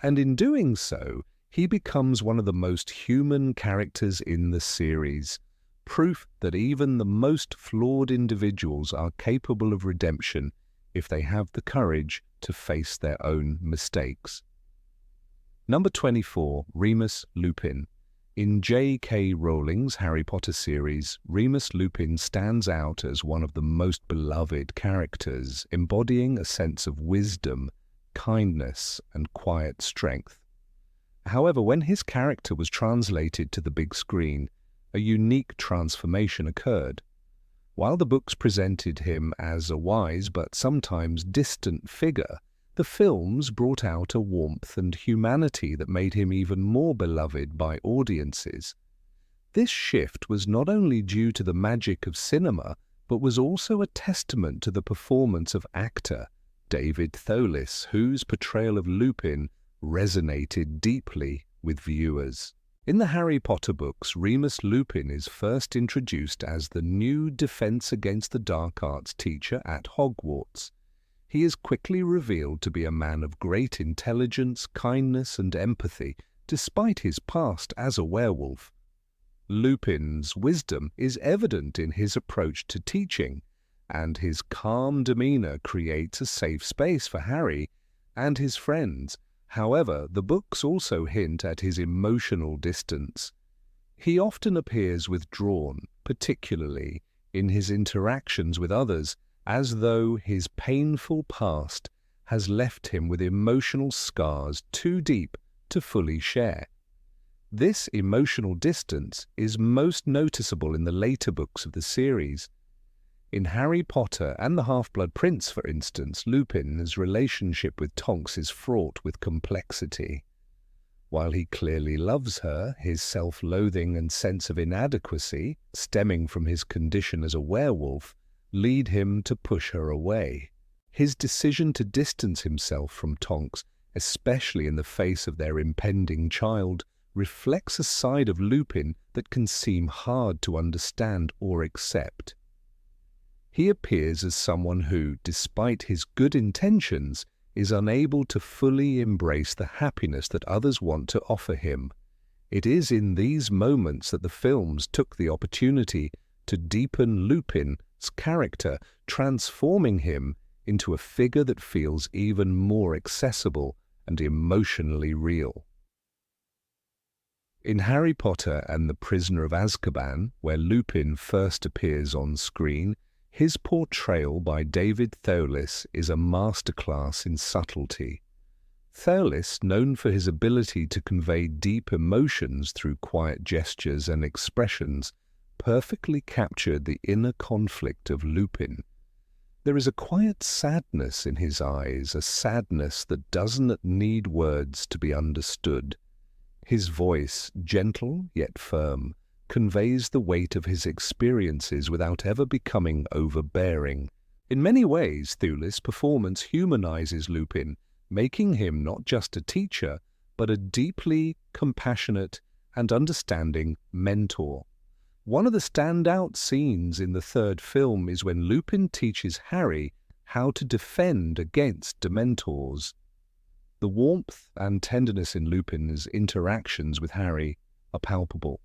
And in doing so, he becomes one of the most human characters in the series, proof that even the most flawed individuals are capable of redemption if they have the courage to face their own mistakes. Number 24, Remus Lupin. In J.K. Rowling's Harry Potter series, Remus Lupin stands out as one of the most beloved characters, embodying a sense of wisdom, kindness, and quiet strength. However, when his character was translated to the big screen, a unique transformation occurred. While the books presented him as a wise but sometimes distant figure, the films brought out a warmth and humanity that made him even more beloved by audiences. This shift was not only due to the magic of cinema, but was also a testament to the performance of actor David Thewlis, whose portrayal of Lupin resonated deeply with viewers. In the Harry Potter books, Remus Lupin is first introduced as the new Defense Against the Dark Arts teacher at Hogwarts. He is quickly revealed to be a man of great intelligence, kindness, and empathy, despite his past as a werewolf. Lupin's wisdom is evident in his approach to teaching, and his calm demeanor creates a safe space for Harry and his friends. However, the books also hint at his emotional distance. He often appears withdrawn, particularly in his interactions with others, as though his painful past has left him with emotional scars too deep to fully share. This emotional distance is most noticeable in the later books of the series. In Harry Potter and the Half-Blood Prince, for instance, Lupin's relationship with Tonks is fraught with complexity. While he clearly loves her, his self-loathing and sense of inadequacy, stemming from his condition as a werewolf, lead him to push her away. His decision to distance himself from Tonks, especially in the face of their impending child, reflects a side of Lupin that can seem hard to understand or accept. He appears as someone who, despite his good intentions, is unable to fully embrace the happiness that others want to offer him. It is in these moments that the films took the opportunity to deepen Lupin's character, transforming him into a figure that feels even more accessible and emotionally real. In Harry Potter and the Prisoner of Azkaban, where Lupin first appears on screen, his portrayal by David Thewlis is a masterclass in subtlety. Thewlis, known for his ability to convey deep emotions through quiet gestures and expressions, perfectly captured the inner conflict of Lupin. There is a quiet sadness in his eyes, a sadness that doesn't need words to be understood. His voice, gentle yet firm, conveys the weight of his experiences without ever becoming overbearing. In many ways, Thewlis' performance humanizes Lupin, making him not just a teacher, but a deeply compassionate and understanding mentor. One of the standout scenes in the third film is when Lupin teaches Harry how to defend against Dementors. The warmth and tenderness in Lupin's interactions with Harry are palpable.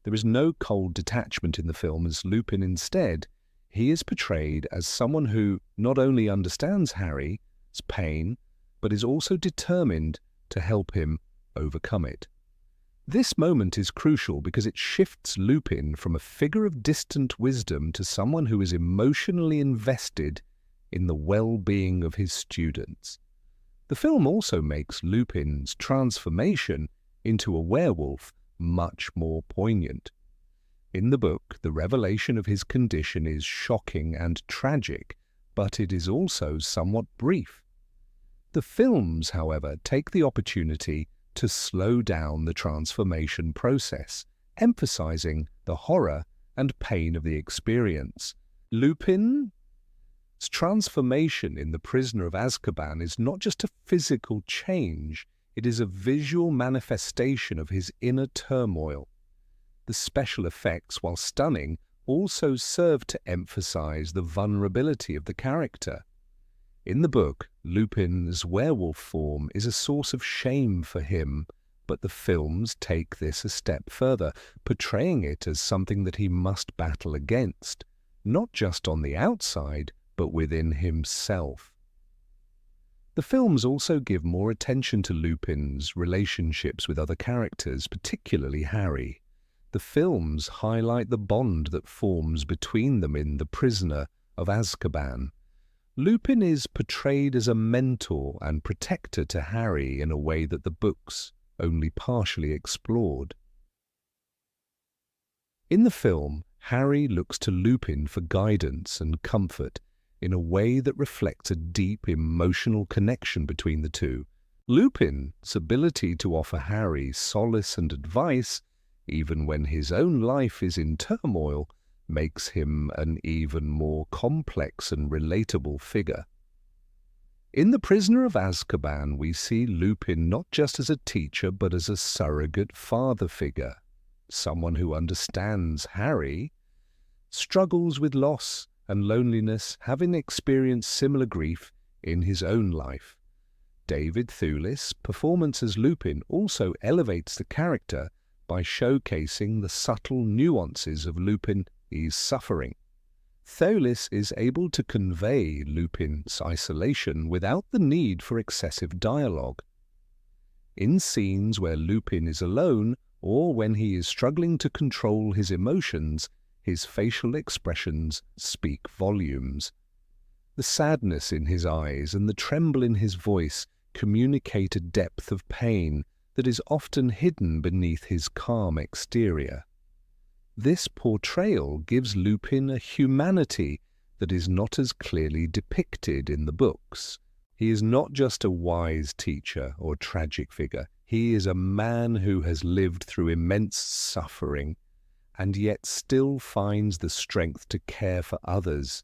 There is no cold detachment in the film as Lupin. Instead, he is portrayed as someone who not only understands Harry's pain, but is also determined to help him overcome it. This moment is crucial because it shifts Lupin from a figure of distant wisdom to someone who is emotionally invested in the well-being of his students. The film also makes Lupin's transformation into a werewolf much more poignant. In the book, the revelation of his condition is shocking and tragic, but it is also somewhat brief. The films, however, take the opportunity to slow down the transformation process, emphasizing the horror and pain of the experience. Lupin's transformation in The Prisoner of Azkaban is not just a physical change, it is a visual manifestation of his inner turmoil. The special effects, while stunning, also serve to emphasize the vulnerability of the character. In the book, Lupin's werewolf form is a source of shame for him, but the films take this a step further, portraying it as something that he must battle against, not just on the outside, but within himself. The films also give more attention to Lupin's relationships with other characters, particularly Harry. The films highlight the bond that forms between them in The Prisoner of Azkaban. Lupin is portrayed as a mentor and protector to Harry in a way that the books only partially explored. In the film, Harry looks to Lupin for guidance and comfort in a way that reflects a deep emotional connection between the two. Lupin's ability to offer Harry solace and advice, even when his own life is in turmoil, makes him an even more complex and relatable figure. In The Prisoner of Azkaban, we see Lupin not just as a teacher but as a surrogate father figure, someone who understands Harry, struggles with loss and loneliness, having experienced similar grief in his own life. David Thewlis' performance as Lupin also elevates the character by showcasing the subtle nuances of Lupin's suffering. Thewlis is able to convey Lupin's isolation without the need for excessive dialogue. In scenes where Lupin is alone or when he is struggling to control his emotions, his facial expressions speak volumes. The sadness in his eyes and the tremble in his voice communicate a depth of pain that is often hidden beneath his calm exterior. This portrayal gives Lupin a humanity that is not as clearly depicted in the books. He is not just a wise teacher or tragic figure. He is a man who has lived through immense suffering and yet still finds the strength to care for others.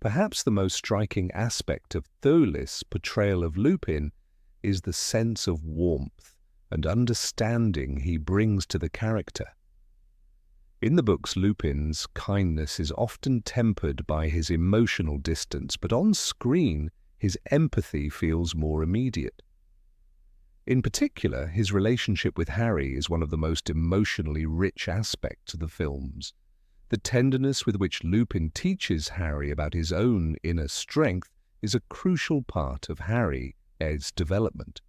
Perhaps the most striking aspect of Thewlis' portrayal of Lupin is the sense of warmth and understanding he brings to the character. In the books, Lupin's kindness is often tempered by his emotional distance, but on screen, his empathy feels more immediate. In particular, his relationship with Harry is one of the most emotionally rich aspects of the films. The tenderness with which Lupin teaches Harry about his own inner strength is a crucial part of Harry's development.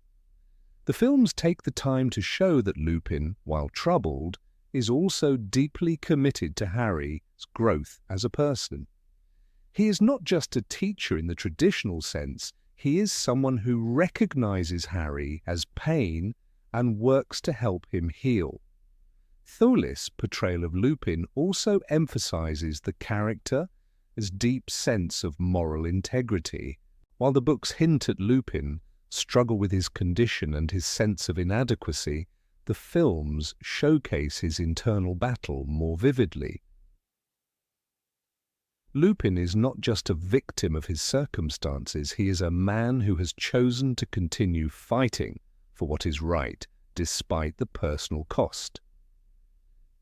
The films take the time to show that Lupin, while troubled, is also deeply committed to Harry's growth as a person. He is not just a teacher in the traditional sense, he is someone who recognizes Harry as pain and works to help him heal. Thewlis' portrayal of Lupin also emphasizes the character's deep sense of moral integrity. While the books hint at Lupin, struggle with his condition and his sense of inadequacy, the films showcase his internal battle more vividly. Lupin is not just a victim of his circumstances, he is a man who has chosen to continue fighting for what is right, despite the personal cost.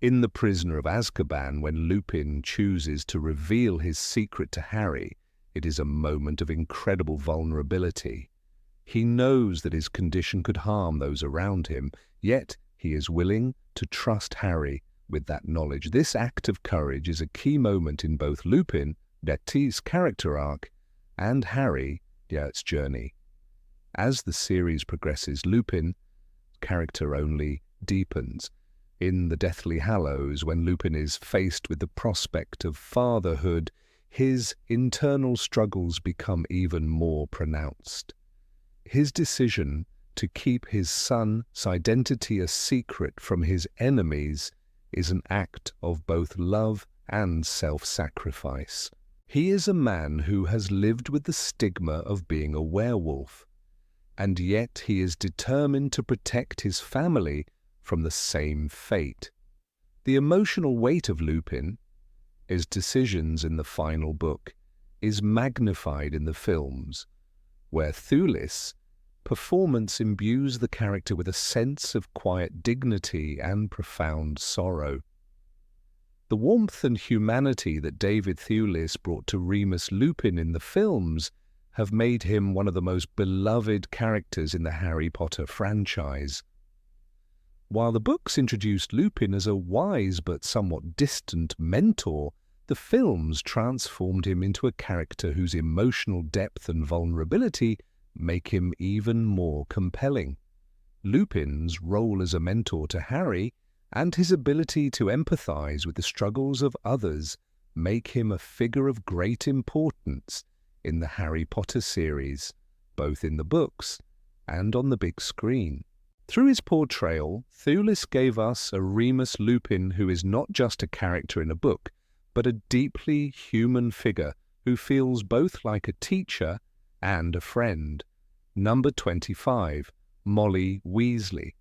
In The Prisoner of Azkaban, when Lupin chooses to reveal his secret to Harry, it is a moment of incredible vulnerability. He knows that his condition could harm those around him, yet he is willing to trust Harry with that knowledge. This act of courage is a key moment in both Lupin's character arc and Harry's journey. As the series progresses, Lupin's character only deepens. In The Deathly Hallows, when Lupin is faced with the prospect of fatherhood, his internal struggles become even more pronounced. His decision to keep his son's identity a secret from his enemies is an act of both love and self-sacrifice. He is a man who has lived with the stigma of being a werewolf, and yet he is determined to protect his family from the same fate. The emotional weight of Lupin's decisions in the final book is magnified in the films, where Thewlis' performance imbues the character with a sense of quiet dignity and profound sorrow. The warmth and humanity that David Thewlis brought to Remus Lupin in the films have made him one of the most beloved characters in the Harry Potter franchise. While the books introduced Lupin as a wise but somewhat distant mentor, the films transformed him into a character whose emotional depth and vulnerability make him even more compelling. Lupin's role as a mentor to Harry and his ability to empathize with the struggles of others make him a figure of great importance in the Harry Potter series, both in the books and on the big screen. Through his portrayal, Thewlis gave us a Remus Lupin who is not just a character in a book, but a deeply human figure who feels both like a teacher and a friend. Number 25, Molly Weasley.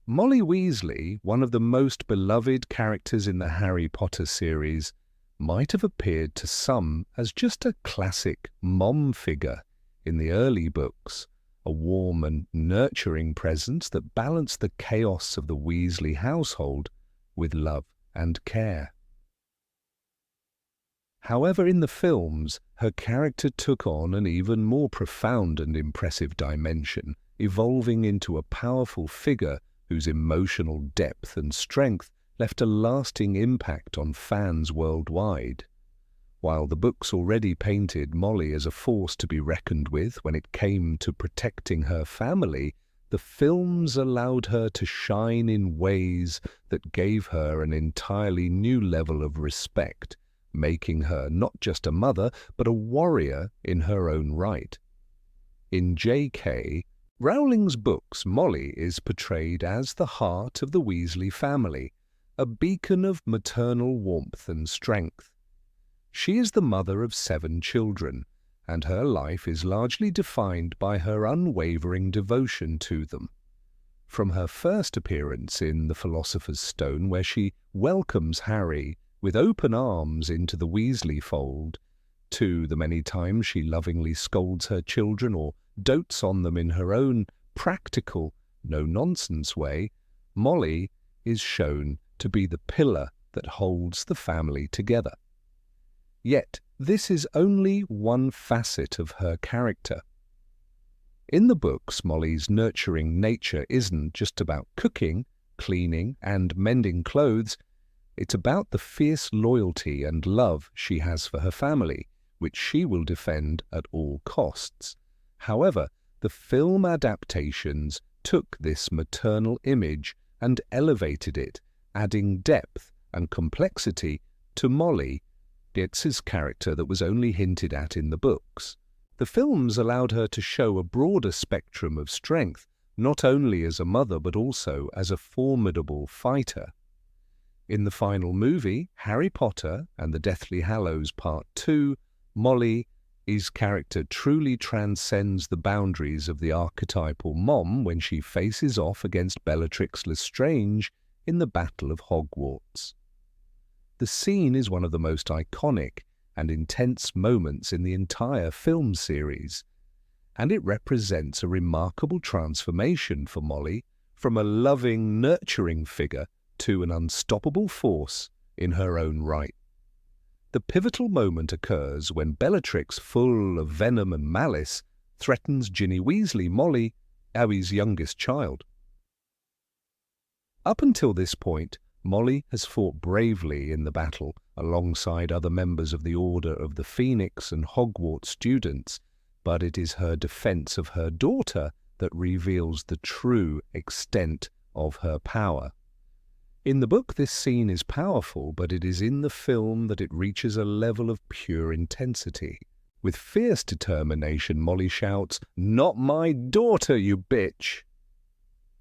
Molly Weasley, one of the most beloved characters in the Harry Potter series, might have appeared to some as just a classic mom figure in the early books, a warm and nurturing presence that balanced the chaos of the Weasley household with love and care. However, in the films, her character took on an even more profound and impressive dimension, evolving into a powerful figure whose emotional depth and strength left a lasting impact on fans worldwide. While the books already painted Molly as a force to be reckoned with when it came to protecting her family, the films allowed her to shine in ways that gave her an entirely new level of respect, making her not just a mother, but a warrior in her own right. In J.K. Rowling's books, Molly is portrayed as the heart of the Weasley family, a beacon of maternal warmth and strength. She is the mother of 7 children, and her life is largely defined by her unwavering devotion to them. From her first appearance in The Philosopher's Stone, where she welcomes Harry with open arms into the Weasley fold, to the many times she lovingly scolds her children or dotes on them in her own practical, no-nonsense way, Molly is shown to be the pillar that holds the family together. Yet this is only one facet of her character. In the books, Molly's nurturing nature isn't just about cooking, cleaning, and mending clothes. It's about the fierce loyalty and love she has for her family, which she will defend at all costs. However, the film adaptations took this maternal image and elevated it, adding depth and complexity to Molly, Dietz's character that was only hinted at in the books. The films allowed her to show a broader spectrum of strength, not only as a mother but also as a formidable fighter. In the final movie, Harry Potter and the Deathly Hallows Part 2, Molly's character truly transcends the boundaries of the archetypal mom when she faces off against Bellatrix Lestrange in the Battle of Hogwarts. The scene is one of the most iconic and intense moments in the entire film series, and it represents a remarkable transformation for Molly from a loving, nurturing figure to an unstoppable force in her own right. The pivotal moment occurs when Bellatrix, full of venom and malice, threatens Ginny Weasley, Molly's youngest child. Up until this point, Molly has fought bravely in the battle alongside other members of the Order of the Phoenix and Hogwarts students, but it is her defense of her daughter that reveals the true extent of her power. In the book, this scene is powerful, but it is in the film that it reaches a level of pure intensity. With fierce determination, Molly shouts, "Not my daughter, you bitch!"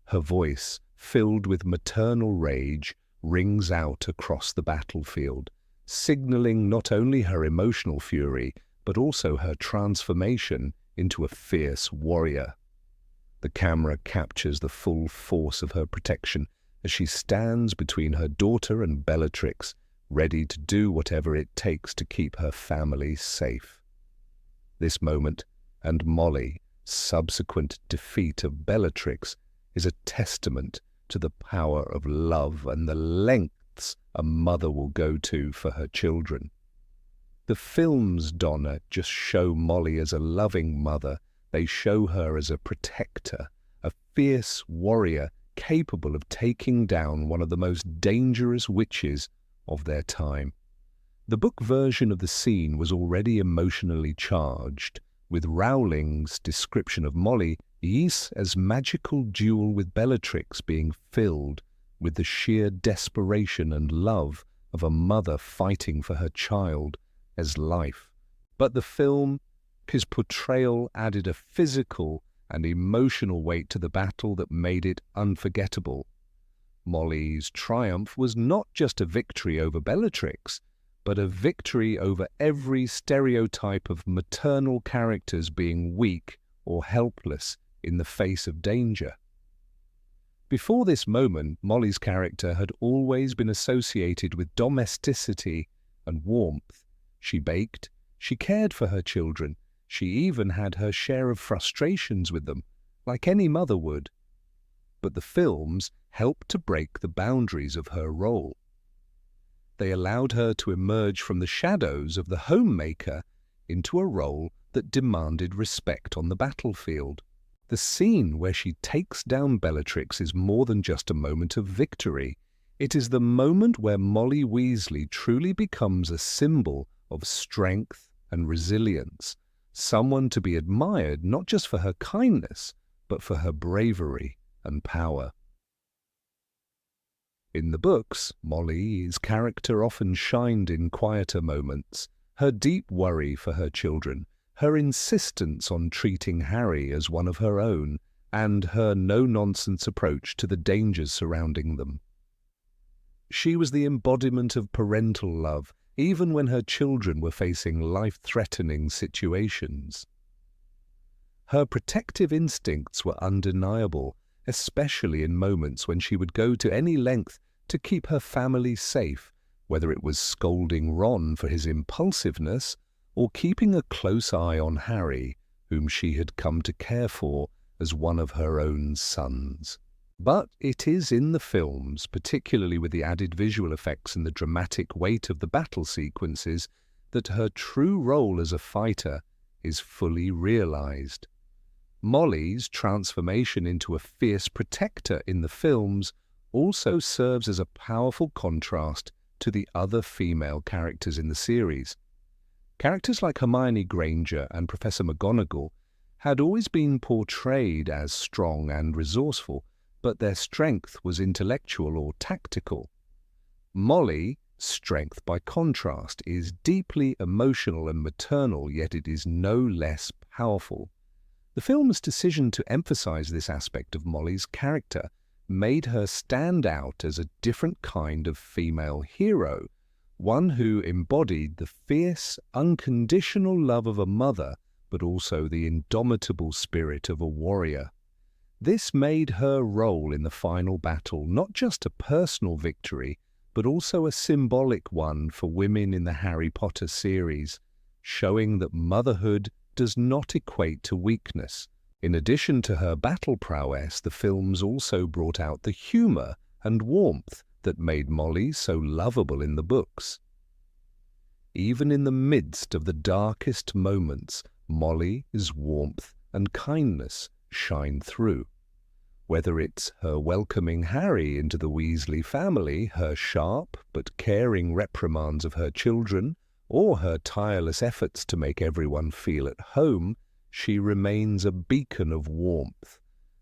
Her voice, filled with maternal rage, rings out across the battlefield, signaling not only her emotional fury, but also her transformation into a fierce warrior. The camera captures the full force of her protection as she stands between her daughter and Bellatrix, ready to do whatever it takes to keep her family safe. This moment, and Molly's subsequent defeat of Bellatrix, is a testament to the power of love and the lengths a mother will go to for her children. The films, Donna, just show Molly as a loving mother. They show her as a protector, a fierce warrior capable of taking down one of the most dangerous witches of their time. The book version of the scene was already emotionally charged, with Rowling's description of Molly's magical duel with Bellatrix being filled with the sheer desperation and love of a mother fighting for her child as life. But the film, his portrayal added a physical and emotional weight to the battle that made it unforgettable. Molly's triumph was not just a victory over Bellatrix, but a victory over every stereotype of maternal characters being weak or helpless in the face of danger. Before this moment, Molly's character had always been associated with domesticity and warmth. She baked, she cared for her children, She even had her share of frustrations with them, like any mother would. But the films helped to break the boundaries of her role. They allowed her to emerge from the shadows of the homemaker into a role that demanded respect on the battlefield. The scene where she takes down Bellatrix is more than just a moment of victory. It is the moment where Molly Weasley truly becomes a symbol of strength and resilience, someone to be admired not just for her kindness, but for her bravery and power. In the books, Molly's character often shined in quieter moments. Her deep worry for her children, her insistence on treating Harry as one of her own, and her no-nonsense approach to the dangers surrounding them. She was the embodiment of parental love, even when her children were facing life-threatening situations. Her protective instincts were undeniable, especially in moments when she would go to any length to keep her family safe, whether it was scolding Ron for his impulsiveness or keeping a close eye on Harry, whom she had come to care for as one of her own sons. But it is in the films, particularly with the added visual effects and the dramatic weight of the battle sequences, that her true role as a fighter is fully realized. Molly's transformation into a fierce protector in the films also serves as a powerful contrast to the other female characters in the series. Characters like Hermione Granger and Professor McGonagall had always been portrayed as strong and resourceful, but their strength was intellectual or tactical. Molly's strength, by contrast, is deeply emotional and maternal, yet it is no less powerful. The film's decision to emphasize this aspect of Molly's character made her stand out as a different kind of female hero, one who embodied the fierce, unconditional love of a mother, but also the indomitable spirit of a warrior. This made her role in the final battle not just a personal victory, but also a symbolic one for women in the Harry Potter series, showing that motherhood does not equate to weakness. In addition to her battle prowess, the films also brought out the humor and warmth that made Molly so lovable in the books. Even in the midst of the darkest moments, Molly's warmth and kindness shine through. Whether it's her welcoming Harry into the Weasley family, her sharp but caring reprimands of her children, or her tireless efforts to make everyone feel at home, she remains a beacon of warmth.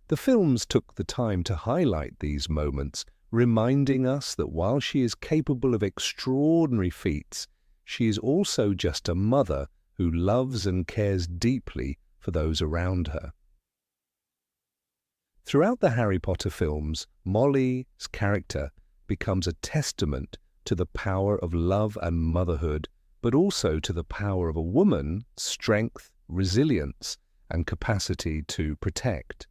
The films took the time to highlight these moments, reminding us that while she is capable of extraordinary feats, she is also just a mother who loves and cares deeply for those around her. Throughout the Harry Potter films, Molly's character becomes a testament to the power of love and motherhood, but also to the power of a woman's strength, resilience, and capacity to protect.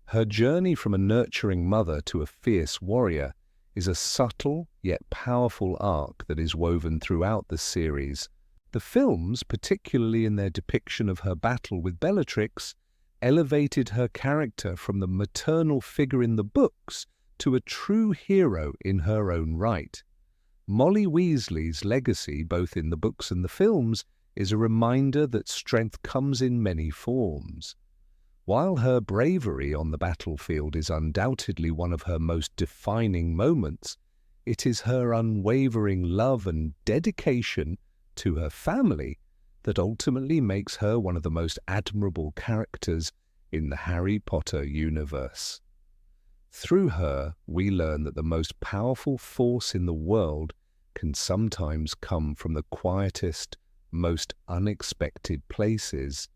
Her journey from a nurturing mother to a fierce warrior is a subtle yet powerful arc that is woven throughout the series. The films, particularly in their depiction of her battle with Bellatrix, elevated her character from the maternal figure in the books to a true hero in her own right. Molly Weasley's legacy, both in the books and the films, is a reminder that strength comes in many forms. While her bravery on the battlefield is undoubtedly one of her most defining moments, it is her unwavering love and dedication to her family that ultimately makes her one of the most admirable characters in the Harry Potter universe. Through her, we learn that the most powerful force in the world can sometimes come from the quietest, most unexpected places,